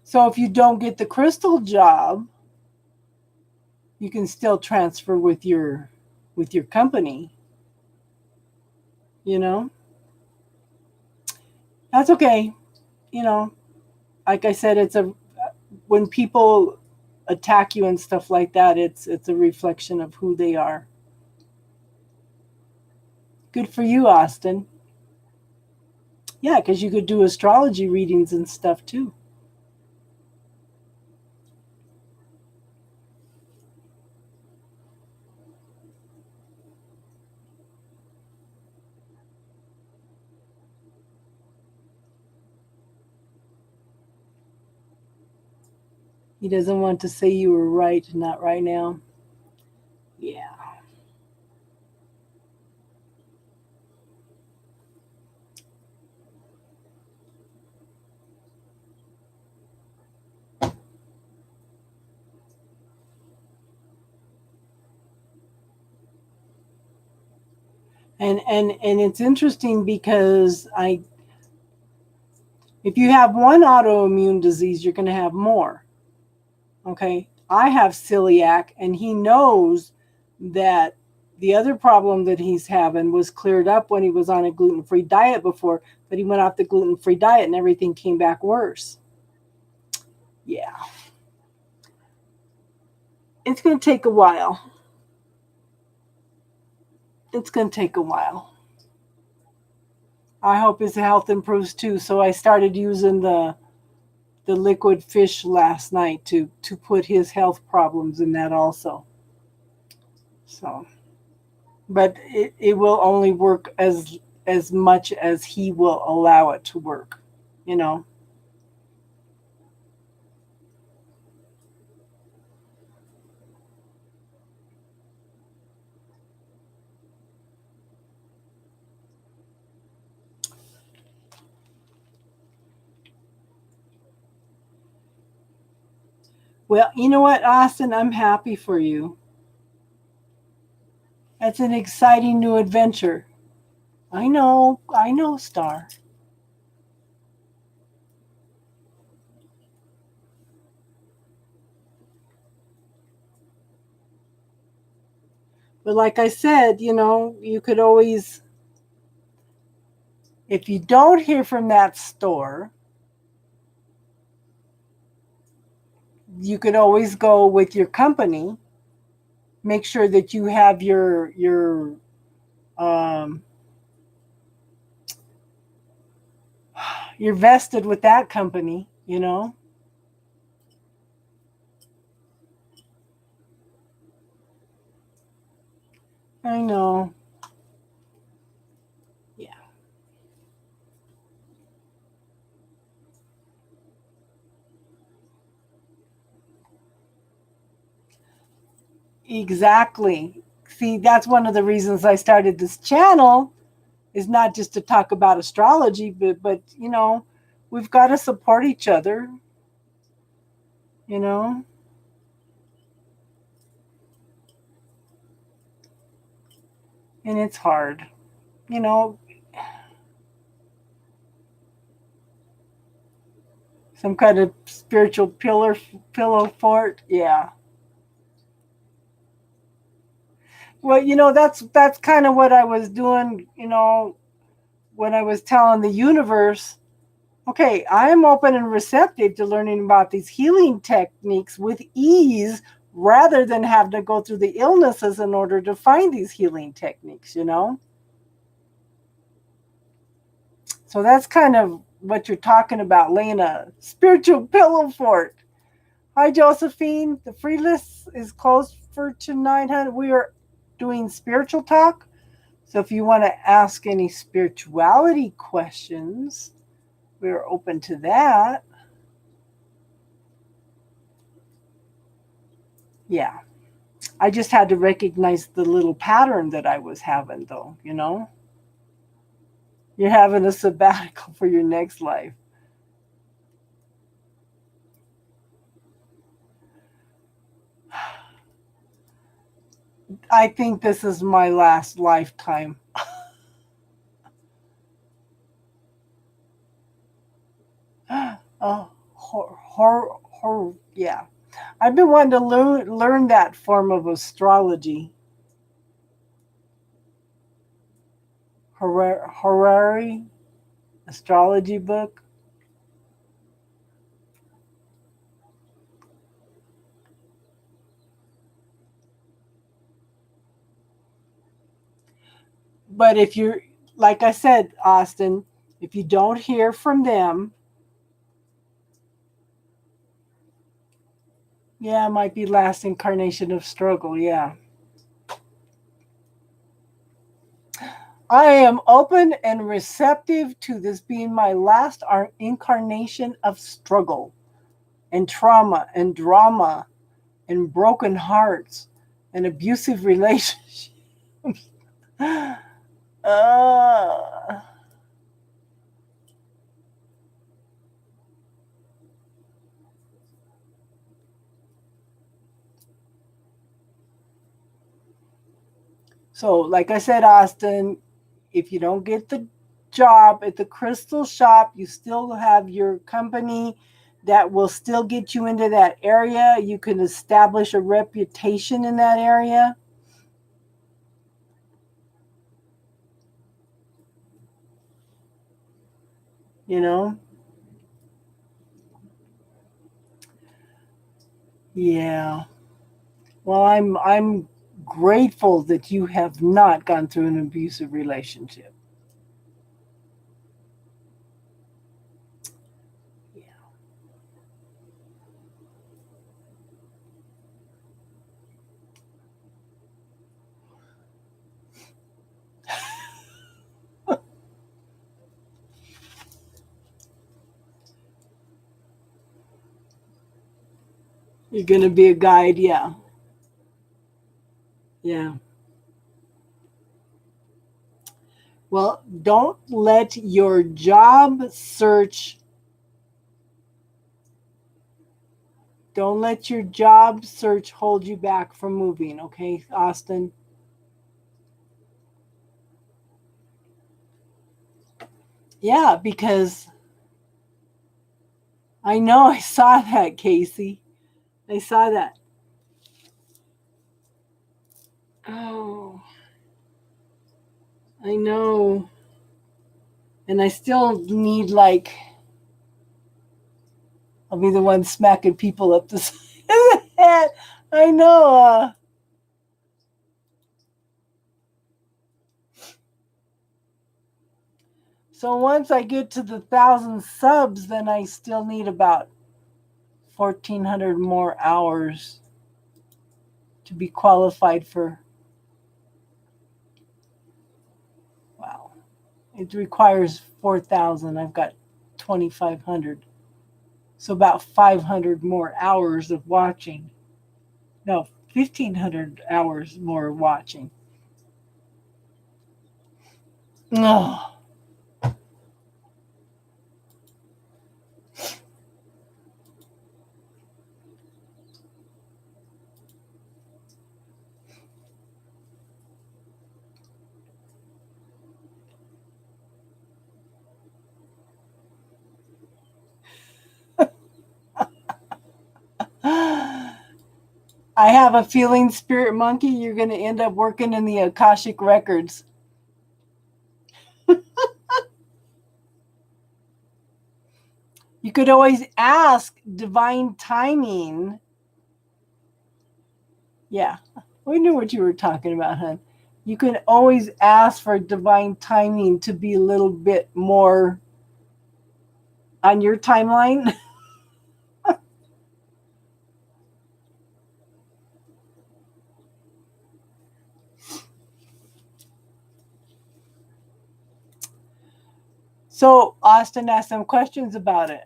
So if you don't get the crystal job, you can still transfer with your company, you know? That's okay. You know, like I said, it's a when people attack you and stuff like that, it's a reflection of who they are. Good for you, Austin. Yeah, because you could do astrology readings and stuff too. He doesn't want to say you were right, not right now. Yeah. And it's interesting because if you have one autoimmune disease, you're going to have more. Okay. I have celiac, and he knows that the other problem that he's having was cleared up when he was on a gluten-free diet before, but he went off the gluten-free diet and everything came back worse. Yeah. It's going to take a while. It's going to take a while. I hope his health improves too. So I started using the liquid fish last night to put his health problems in that also. So, but it will only work as much as he will allow it to work, you know. Well, you know what, Austin, I'm happy for you. That's an exciting new adventure. I know, Star. But like I said, you know, you could always, if you don't hear from that store, you could always go with your company. Make sure that you have um, you're vested with that company, you know. I know. Yeah. Exactly. See, that's one of the reasons I started this channel is not just to talk about astrology, but you know, we've got to support each other, you know. And it's hard. You know, some kind of spiritual pillow fort. Yeah. Well, you know, that's kind of what I was doing, you know, when I was telling the universe, okay, I am open and receptive to learning about these healing techniques with ease rather than have to go through the illnesses in order to find these healing techniques, you know? So that's kind of what you're talking about, laying a spiritual pillow fort. Hi, Josephine. The free list is closed for tonight, honey. We are doing spiritual talk. So if you want to ask any spirituality questions, we're open to that. Yeah. I just had to recognize the little pattern that I was having, though, you know? You're having a sabbatical for your next life. I think this is my last lifetime. Oh, yeah. I've been wanting to learn that form of astrology. Harari astrology book. But if you're, like I said, Austin, if you don't hear from them, yeah, it might be last incarnation of struggle. Yeah. I am open and receptive to this being my last incarnation of struggle and trauma and drama and broken hearts and abusive relationships. uh, so, like I said, Austin, if you don't get the job at the crystal shop, you still have your company that will still get you into that area. You can establish a reputation in that area. you know? Yeah. Well, I'm grateful that you have not gone through an abusive relationship. Yeah. You're going to be a guide, yeah. Yeah. Well, don't let your job search hold you back from moving, okay, Austin? Yeah, because I know I saw that, Casey. I saw that. Oh, I know. And I still need, like, I'll be the one smacking people up the side of the head. I know. So once I get to the 1,000 subs, then I still need about 1,400 more hours to be qualified for. Wow. It requires 4,000. I've got 2,500. So about 500 more hours of watching. No, 1,500 hours more watching. Oh. I have a feeling, Spirit Monkey, you're going to end up working in the Akashic Records. You could always ask divine timing. Yeah, we knew what you were talking about, hon. You could always ask for divine timing to be a little bit more on your timeline. So Austin asked some questions about it.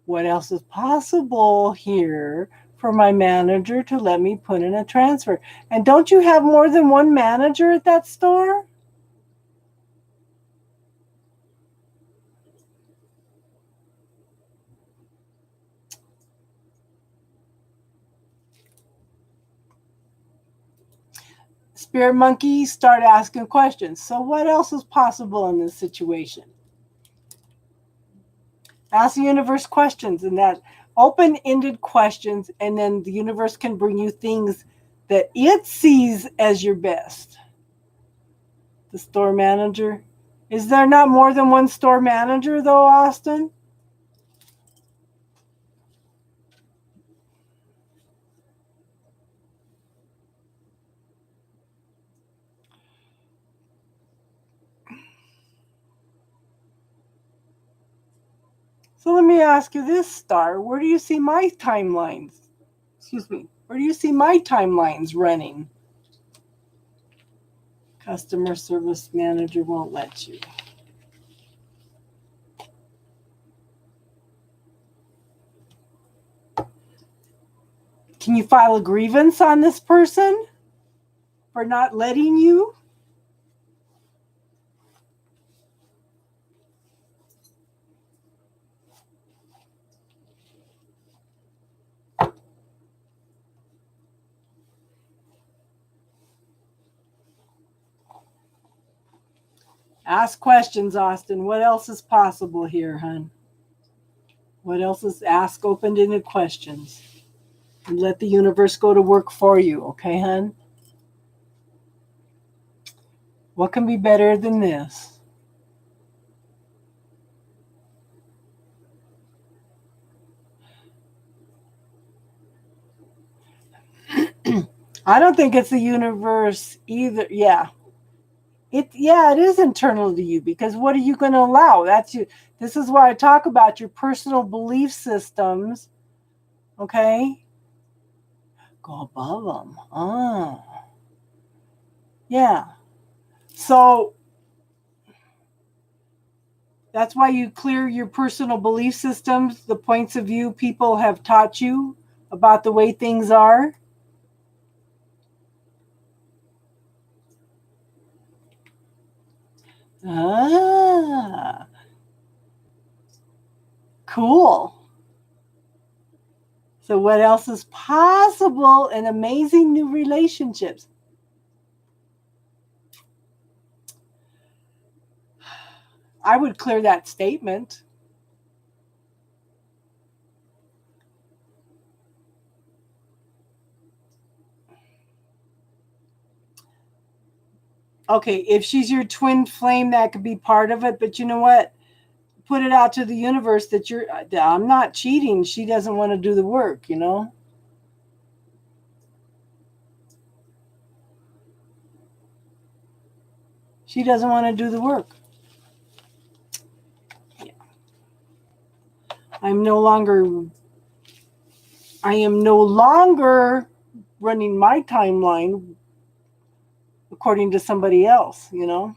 What else is possible here for my manager to let me put in a transfer? And don't you have more than one manager at that store? Spirit Monkey, start asking questions. So what else is possible in this situation? Ask the universe questions, and that open-ended questions, and then the universe can bring you things that it sees as your best. The store manager. Is there not more than one store manager, though, Austin? So let me ask you this, Star. Where do you see my timelines? Excuse me. Where do you see my timelines running? Customer service manager won't let you. Can you file a grievance on this person for not letting you? Ask questions, Austin. What else is possible here, hon? What else is ask open-ended questions? And let the universe go to work for you, okay, hon? What can be better than this? I don't think it's the universe either. Yeah. It is internal to you, because what are you going to allow? That's you. This is why I talk about your personal belief systems. Okay? Go above them. Oh. Yeah. So that's why you clear your personal belief systems, the points of view people have taught you about the way things are. Ah, cool. So, what else is possible in amazing new relationships? I would clear that statement. Okay, if she's your twin flame, that could be part of it. But you know what? Put it out to the universe that I'm not cheating. She doesn't want to do the work, you know? She doesn't want to do the work. Yeah. I am no longer running my timeline according to somebody else, you know?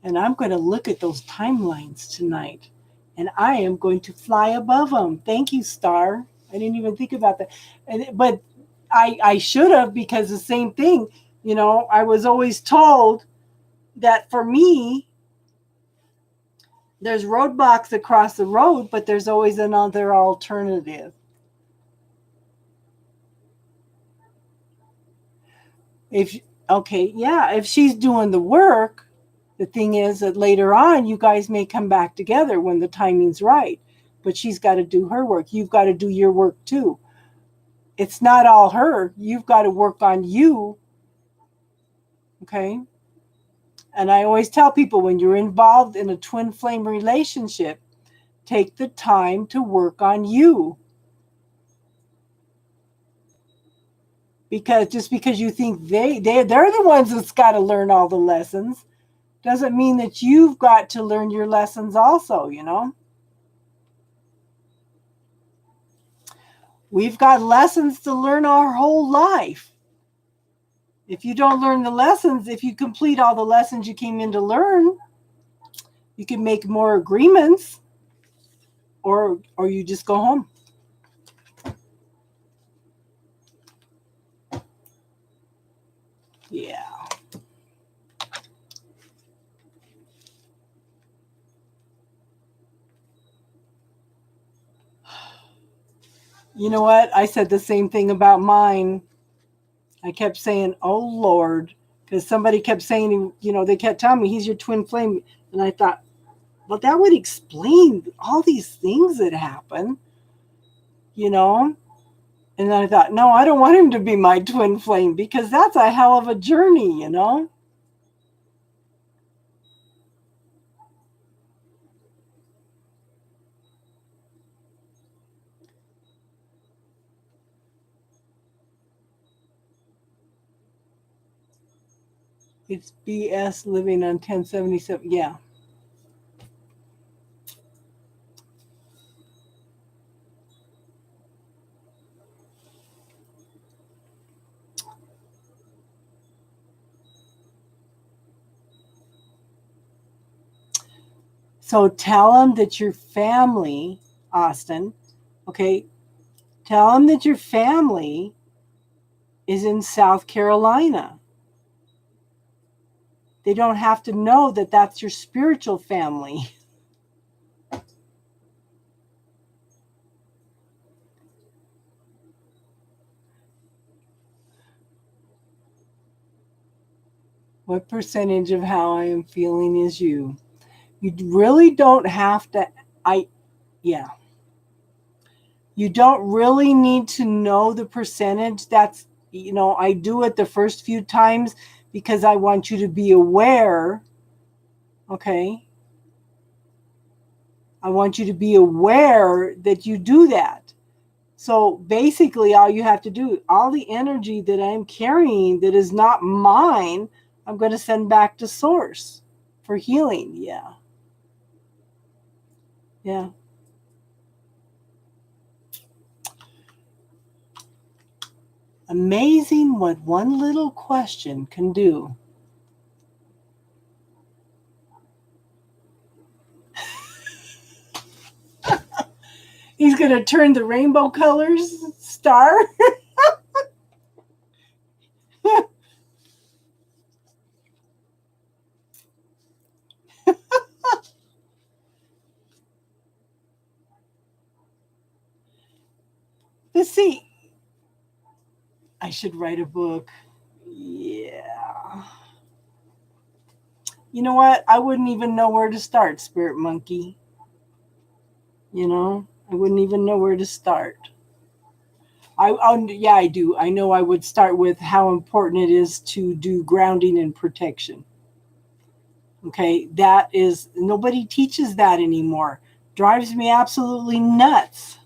And I'm going to look at those timelines tonight, and I am going to fly above them. Thank you, Star. I didn't even think about that. But I should have, because the same thing, you know, I was always told that for me, there's roadblocks across the road, but there's always another alternative. If Okay, yeah, if she's doing the work, the thing is that later on you guys may come back together when the timing's right. But she's got to do her work. You've got to do your work too. It's not all her. You've got to work on you. Okay? And I always tell people, when you're involved in a twin flame relationship, take the time to work on you. Because just because you think they're the ones that's got to learn all the lessons doesn't mean that you've got to learn your lessons also, you know? We've got lessons to learn our whole life. If you don't learn the lessons, if you complete all the lessons you came in to learn, you can make more agreements, or you just go home. Yeah. You know what? I said the same thing about mine. I kept saying, "Oh Lord," because somebody kept saying, you know, they kept telling me he's your twin flame, and I thought, well, that would explain all these things that happen, you know. And then I thought, no, I don't want him to be my twin flame, because that's a hell of a journey, you know. It's BS living on 1077. Yeah. So tell them that your family, Austin, okay, tell them that your family is in South Carolina. They don't have to know that that's your spiritual family. What percentage of how I am feeling is you? You really don't have to, yeah. You don't really need to know the percentage. That's, you know, I do it the first few times because I want you to be aware, Okay? I want you to be aware that you do that. So basically, all you have to do, all the energy that I'm carrying that is not mine, I'm going to send back to source for healing. Yeah. Yeah. Amazing what one little question can do. He's going to turn the rainbow colors star. Let's see. I should write a book. Yeah. You know what? I wouldn't even know where to start, Spirit Monkey. You know, I wouldn't even know where to start. Yeah, I do. I know I would start with how important it is to do grounding and protection. Okay, that is, nobody teaches that anymore. Drives me absolutely nuts.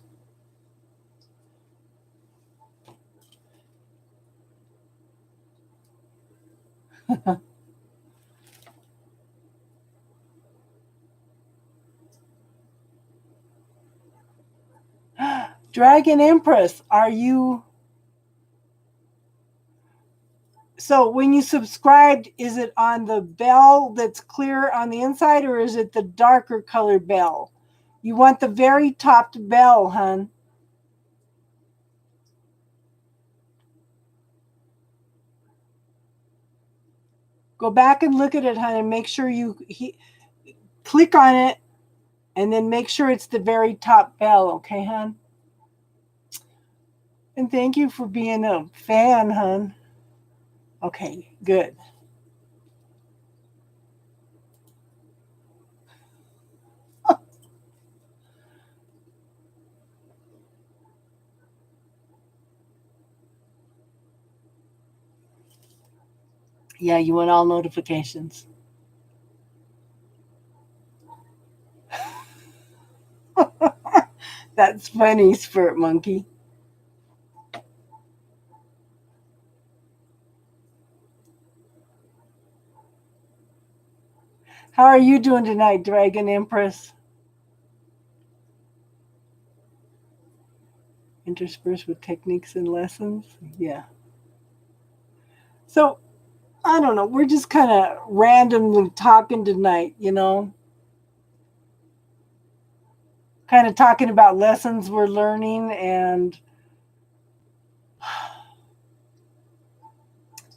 Dragon Empress, are you? So when you subscribed, is it on the bell that's clear on the inside, or is it the darker colored bell? You want the very top bell, hun. Go back and look at it, hun, and make sure you click on it, and then make sure it's the very top bell, okay, hun? And thank you for being a fan, hun. Okay, good. Yeah, you want all notifications. That's funny, Spirit Monkey. How are you doing tonight, Dragon Empress? Interspersed with techniques and lessons? Yeah. So, I don't know. We're just kind of randomly talking tonight, you know? Kind of talking about lessons we're learning and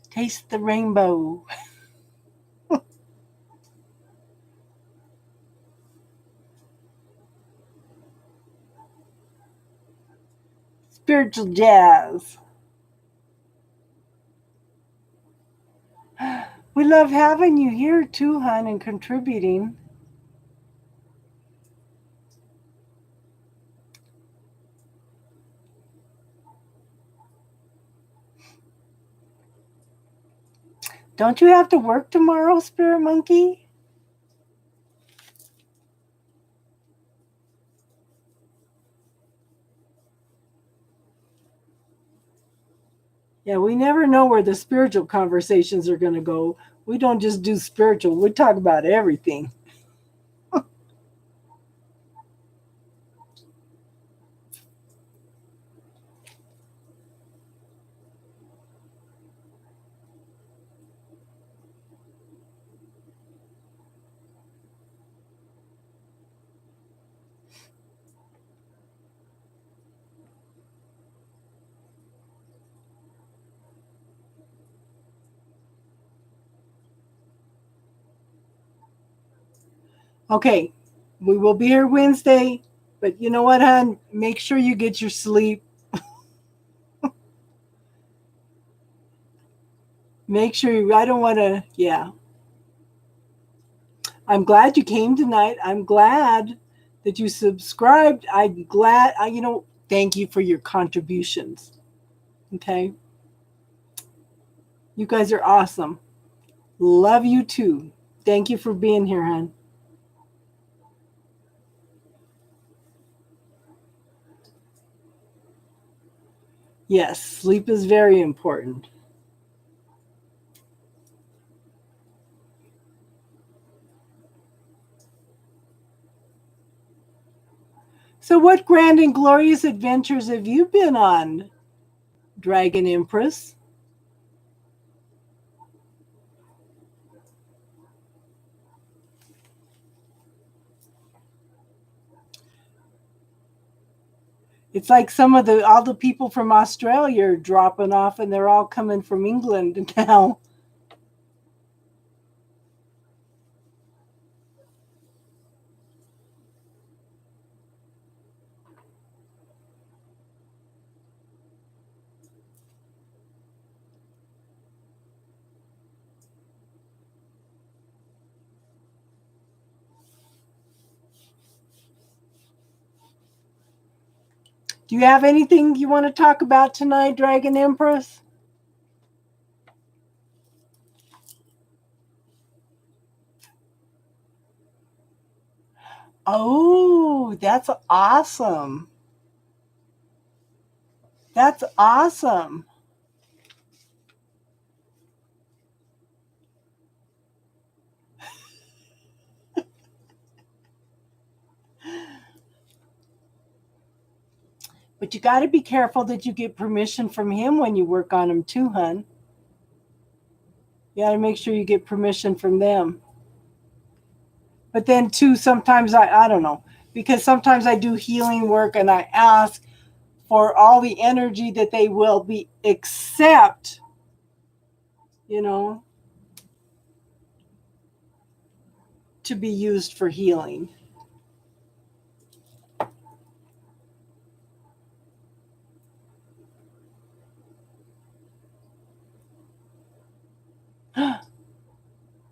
taste the rainbow. Spiritual jazz. We love having you here too, hon, and contributing. Don't you have to work tomorrow, Spirit Monkey? Yeah, we never know where the spiritual conversations are going to go. We don't just do spiritual, we talk about everything. Okay, we will be here Wednesday, but you know what, hon? Make sure you get your sleep. Make sure I don't want to, yeah. I'm glad you came tonight. I'm glad that you subscribed. I'm glad, thank you for your contributions. Okay. You guys are awesome. Love you too. Thank you for being here, hon. Yes, sleep is very important. So, what grand and glorious adventures have you been on, Dragon Empress? It's like all the people from Australia are dropping off and they're all coming from England now. Do you have anything you want to talk about tonight, Dragon Empress? Oh, that's awesome. That's awesome. But you got to be careful that you get permission from him when you work on them too, hun. You got to make sure you get permission from them. But then too, sometimes I don't know, because sometimes I do healing work and I ask for all the energy that they will be accept, to be used for healing.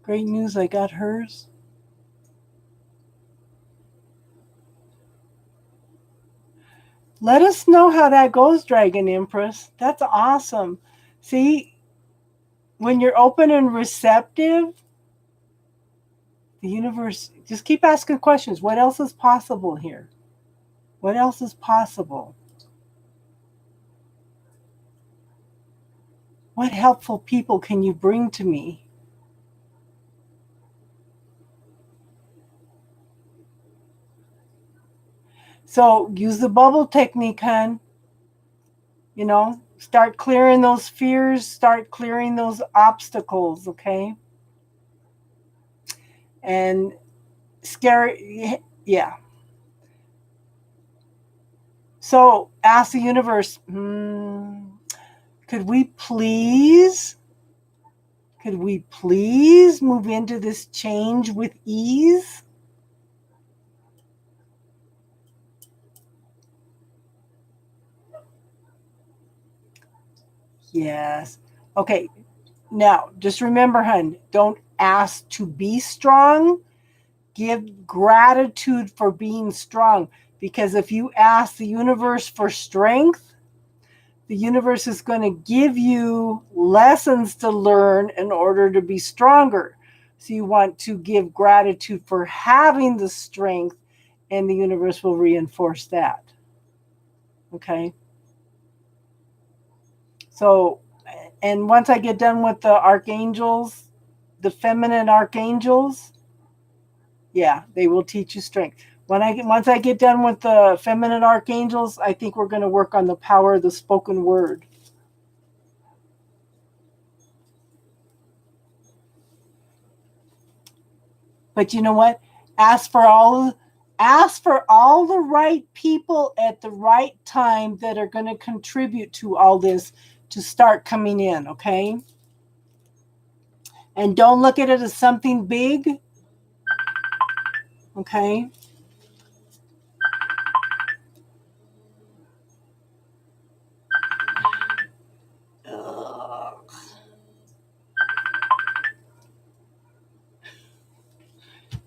Great news, I got hers. Let us know how that goes, Dragon Empress. That's awesome. See, when you're open and receptive, the universe, just keep asking questions. What else is possible here? What else is possible? What helpful people can you bring to me? So use the bubble technique, hon. Start clearing those fears, start clearing those obstacles, okay? And scary, yeah. So ask the universe, could we please move into this change with ease? Yes. Okay. Now, just remember, hun, don't ask to be strong. Give gratitude for being strong. Because if you ask the universe for strength, the universe is going to give you lessons to learn in order to be stronger. So you want to give gratitude for having the strength, and the universe will reinforce that. Okay? So, and once I get done with the archangels, the feminine archangels, yeah, they will teach you strength. Once I get done with the feminine archangels, I think we're going to work on the power of the spoken word. But you know what? Ask for all the right people at the right time that are going to contribute to all this to start coming in, okay? And don't look at it as something big, okay?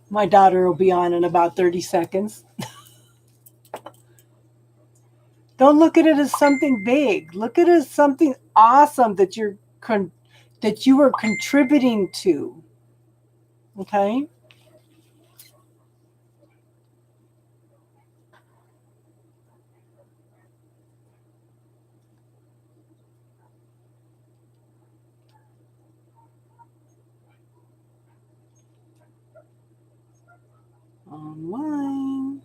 My daughter will be on in about 30 seconds. Don't look at it as something big. Look at it as something awesome that you are contributing to. Okay. Online.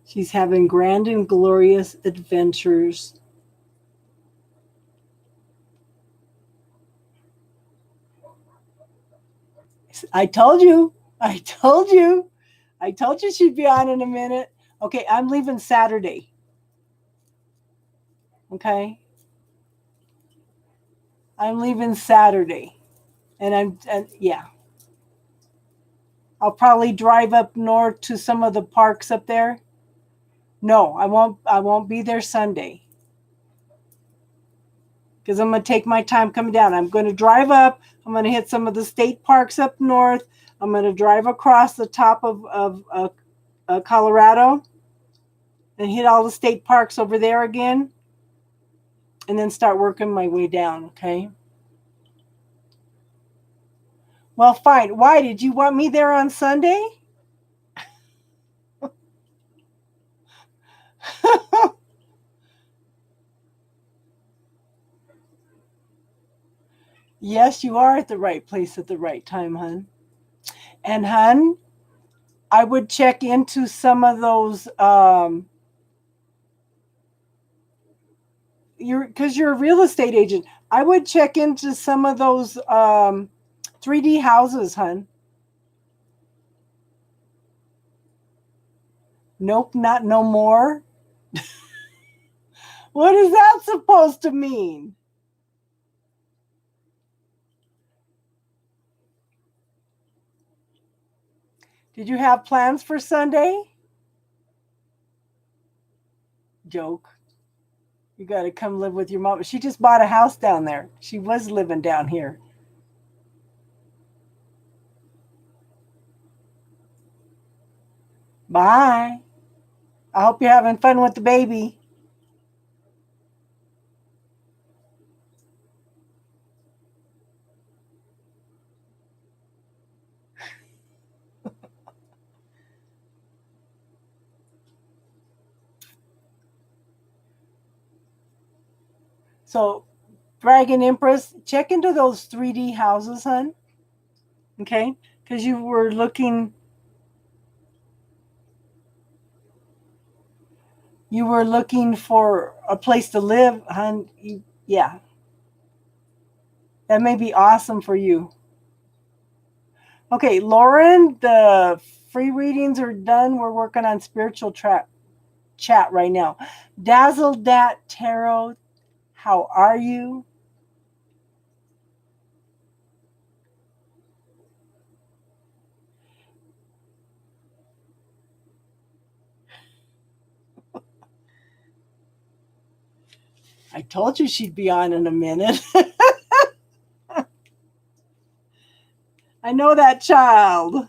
She's having grand and glorious adventures. I told you. I told you. I told you she'd be on in a minute. Okay, I'm leaving Saturday. Okay. I'm leaving Saturday. And yeah. I'll probably drive up north to some of the parks up there. No, I won't be there Sunday. Because I'm going to take my time coming down. I'm going to drive up. I'm going to hit some of the state parks up north. I'm going to drive across the top of Colorado and hit all the state parks over there again. And then start working my way down, okay? Well, fine. Why? Did you want me there on Sunday? Yes, you are at the right place at the right time, hun. And, hun, I would check into some of those because you're a real estate agent. I would check into some of those 3D houses, hun. Nope, not no more. What is that supposed to mean? Did you have plans for Sunday? Joke. You got to come live with your mom. She just bought a house down there. She was living down here. Bye. I hope you're having fun with the baby. So, Dragon Empress, check into those 3D houses, hun. Okay? Because you were looking for a place to live, hun. Yeah. That may be awesome for you. Okay, Lauren, the free readings are done. We're working on spiritual chat right now. Dazzle Dat Tarot, how are you? I told you she'd be on in a minute. I know that child.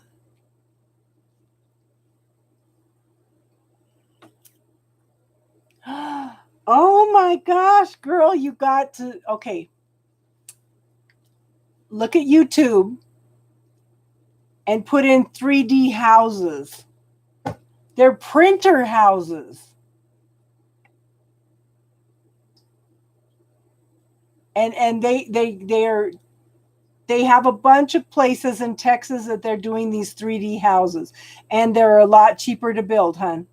Oh my gosh, girl, you got to. Okay. Look at YouTube and put in 3D houses. They're printer houses. And they have a bunch of places in Texas that they're doing these 3D houses, and they're a lot cheaper to build, hun.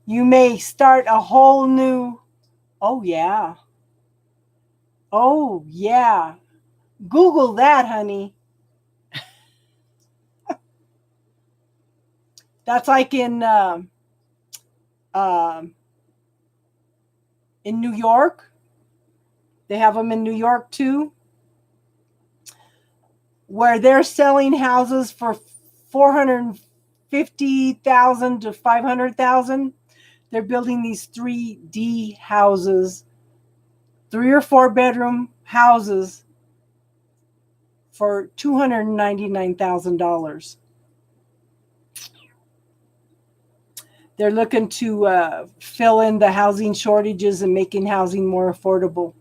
You may start a whole new. Oh yeah. Oh yeah. Google that, honey. That's like in New York. They have them in New York too, where they're selling houses for $450,000 to $500,000. They're building these 3D houses, 3 or 4 bedroom houses for $299,000. They're looking to fill in the housing shortages and making housing more affordable.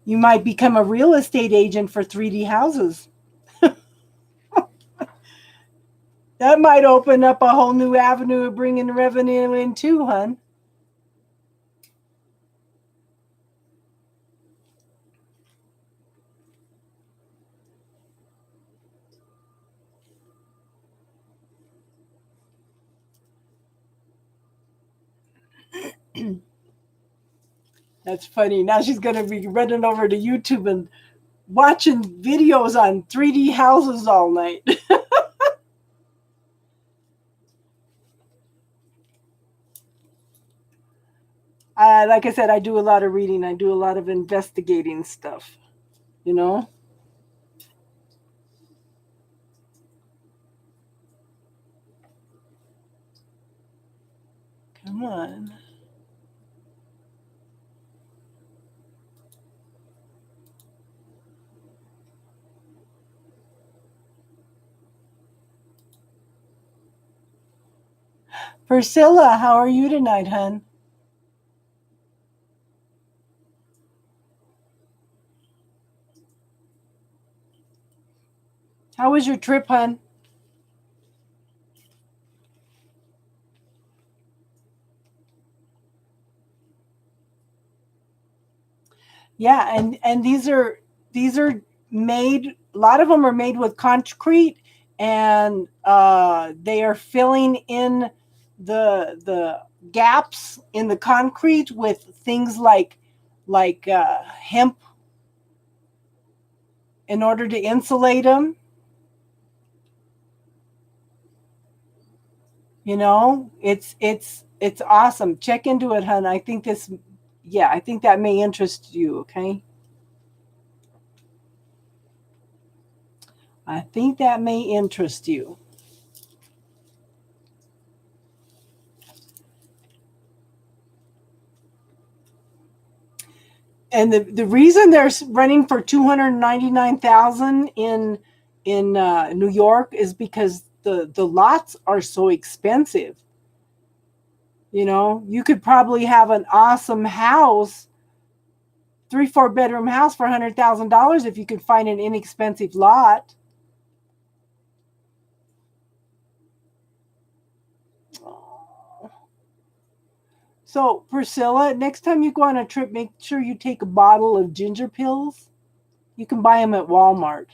You might become a real estate agent for 3D houses. That might open up a whole new avenue of bringing revenue in too, hon. That's funny. Now she's going to be running over to YouTube and watching videos on 3D houses all night. Like I said, I do a lot of reading. I do a lot of investigating stuff, you know? Come on. Priscilla, how are you tonight, hon? How was your trip, hon? Yeah, and these are made. A lot of them are made with concrete, and they are filling in the gaps in the concrete with things like hemp in order to insulate them. You know, it's awesome. Check into it, hon. I think this, yeah, I think that may interest you. Okay. I think that may interest you. And the reason they're running for 299,000 in New York is because the lots are so expensive. You know, you could probably have an awesome house, 3 4 bedroom house for $100,000 if you could find an inexpensive lot. So, Priscilla, next time you go on a trip, make sure you take a bottle of ginger pills. You can buy them at Walmart.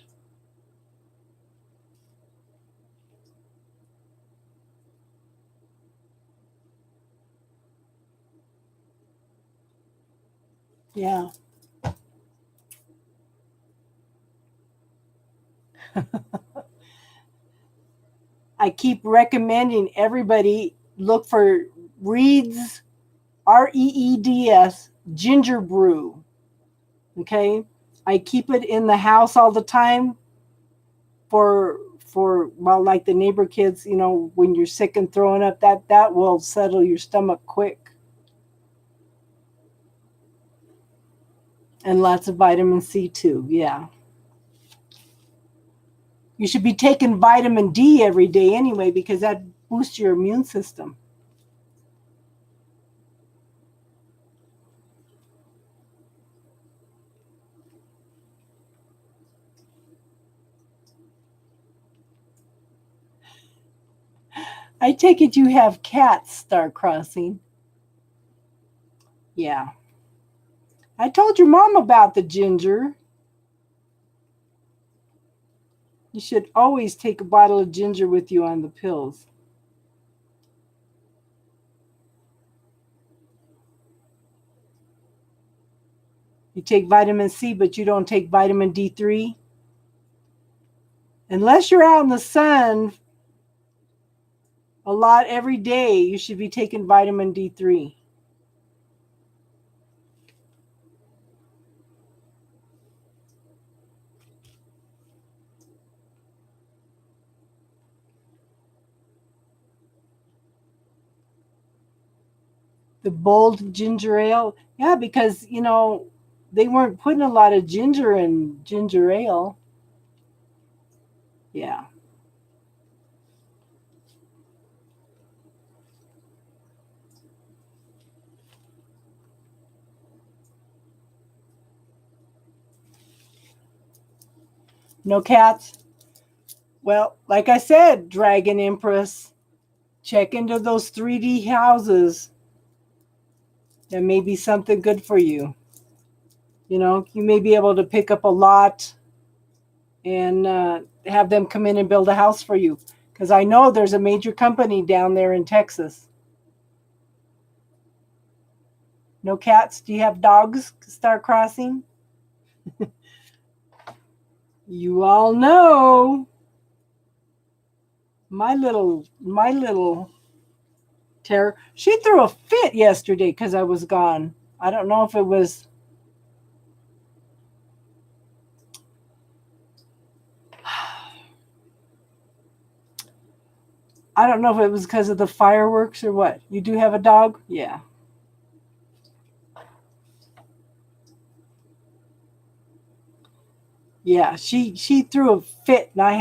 Yeah. I keep recommending everybody look for Reed's, REEDS, ginger brew. Okay. I keep it in the house all the time for well, like the neighbor kids, you know, when you're sick and throwing up, that will settle your stomach quick. And lots of vitamin C too. Yeah. You should be taking vitamin D every day anyway because that boosts your immune system. I take it you have cats, Star Crossing. Yeah. I told your mom about the ginger. You should always take a bottle of ginger with you on the pills. You take vitamin C, but you don't take vitamin D3. Unless you're out in the sun a lot every day, you should be taking vitamin D3. The bold ginger ale. Yeah, because, they weren't putting a lot of ginger in ginger ale. Yeah. No cats? Well, like I said, Dragon Empress, check into those 3D houses. There may be something good for you. You may be able to pick up a lot and have them come in and build a house for you. Because I know there's a major company down there in Texas. No cats? Do you have dogs, Star-Crossing? You all know my little terror. She threw a fit yesterday because I was gone. I don't know if it was. I don't know if it was because of the fireworks or what. You do have a dog? Yeah. Yeah, she threw a fit, and I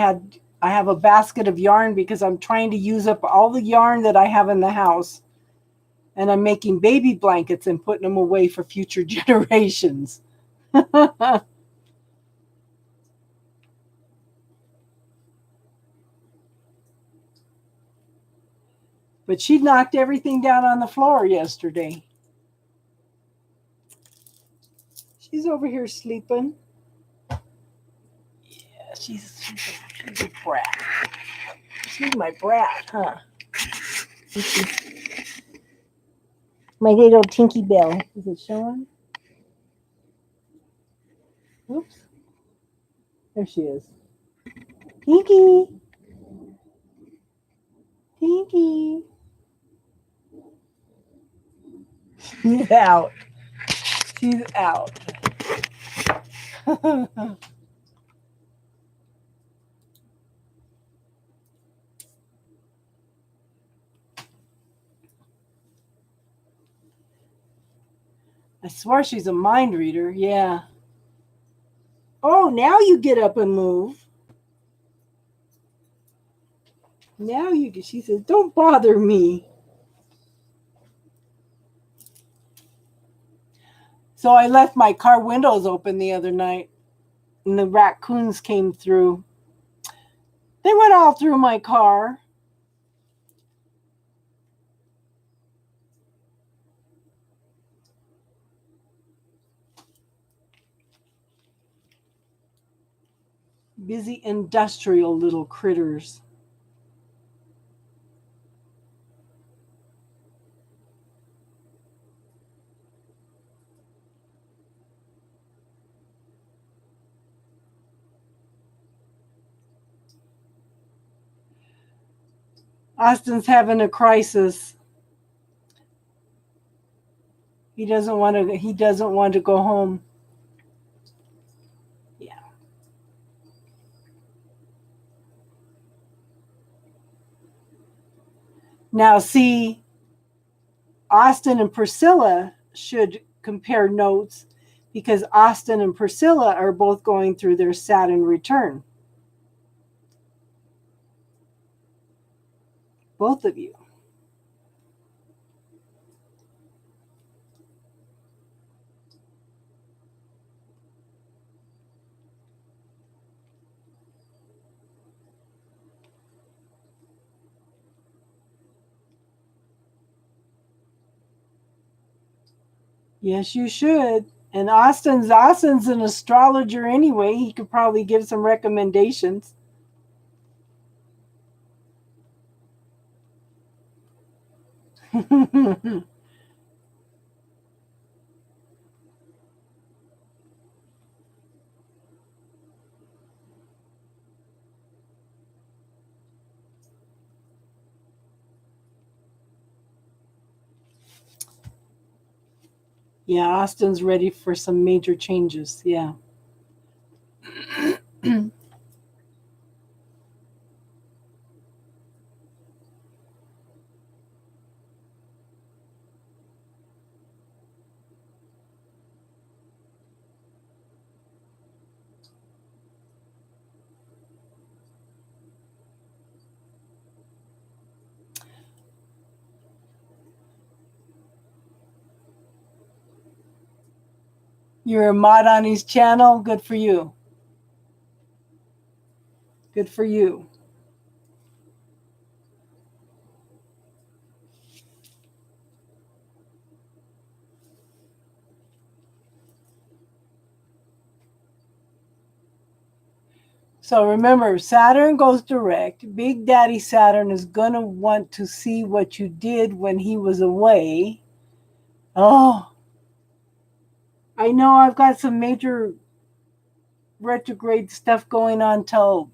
have a basket of yarn because I'm trying to use up all the yarn that I have in the house, and I'm making baby blankets and putting them away for future generations. But she knocked everything down on the floor yesterday. She's over here sleeping. Yeah, she's a brat. She's my brat, huh? My little Tinky Bell. Is it showing? Oops. There she is. Tinky. Tinky. She's out. She's out. I swear she's a mind reader. Yeah. Oh, now you get up and move. Now you get. She says, "Don't bother me." So I left my car windows open the other night, and the raccoons came through. They went all through my car. Busy industrial little critters. Austin's having a crisis. He doesn't want to. He doesn't want to go home. Yeah. Now, see, Austin and Priscilla should compare notes because Austin and Priscilla are both going through their Saturn return. Both of you. Yes, you should. And Austin's an astrologer anyway. He could probably give some recommendations. Yeah, Austin's ready for some major changes. Yeah. You're a mod on his channel. Good for you. Good for you. So remember, Saturn goes direct. Big Daddy Saturn is going to want to see what you did when he was away. Oh, I know I've got some major retrograde stuff going on till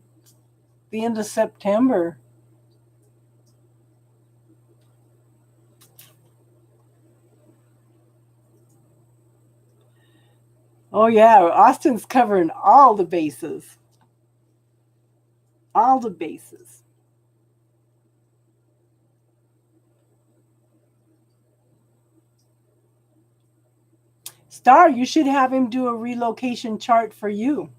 the end of September. Oh, yeah, Austin's covering all the bases. All the bases. Star, you should have him do a relocation chart for you.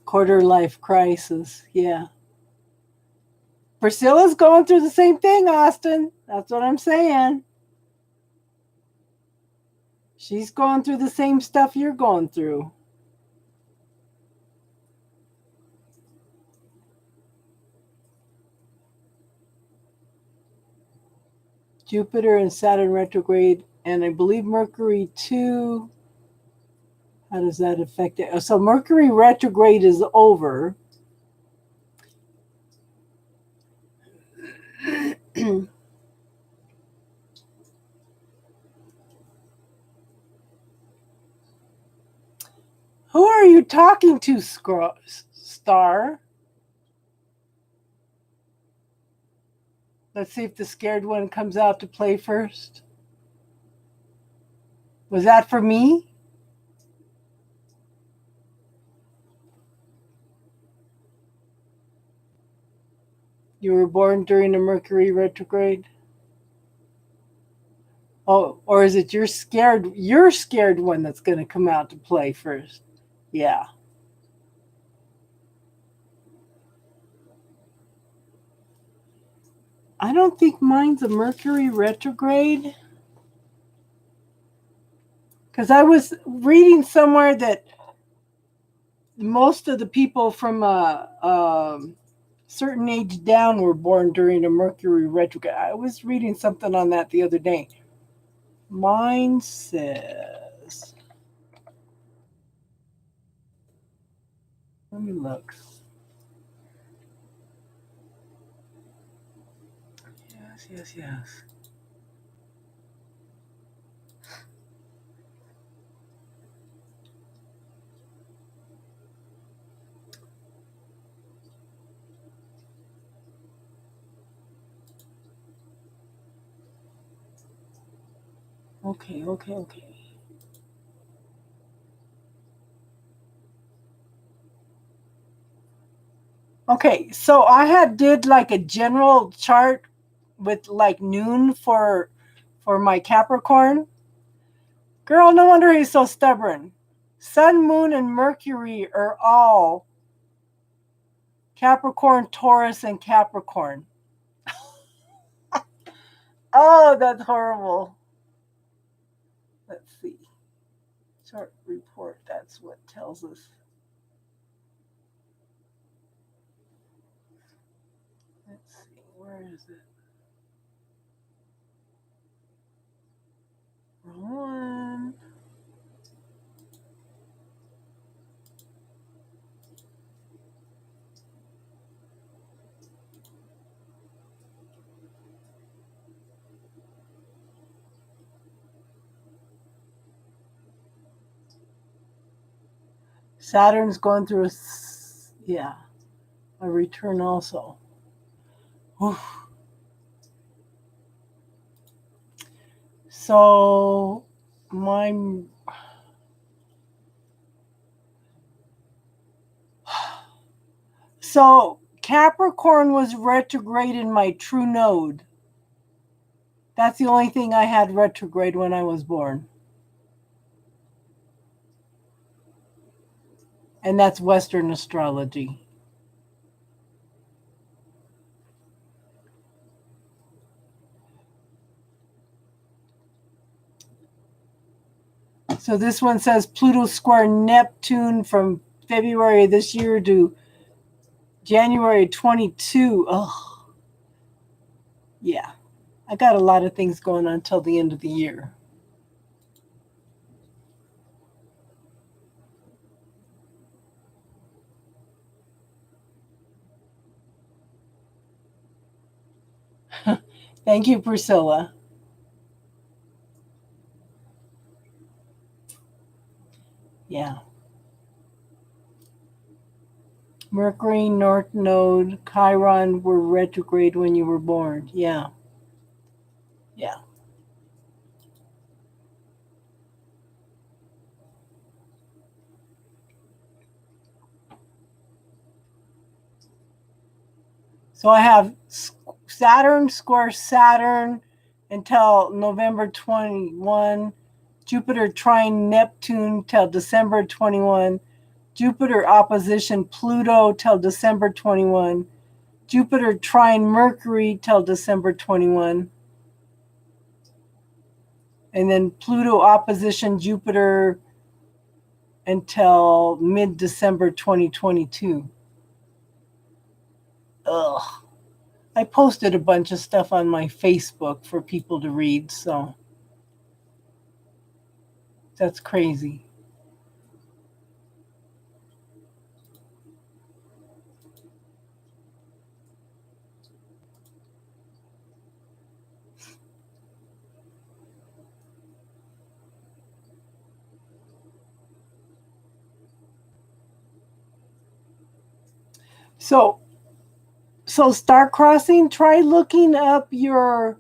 Quarter life crisis. Yeah. Priscilla's going through the same thing, Austin. That's what I'm saying. She's going through the same stuff you're going through. Jupiter and Saturn retrograde, and I believe Mercury too. How does that affect it? So Mercury retrograde is over. Who are you talking to, Star? Let's see if the scared one comes out to play first. Was that for me? You were born during a Mercury retrograde? Oh, or is it your scared one that's going to come out to play first? Yeah. I don't think mine's a Mercury retrograde. Because I was reading somewhere that most of the people from a certain age down were born during a Mercury retrograde. I was reading something on that the other day. Mine says, let me look. Yes. Okay. Okay, so I did like a general chart with like noon for my Capricorn. Girl, no wonder he's so stubborn. Sun, Moon, and Mercury are all Capricorn, Taurus, and Capricorn. Oh, that's horrible. Let's see. Chart report, that's what tells us. Let's see, where is it? Roll. Saturn's going through a return also. Oof. So my so Capricorn was retrograde in my true node. That's the only thing I had retrograde when I was born. And that's Western astrology. So this one says Pluto square Neptune from February this year to January 22. Oh, yeah. I got a lot of things going on until the end of the year. Thank you, Priscilla. Yeah. Mercury, North Node, Chiron were retrograde when you were born. Yeah. Yeah. So I have Saturn square Saturn until November 21, Jupiter trine Neptune till December 21, Jupiter opposition Pluto till December 21, Jupiter trine Mercury till December 21, and then Pluto opposition Jupiter until mid-December 2022. Ugh. I posted a bunch of stuff on my Facebook for people to read, so that's crazy. So star crossing, try looking up your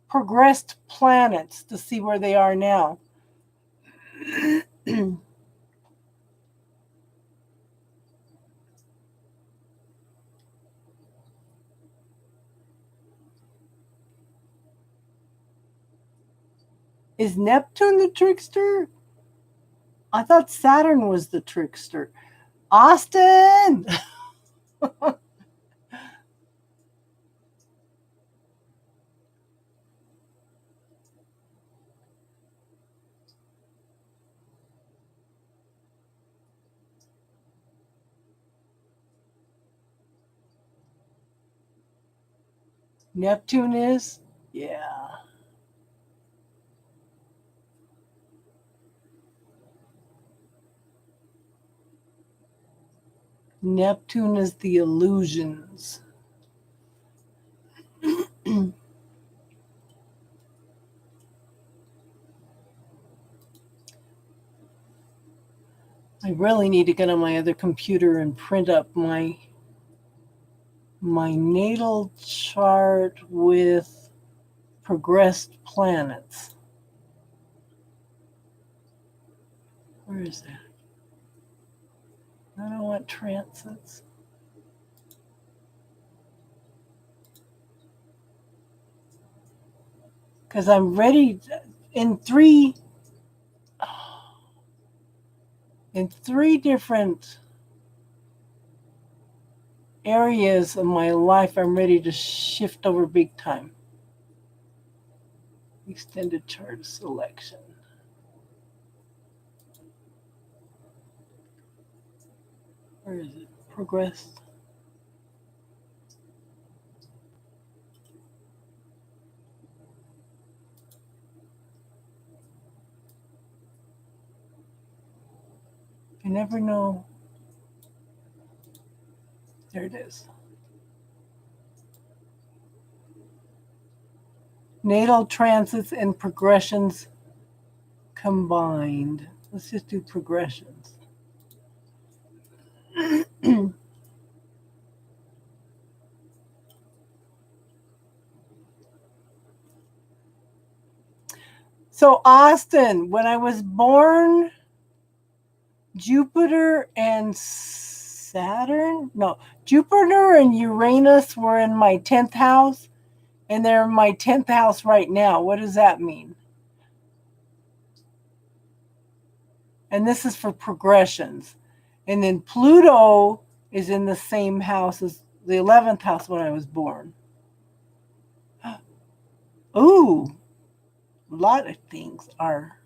progressed planets to see where they are now. Is Neptune the trickster? I thought Saturn was the trickster. Austin! Neptune is? Yeah. Neptune is the illusions. I really need to get on my other computer and print up my natal chart with progressed planets. Where is that? I don't want transits. Because I'm ready in three different areas of my life. I'm ready to shift over big time. Extended chart selection. Where is it? Progressed. You never know. There it is. Natal transits and progressions combined. Let's just do progressions. So Austin, when I was born, Jupiter and Saturn, no, Jupiter and Uranus were in my 10th house, and they're in my 10th house right now. What does that mean? And this is for progressions. And then Pluto is in the same house as the 11th house when I was born. Ooh, a lot of things are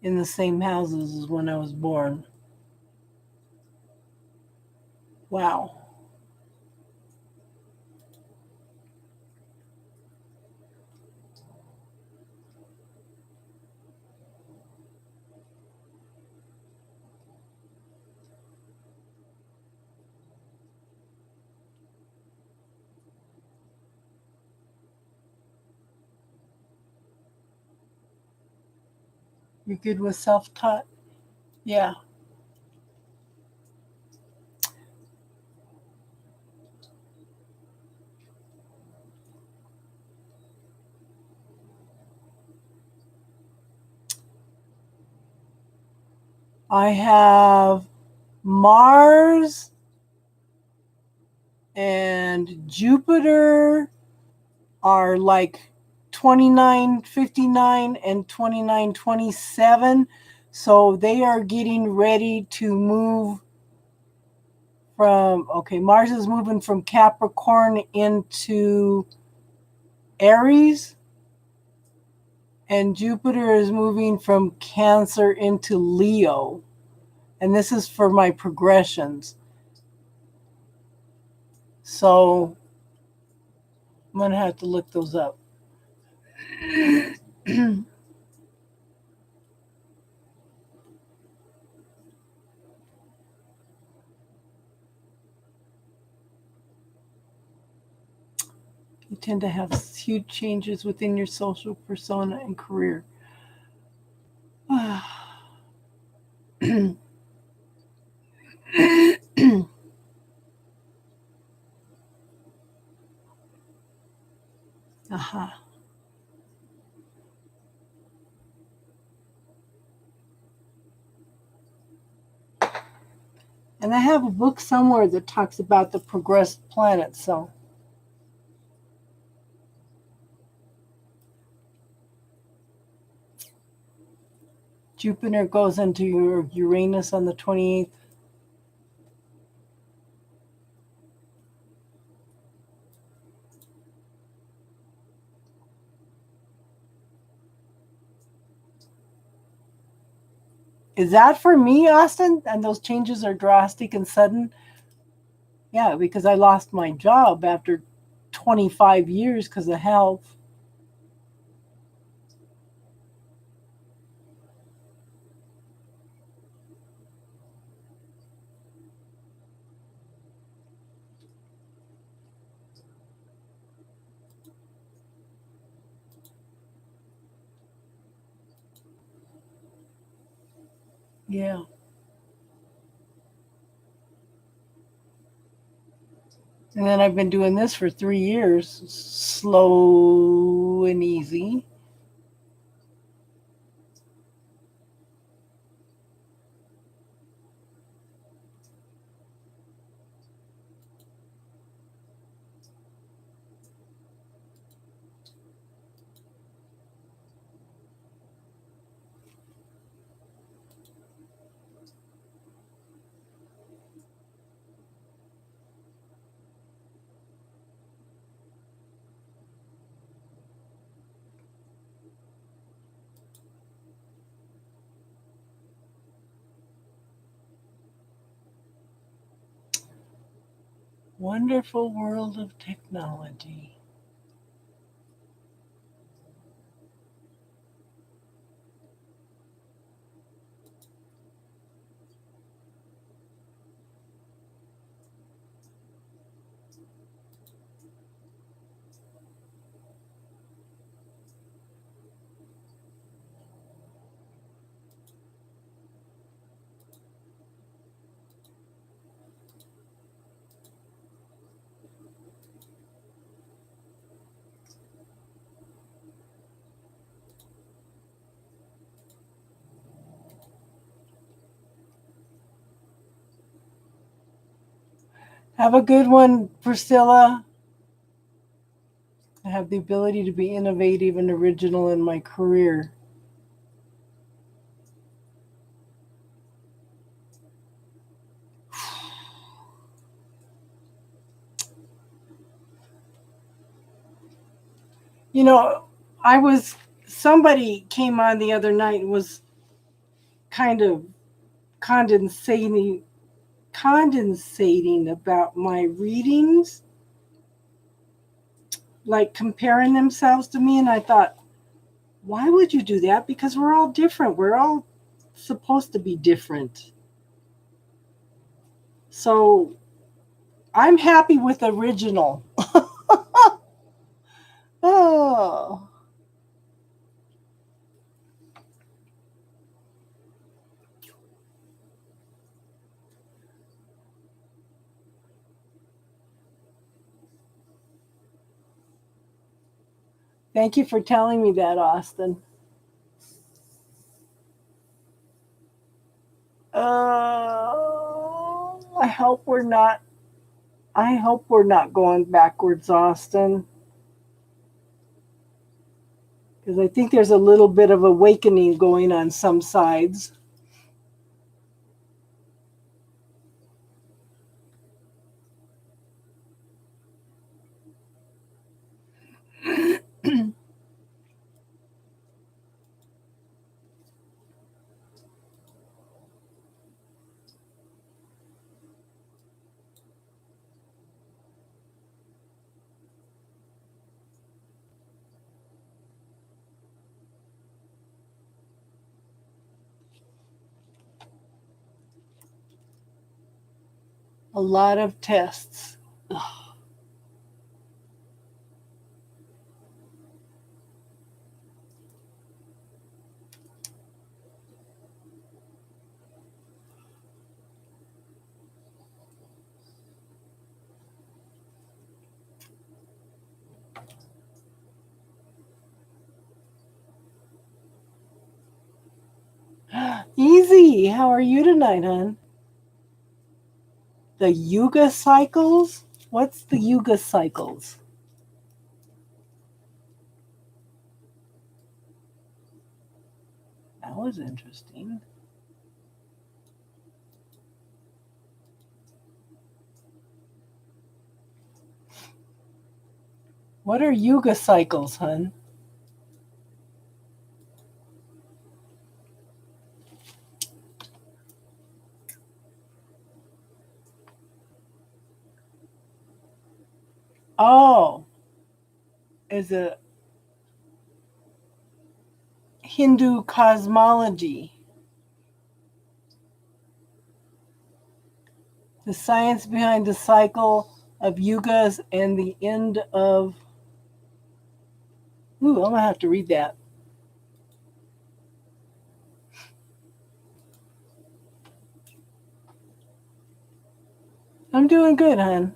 in the same houses as when I was born. Wow. You're good with self-taught? Yeah. I have Mars and Jupiter are like 2959 and 2927. So they are getting ready to move from, okay, Mars is moving from Capricorn into Aries, and Jupiter is moving from Cancer into Leo. And this is for my progressions. So I'm going to have to look those up. You tend to have huge changes within your social persona and career. Uh-huh. And I have a book somewhere that talks about the progressed planets. So Jupiter goes into your Uranus on the 28th. Is that for me, Austin? And those changes are drastic and sudden? Yeah, because I lost my job after 25 years because of health. Yeah. And then I've been doing this for 3 years, slow and easy. Wonderful world of technology. Have a good one, Priscilla. I have the ability to be innovative and original in my career. You know, somebody came on the other night and was kind of condensating about my readings, like comparing themselves to me. And I thought, why would you do that? Because we're all different. We're all supposed to be different. So I'm happy with original. Oh. Thank you for telling me that, Austin. I hope we're not. I hope we're not going backwards, Austin, because I think there's a little bit of awakening going on some sides. A lot of tests. Ugh. Easy. How are you tonight, hon? The Yuga cycles? What's the Yuga cycles? That was interesting. What are Yuga cycles, hon? Oh, is a Hindu cosmology. The science behind the cycle of yugas and the end of. Ooh, I'm gonna have to read that. I'm doing good, hon.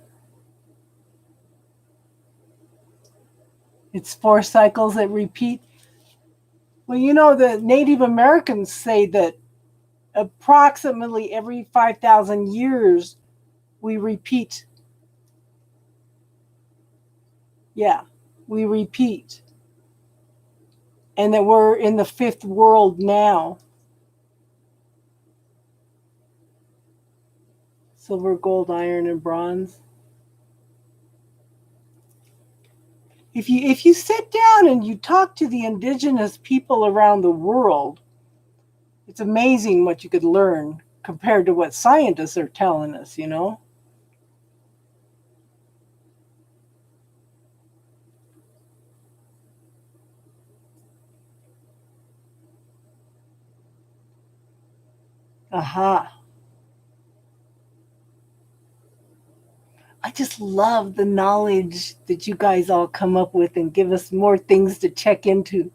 It's 4 cycles that repeat. Well, you know, the Native Americans say that approximately every 5,000 years we repeat. Yeah, we repeat. And that we're in the 5th world now. Silver, gold, iron, and bronze. If you sit down and you talk to the indigenous people around the world, it's amazing what you could learn compared to what scientists are telling us, you know? Aha. I just love the knowledge that you guys all come up with and give us more things to check into.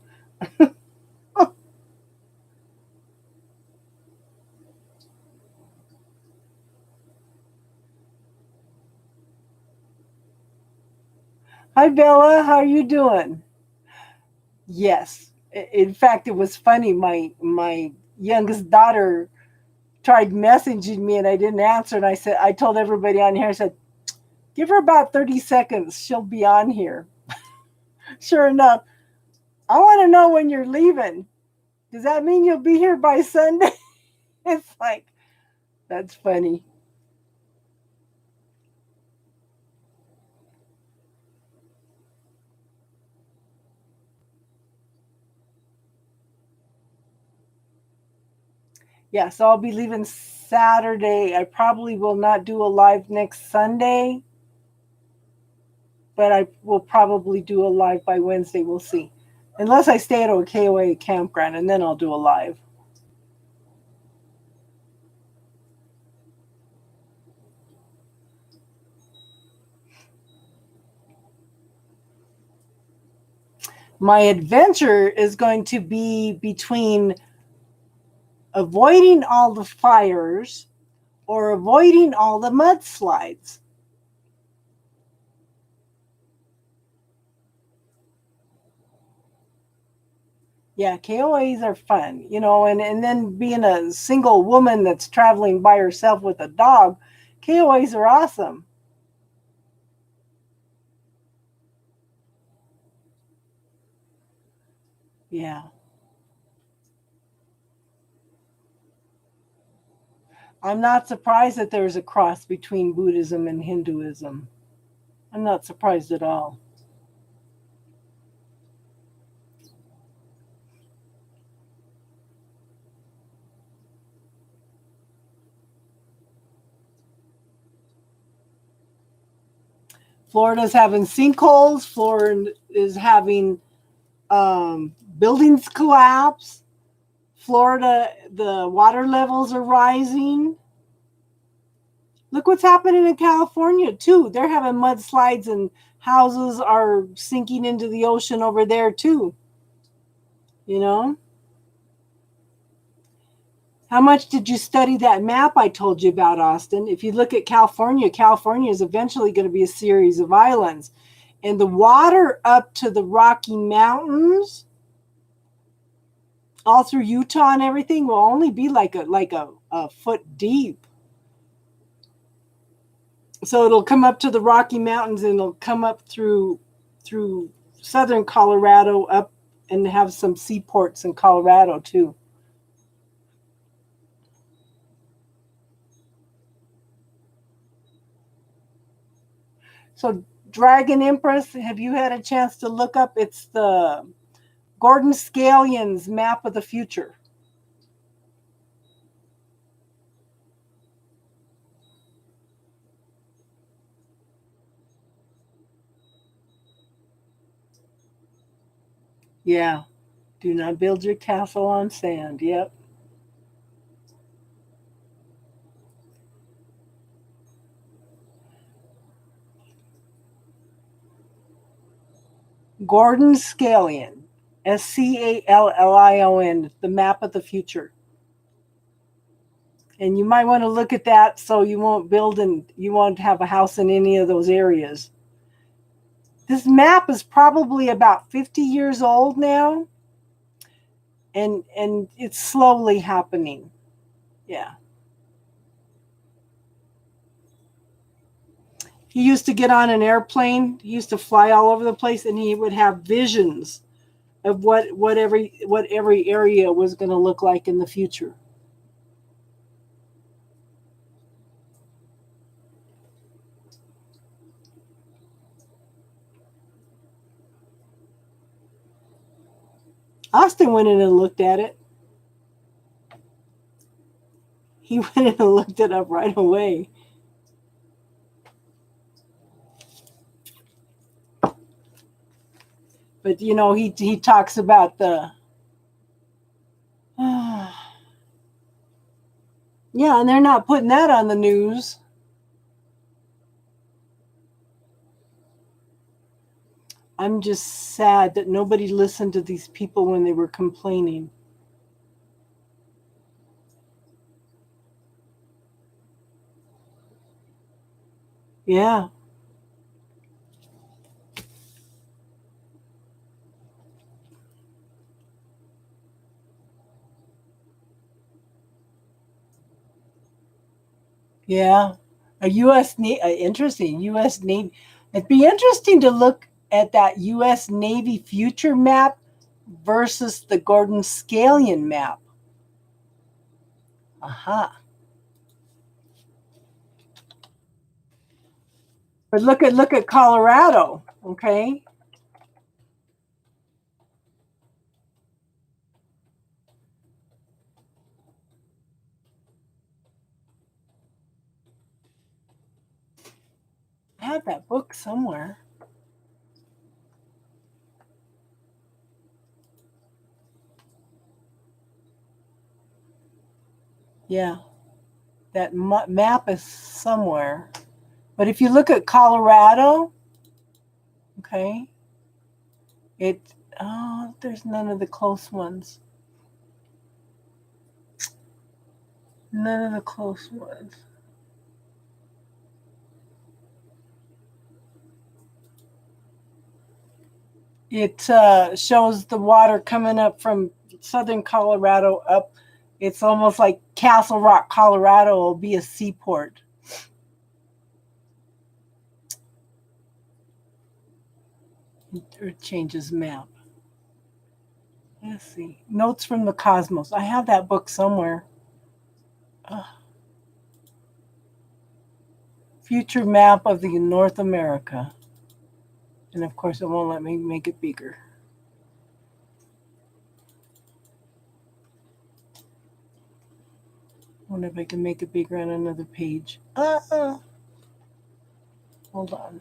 Hi, Bella. How are you doing? Yes. In fact, it was funny. My youngest daughter tried messaging me and I didn't answer. And I told everybody on here, I said, Give her about 30 seconds. She'll be on here. Sure enough. I want to know when you're leaving. Does that mean you'll be here by Sunday? It's like, that's funny. Yeah, so I'll be leaving Saturday. I probably will not do a live next Sunday, but I will probably do a live by Wednesday. We'll see. Unless I stay at a KOA campground, and then I'll do a live. My adventure is going to be between avoiding all the fires or avoiding all the mudslides. Yeah, KOAs are fun, and then being a single woman that's traveling by herself with a dog, KOAs are awesome. Yeah. I'm not surprised that there's a cross between Buddhism and Hinduism. I'm not surprised at all. Florida's having sinkholes. Florida is having buildings collapse. Florida, the water levels are rising. Look what's happening in California, too. They're having mudslides and houses are sinking into the ocean over there, too. You know? How much did you study that map I told you about, Austin? If you look at California, California is eventually going to be a series of islands. And the water up to the Rocky Mountains, all through Utah and everything, will only be like a foot deep. So it'll come up to the Rocky Mountains and it'll come up through southern Colorado up and have some seaports in Colorado too. So Dragon Empress, have you had a chance to look up? It's the Gordon Scalion's map of the future. Yeah. Do not build your castle on sand. Yep. Gordon Scalion. Scallion, the map of the future. And you might want to look at that so you won't build and you won't have a house in any of those areas. This map is probably about 50 years old now, and it's slowly happening. Yeah. He used to get on an airplane, he used to fly all over the place, and he would have visions of what every area was going to look like in the future. Austin went in and looked at it. He went in and looked it up right away. But he talks about the yeah, and they're not putting that on the news. I'm just sad that nobody listened to these people when they were complaining. Yeah. Yeah. A interesting U.S. Navy. It'd be interesting to look at that U.S. Navy future map versus the Gordon Scallion map. Aha. But look at Colorado, okay? I have that book somewhere. Yeah, that map is somewhere. But if you look at Colorado, okay, there's none of the close ones. None of the close ones. It shows the water coming up from southern Colorado up. It's almost like Castle Rock, Colorado will be a seaport. It changes map. Let's see. Notes from the Cosmos. I have that book somewhere. Future map of the North America. And of course, it won't let me make it bigger. I wonder if I can make it bigger on another page. Hold on.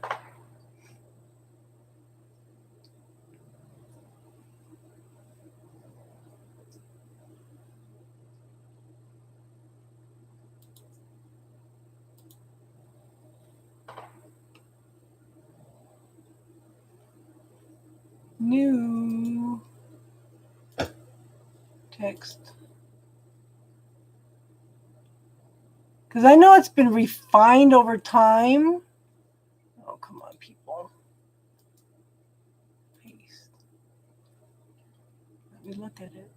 New text. Because I know it's been refined over time. Oh, come on, people. Paste. Let me look at it.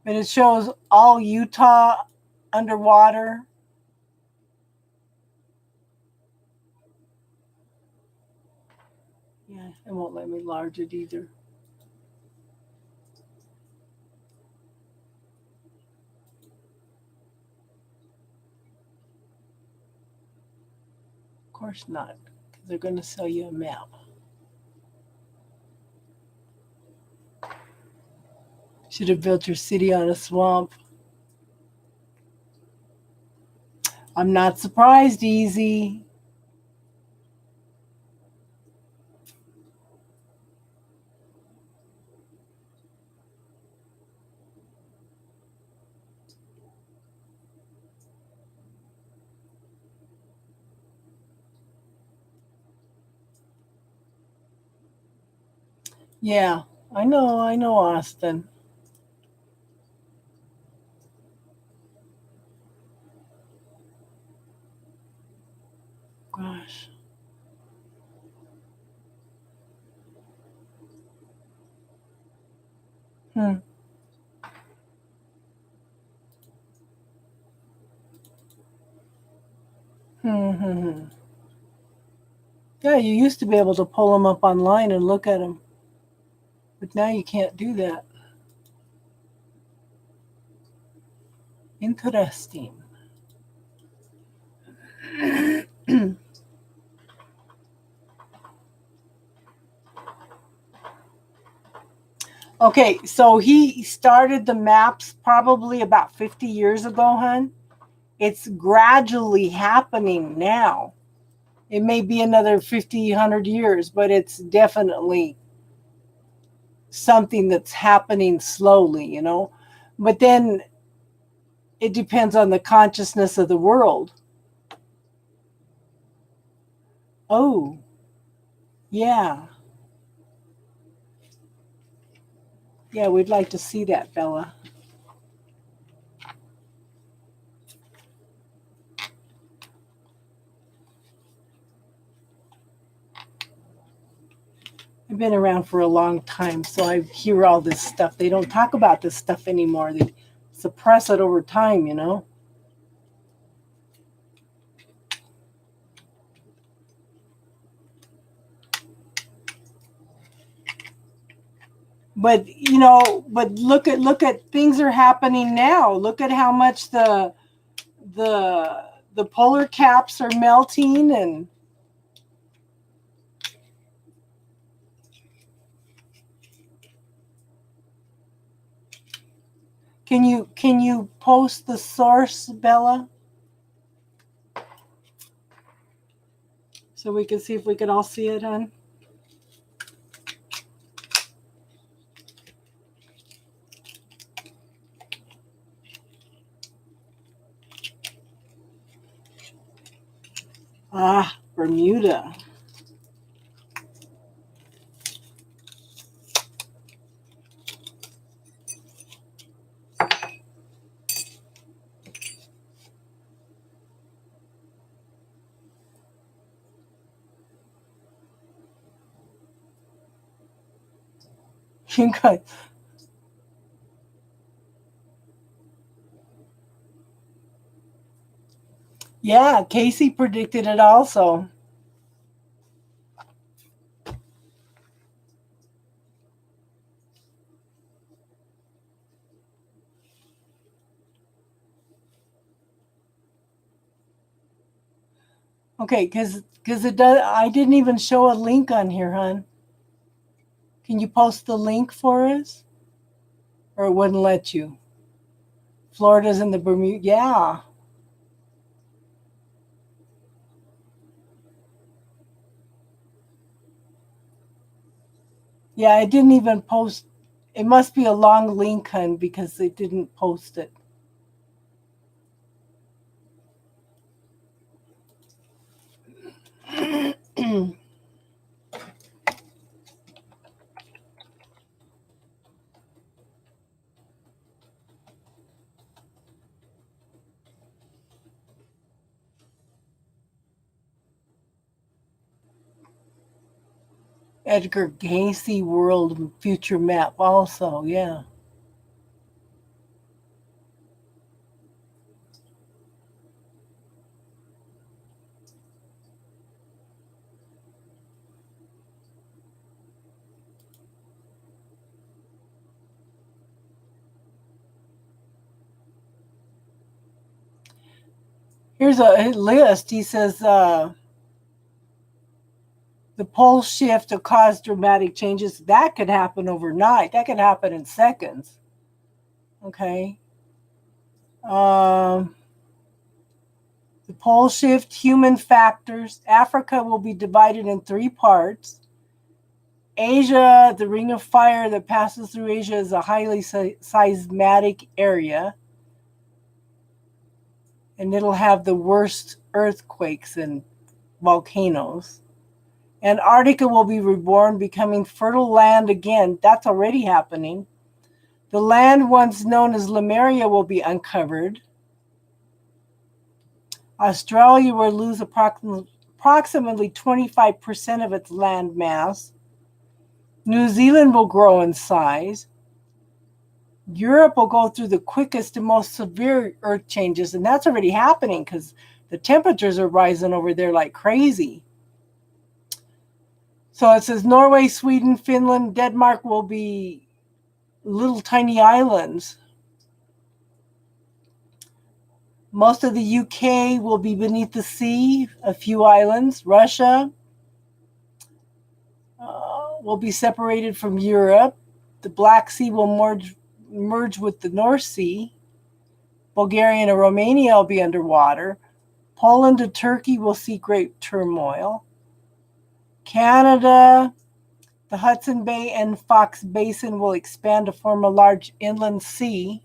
But it shows all Utah underwater. Yeah, it won't let me enlarge it either. Of course not, because they're going to sell you a map. Should have built your city on a swamp. I'm not surprised, Easy. Yeah, I know, Austin. Gosh. Hmm. Hmm. Yeah, you used to be able to pull them up online and look at them, but now you can't do that. Interesting. Okay, so he started the maps probably about 50 years ago, hon. It's gradually happening now. It may be another 50, 100 years, but it's definitely something that's happening slowly, you know. But then it depends on the consciousness of the world. Oh, yeah. Yeah, we'd like to see that, Bella. I've been around for a long time, so I hear all this stuff. They don't talk about this stuff anymore. They suppress it over time, you know? But look at things are happening now. Look at how much the polar caps are melting, and can you post the source, Bella, so we can see if we can all see it, hon? Ah, Bermuda. You guys, yeah, Casey predicted it also. Okay, because it does. I didn't even show a link on here, hon. Can you post the link for us, or it wouldn't let you? Florida's in the Bermuda. Yeah, yeah. I didn't even post. It must be a long link, hon, because they didn't post it. Edgar Cayce World Future Map, also. Yeah. Here's a list. He says the pole shift to cause dramatic changes. That could happen overnight. That could happen in seconds. Okay. Um, the pole shift, human factors. Africa will be divided in 3 parts. Asia, the ring of fire that passes through Asia, is a highly seismic area, and it'll have the worst earthquakes and volcanoes. Antarctica will be reborn, becoming fertile land again. That's already happening. The land once known as Lemuria will be uncovered. Australia will lose approximately 25% of its land mass. New Zealand will grow in size. Europe will go through the quickest and most severe earth changes, and that's already happening because the temperatures are rising over there like crazy. So it says Norway, Sweden, Finland, Denmark will be little tiny islands. Most of the UK will be beneath the sea, a few islands. Russia will be separated from Europe. The Black Sea will merge with the North Sea. Bulgaria and Romania will be underwater. Poland and Turkey will see great turmoil. Canada, the Hudson Bay and Fox Basin will expand to form a large inland sea.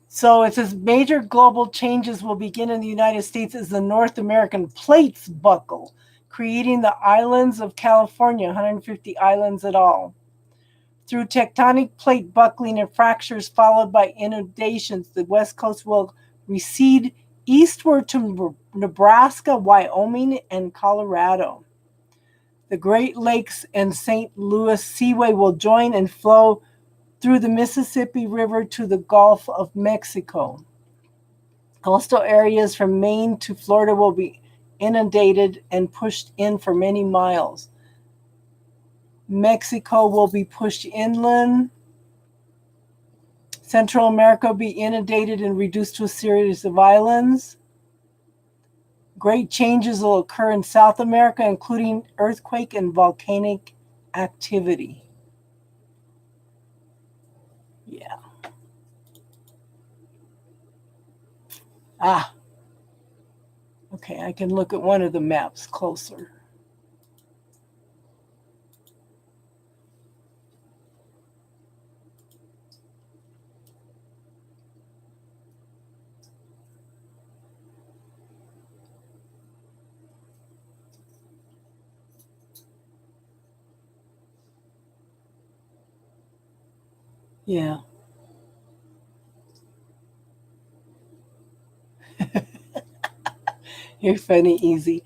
So it says major global changes will begin in the United States as the North American plates buckle, creating the islands of California, 150 islands at all. Through tectonic plate buckling and fractures followed by inundations, the West Coast will recede eastward to Nebraska, Wyoming, and Colorado. The Great Lakes and St. Louis Seaway will join and flow through the Mississippi River to the Gulf of Mexico. Coastal areas from Maine to Florida will be inundated and pushed in for many miles. Mexico will be pushed inland. Central America will be inundated and reduced to a series of islands. Great changes will occur in South America, including earthquake and volcanic activity. Yeah. Okay, I can look at one of the maps closer. Yeah. You're funny, Easy.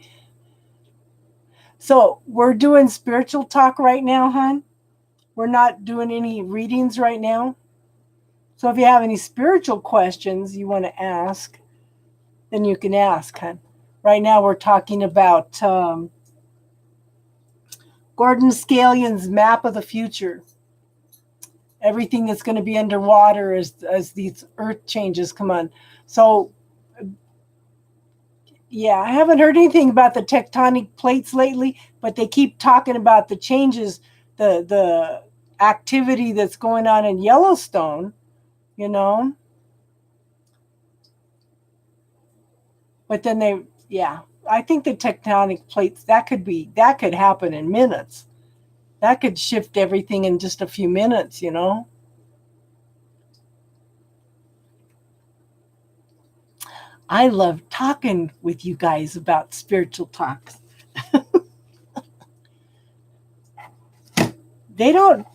So we're doing spiritual talk right now, hon. We're not doing any readings right now. So if you have any spiritual questions you want to ask, then you can ask, hon. Right now we're talking about Gordon Scallion's map of the future. Everything that's going to be underwater as these earth changes come on. So yeah, I haven't heard anything about the tectonic plates lately, but they keep talking about the changes, the activity that's going on in Yellowstone, you know. But then I think the tectonic plates that could happen in minutes. That could shift everything in just a few minutes, you know. I love talking with you guys about spiritual talks. They don't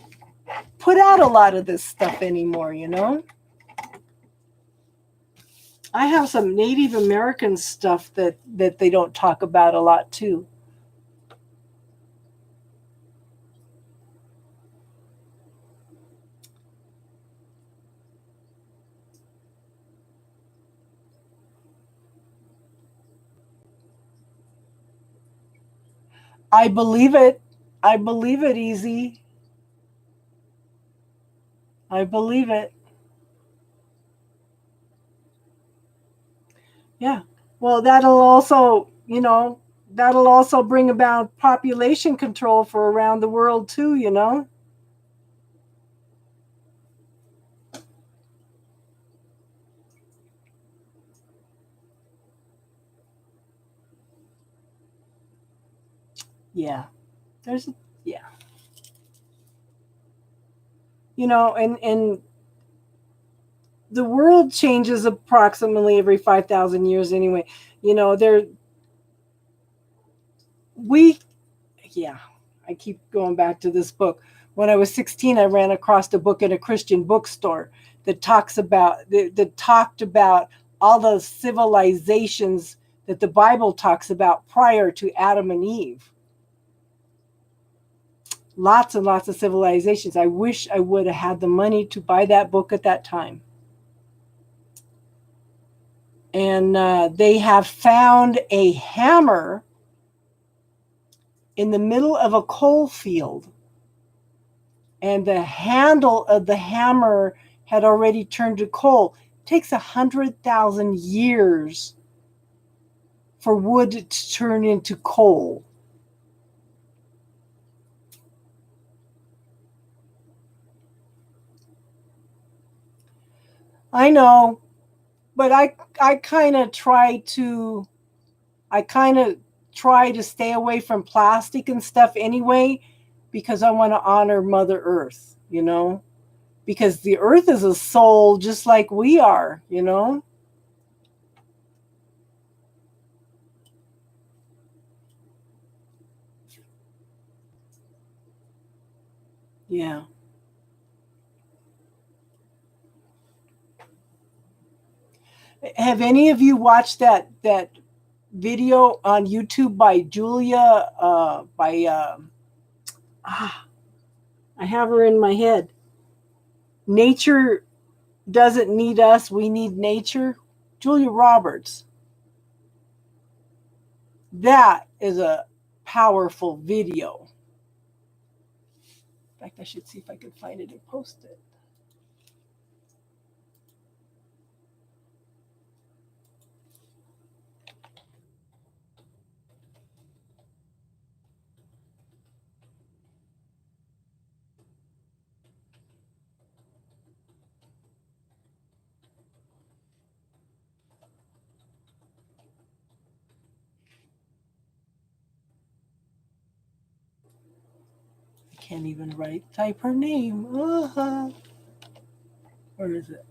put out a lot of this stuff anymore, you know. I have some Native American stuff that they don't talk about a lot too. I believe it. I believe it, Easy. I believe it. Yeah. Well, that'll also bring about population control for around the world too, you know? Yeah. There's yeah. You know, and the world changes approximately every 5,000 years anyway. You know, we yeah, I keep going back to this book. When I was 16, I ran across a book in a Christian bookstore that talked about all the civilizations that the Bible talks about prior to Adam and Eve. Lots and lots of civilizations. I wish I would have had the money to buy that book at that time. And they have found a hammer in the middle of a coal field, and the handle of the hammer had already turned to coal. It takes 100,000 years for wood to turn into coal. I know, but I kind of try to stay away from plastic and stuff anyway, because I want to honor Mother Earth, you know, because the earth is a soul just like we are, you know. Yeah. Have any of you watched that video on YouTube by Julia? I have her in my head. Nature doesn't need us; we need nature. Julia Roberts. That is a powerful video. In fact, I should see if I can find it and post it. I can't even type her name. Where is it?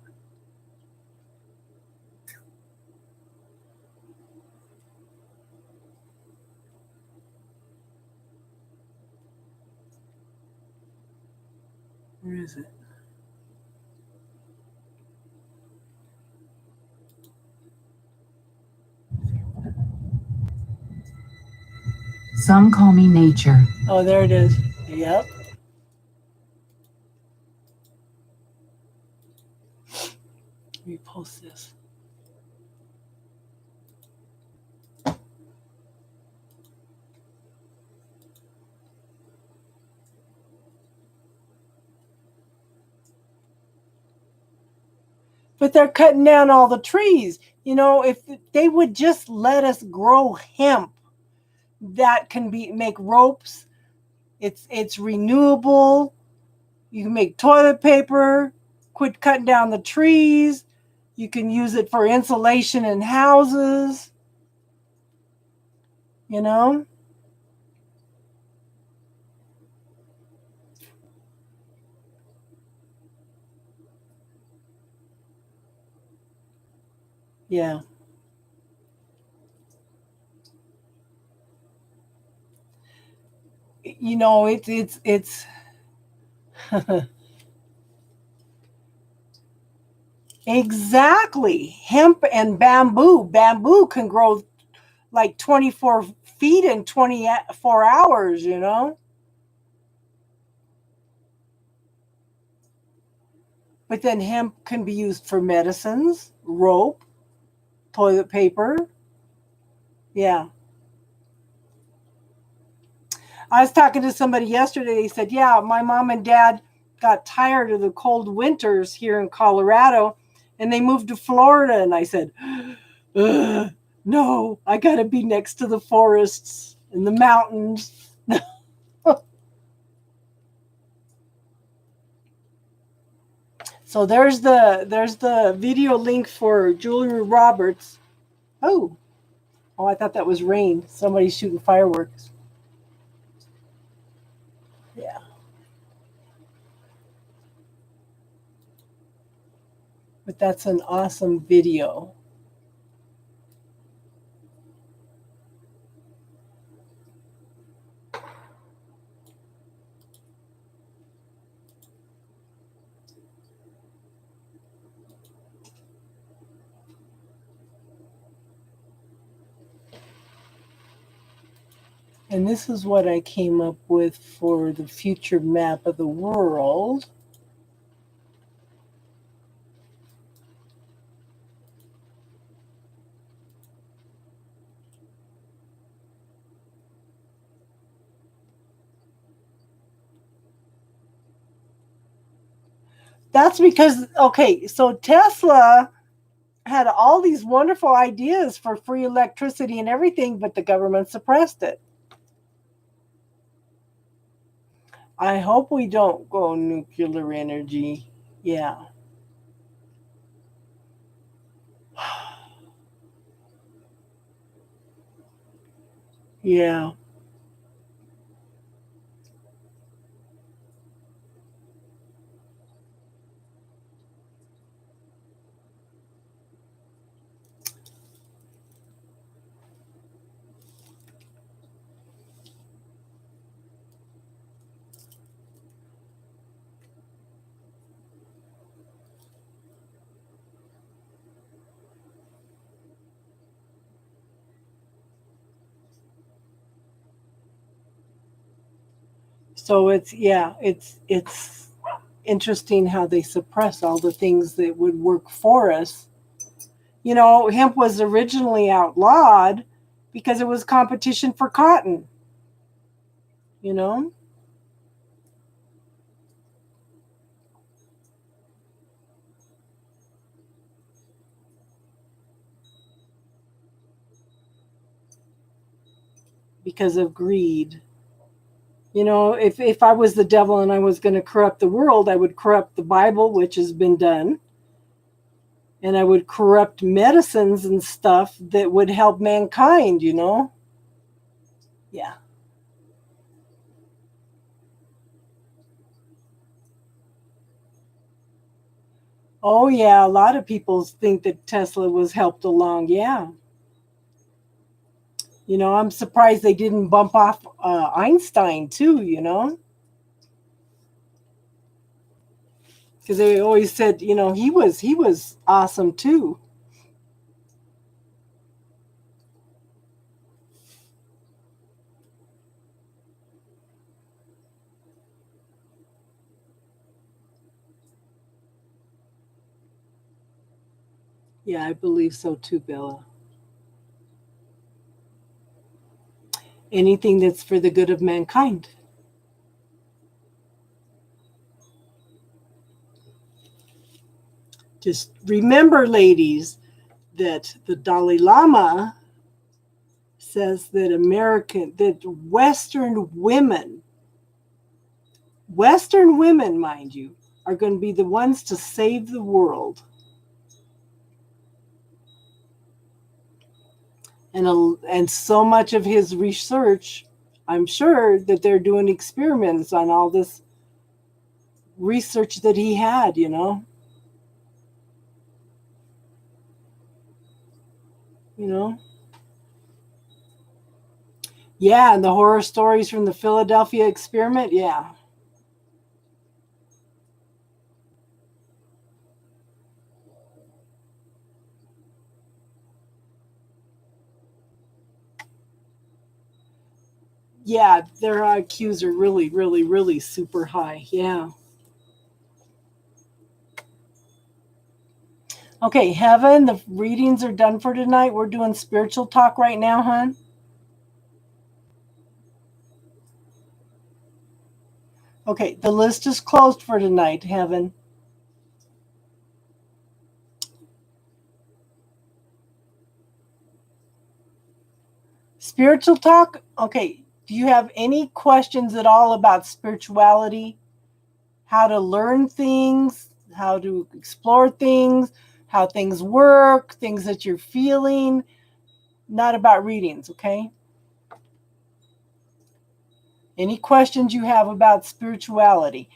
Where is it? Some call me nature. Oh, there it is. Yep. Let me post this. But they're cutting down all the trees. You know, if they would just let us grow hemp, that can make ropes. It's renewable. You can make toilet paper. Quit cutting down the trees. You can use it for insulation in houses. You know? Yeah. You know, it's exactly. Hemp and bamboo. Bamboo can grow like 24 feet in 24 hours, you know? But then hemp can be used for medicines, rope, toilet paper. Yeah. I was talking to somebody yesterday. They said, yeah, my mom and dad got tired of the cold winters here in Colorado and they moved to Florida. And I said, no, I got to be next to the forests and the mountains. So there's the video link for Julia Roberts. Oh, I thought that was rain. Somebody's shooting fireworks. Yeah. But that's an awesome video. And this is what I came up with for the future map of the world. That's because, okay, so Tesla had all these wonderful ideas for free electricity and everything, but the government suppressed it. I hope we don't go nuclear energy. Yeah. Yeah. So it's interesting how they suppress all the things that would work for us. You know, hemp was originally outlawed because it was competition for cotton, you know? Because of greed. You know, if I was the devil and I was going to corrupt the world, I would corrupt the Bible, which has been done, and I would corrupt medicines and stuff that would help mankind, you know? Yeah. Oh, yeah. A lot of people think that Tesla was helped along. Yeah. You know, I'm surprised they didn't bump off Einstein, too, you know? Because they always said, you know, he was awesome, too. Yeah, I believe so, too, Bella. Anything that's for the good of mankind. Just remember, ladies, that the Dalai Lama says that Western women, mind you, are going to be the ones to save the world. And so much of his research, I'm sure that they're doing experiments on all this research that he had, you know. You know? Yeah, and the horror stories from the Philadelphia experiment, yeah. Yeah, their IQs are really, really, really super high. Yeah. Okay, Heaven, the readings are done for tonight. We're doing spiritual talk right now, hon. Okay, the list is closed for tonight, Heaven. Spiritual talk? Okay, do you have any questions at all about spirituality? How to learn things, how to explore things, how things work, things that you're feeling? Not about readings, okay? Any questions you have about spirituality?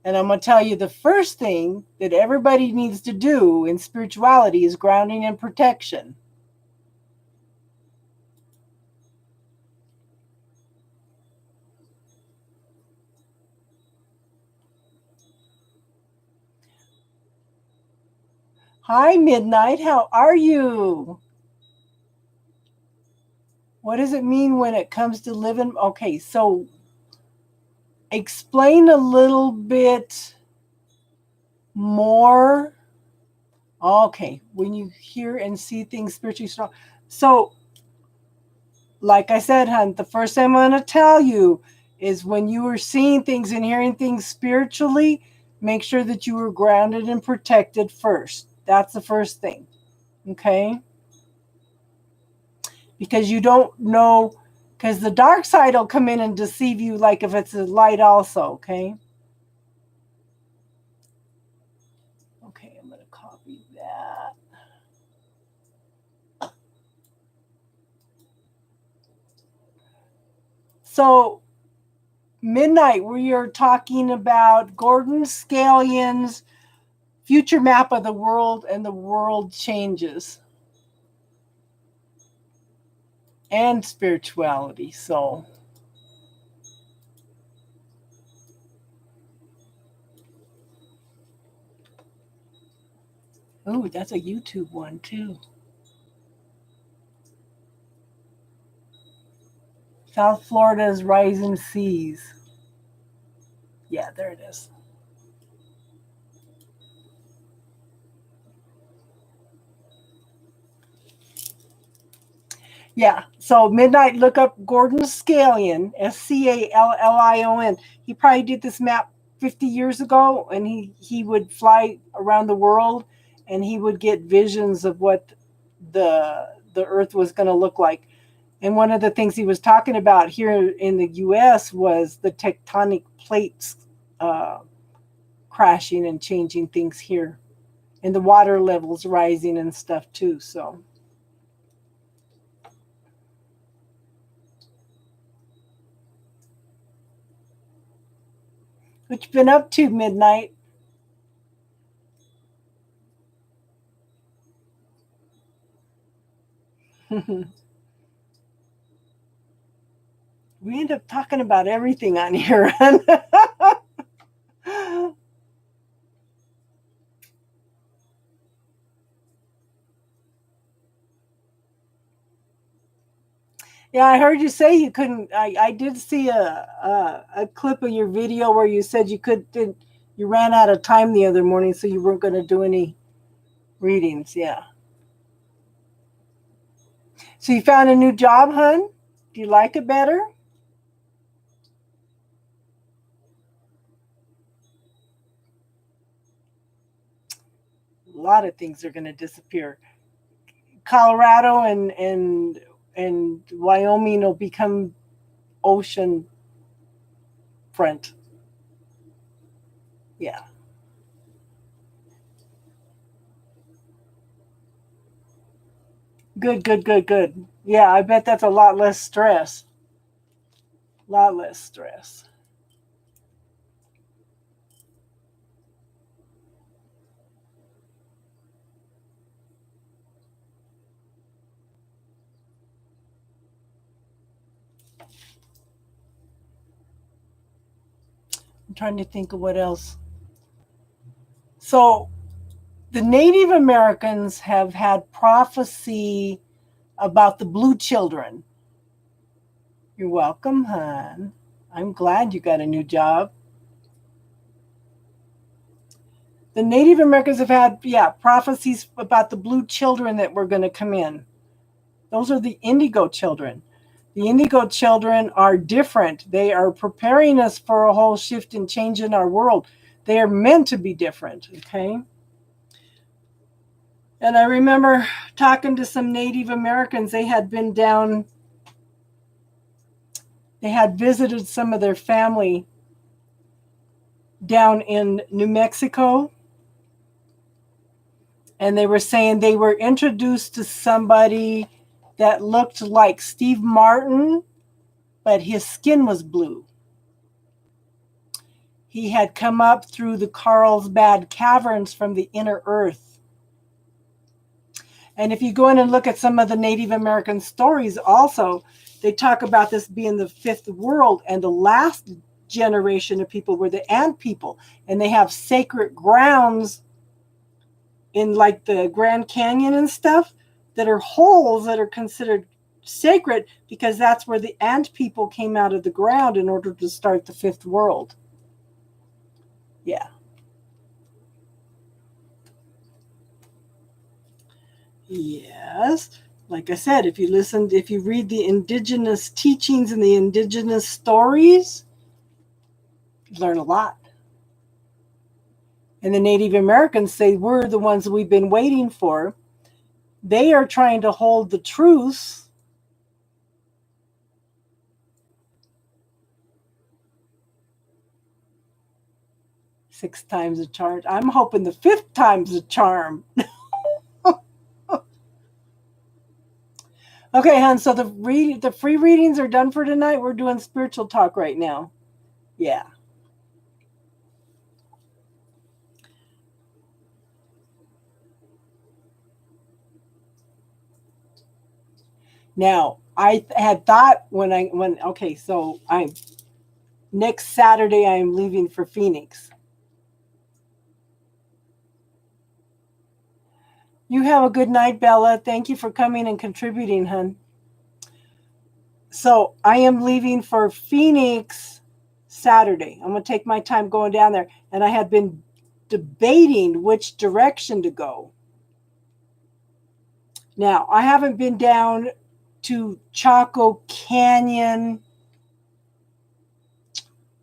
And I'm going to tell you the first thing that everybody needs to do in spirituality is grounding and protection. Hi, Midnight. How are you? What does it mean when it comes to living? Okay, so explain a little bit more. Okay, when you hear and see things spiritually strong. So, like I said, hon, the first thing I'm going to tell you is when you are seeing things and hearing things spiritually, make sure that you are grounded and protected first. That's the first thing. Okay? Because you don't know, because the dark side will come in and deceive you like if it's a light also. Okay? Okay, I'm going to copy that. So, Midnight, we are talking about Gordon Scallion's future map of the world, and the world changes. And spirituality. So, oh, that's a YouTube one too. South Florida's rising seas. Yeah, there it is. Yeah. So midnight, look up Gordon Scallion, Scallion. He probably did this map 50 years ago, and he would fly around the world, and he would get visions of what the Earth was going to look like. And one of the things he was talking about here in the U.S. was the tectonic plates crashing and changing things here, and the water levels rising and stuff too. So. What you been up to, Midnight? We end up talking about everything on here. Yeah, I heard you say you couldn't. I did see a clip of your video where you said you ran out of time the other morning, so you weren't going to do any readings. Yeah. So you found a new job, hun? Do you like it better? A lot of things are going to disappear. Colorado and Wyoming will become ocean front. Yeah. Good, good, good, good. Yeah, I bet that's a lot less stress. A lot less stress. I'm trying to think of what else. So, the Native Americans have had prophecy about the blue children. You're welcome, hon. I'm glad you got a new job. The Native Americans have had, prophecies about the blue children that were going to come in. Those are the indigo children. The indigo children are different. They are preparing us for a whole shift and change in our world. They are meant to be different, okay? And I remember talking to some Native Americans. They had been down, they had visited some of their family down in New Mexico. And they were saying they were introduced to somebody that looked like Steve Martin, but his skin was blue. He had come up through the Carlsbad Caverns from the inner earth. And if you go in and look at some of the Native American stories also, they talk about this being the fifth world, and the last generation of people were the ant people. And they have sacred grounds in like the Grand Canyon and stuff that are holes that are considered sacred because that's where the ant people came out of the ground in order to start the fifth world. Yeah. Yes. Like I said, if you read the indigenous teachings and the indigenous stories, you learn a lot. And the Native Americans say we're the ones we've been waiting for. They are trying to hold the truth. Six times the charm. I'm hoping the fifth time's the charm. Okay, hon. So the free readings are done for tonight. We're doing spiritual talk right now. Yeah. Now I had thought so I'm next Saturday I am leaving for Phoenix. You have a good night, Bella. Thank you for coming and contributing, hun. So I am leaving for Phoenix Saturday. I'm going to take my time going down there. And I had been debating which direction to go. Now, I haven't been down to Chaco Canyon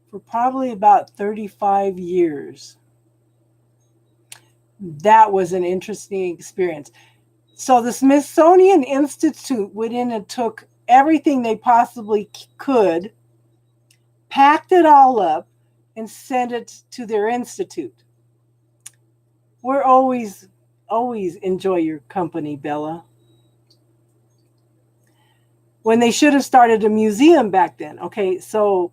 for probably about 35 years. That was an interesting experience. So the Smithsonian Institute went in and took everything they possibly could, packed it all up, and sent it to their institute. We're always enjoy your company, Bella. When they should have started a museum back then. Okay, so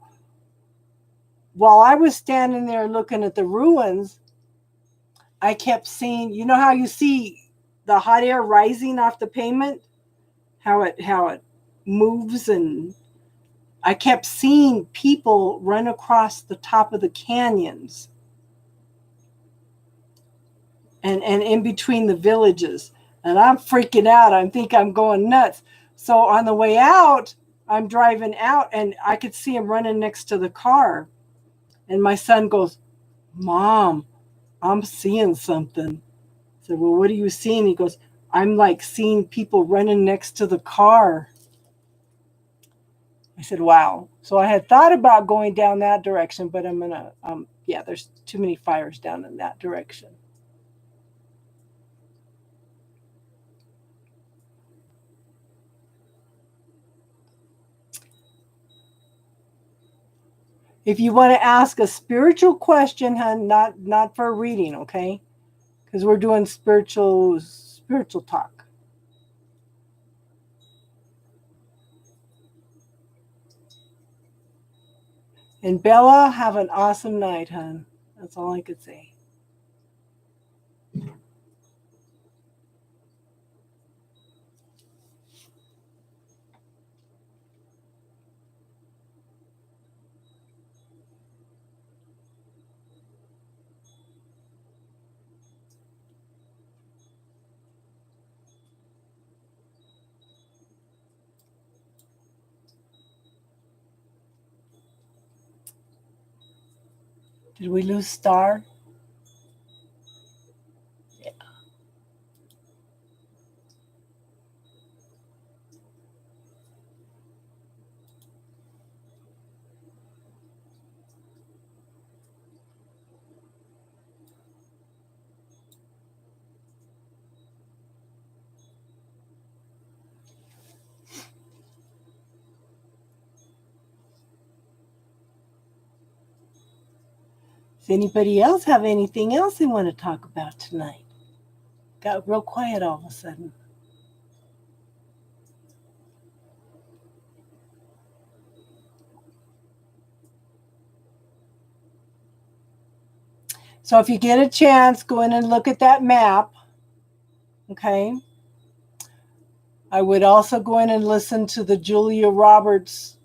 while I was standing there looking at the ruins, I kept seeing, you know how you see the hot air rising off the pavement? How it moves, and I kept seeing people run across the top of the canyons and in between the villages. And I'm freaking out. I think I'm going nuts. So on the way out, I'm driving out and I could see him running next to the car. And my son goes, "Mom, I'm seeing something." I said, "Well, what are you seeing?" He goes, "I'm like seeing people running next to the car." I said, "Wow." So I had thought about going down that direction, but I'm going to, there's too many fires down in that direction. If you want to ask a spiritual question, hun, not for a reading, okay? Because we're doing spiritual talk. And Bella, have an awesome night, hun. That's all I could say. Did we lose Star? Yeah. Does anybody else have anything else they want to talk about tonight? Got real quiet all of a sudden. So if you get a chance, go in and look at that map. Okay. I would also go in and listen to the Julia Roberts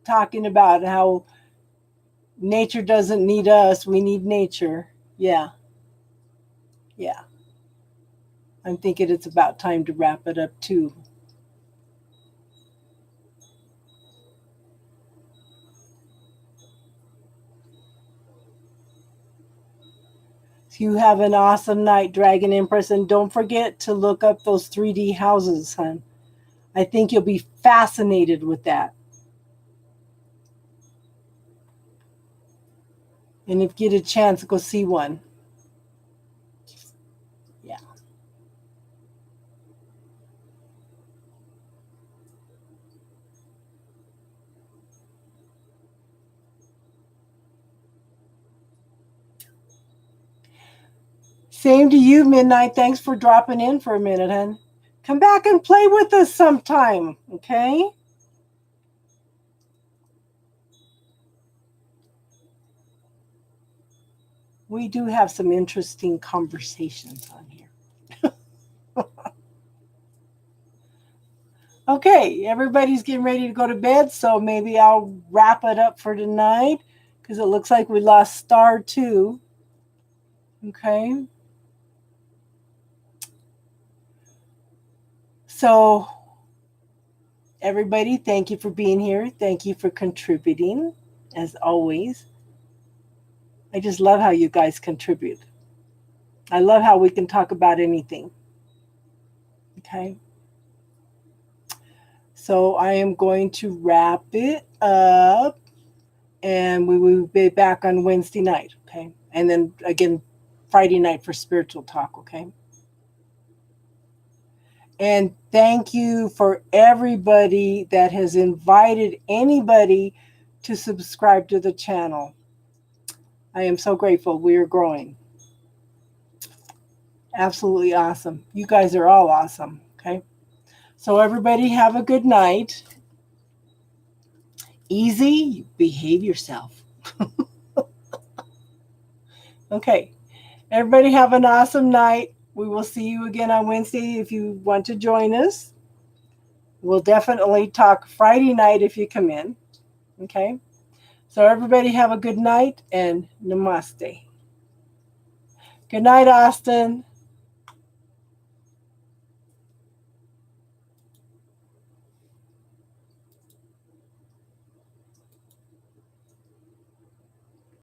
talking about how nature doesn't need us, we need nature. Yeah. I'm thinking it's about time to wrap it up too. So you have an awesome night, Dragon Empress, and don't forget to look up those 3D houses, hon. I think you'll be fascinated with that. And if you get a chance, go see one. Yeah. Same to you, Midnight. Thanks for dropping in for a minute, hon. Come back and play with us sometime, okay? We do have some interesting conversations on here. Okay, everybody's getting ready to go to bed, so maybe I'll wrap it up for tonight because it looks like we lost Star too. Okay. So, everybody, thank you for being here. Thank you for contributing. as always. I just love how you guys contribute. I love how we can talk about anything. Okay. So I am going to wrap it up, and we will be back on Wednesday night. Okay. And then again, Friday night for spiritual talk. Okay. And thank you for everybody that has invited anybody to subscribe to the channel. I am so grateful. We are growing. Absolutely awesome. You guys are all awesome. Okay. So everybody have a good night. Easy. Behave yourself. Okay. Everybody have an awesome night. We will see you again on Wednesday if you want to join us. We'll definitely talk Friday night if you come in. Okay. So everybody have a good night and namaste. Good night, Austin.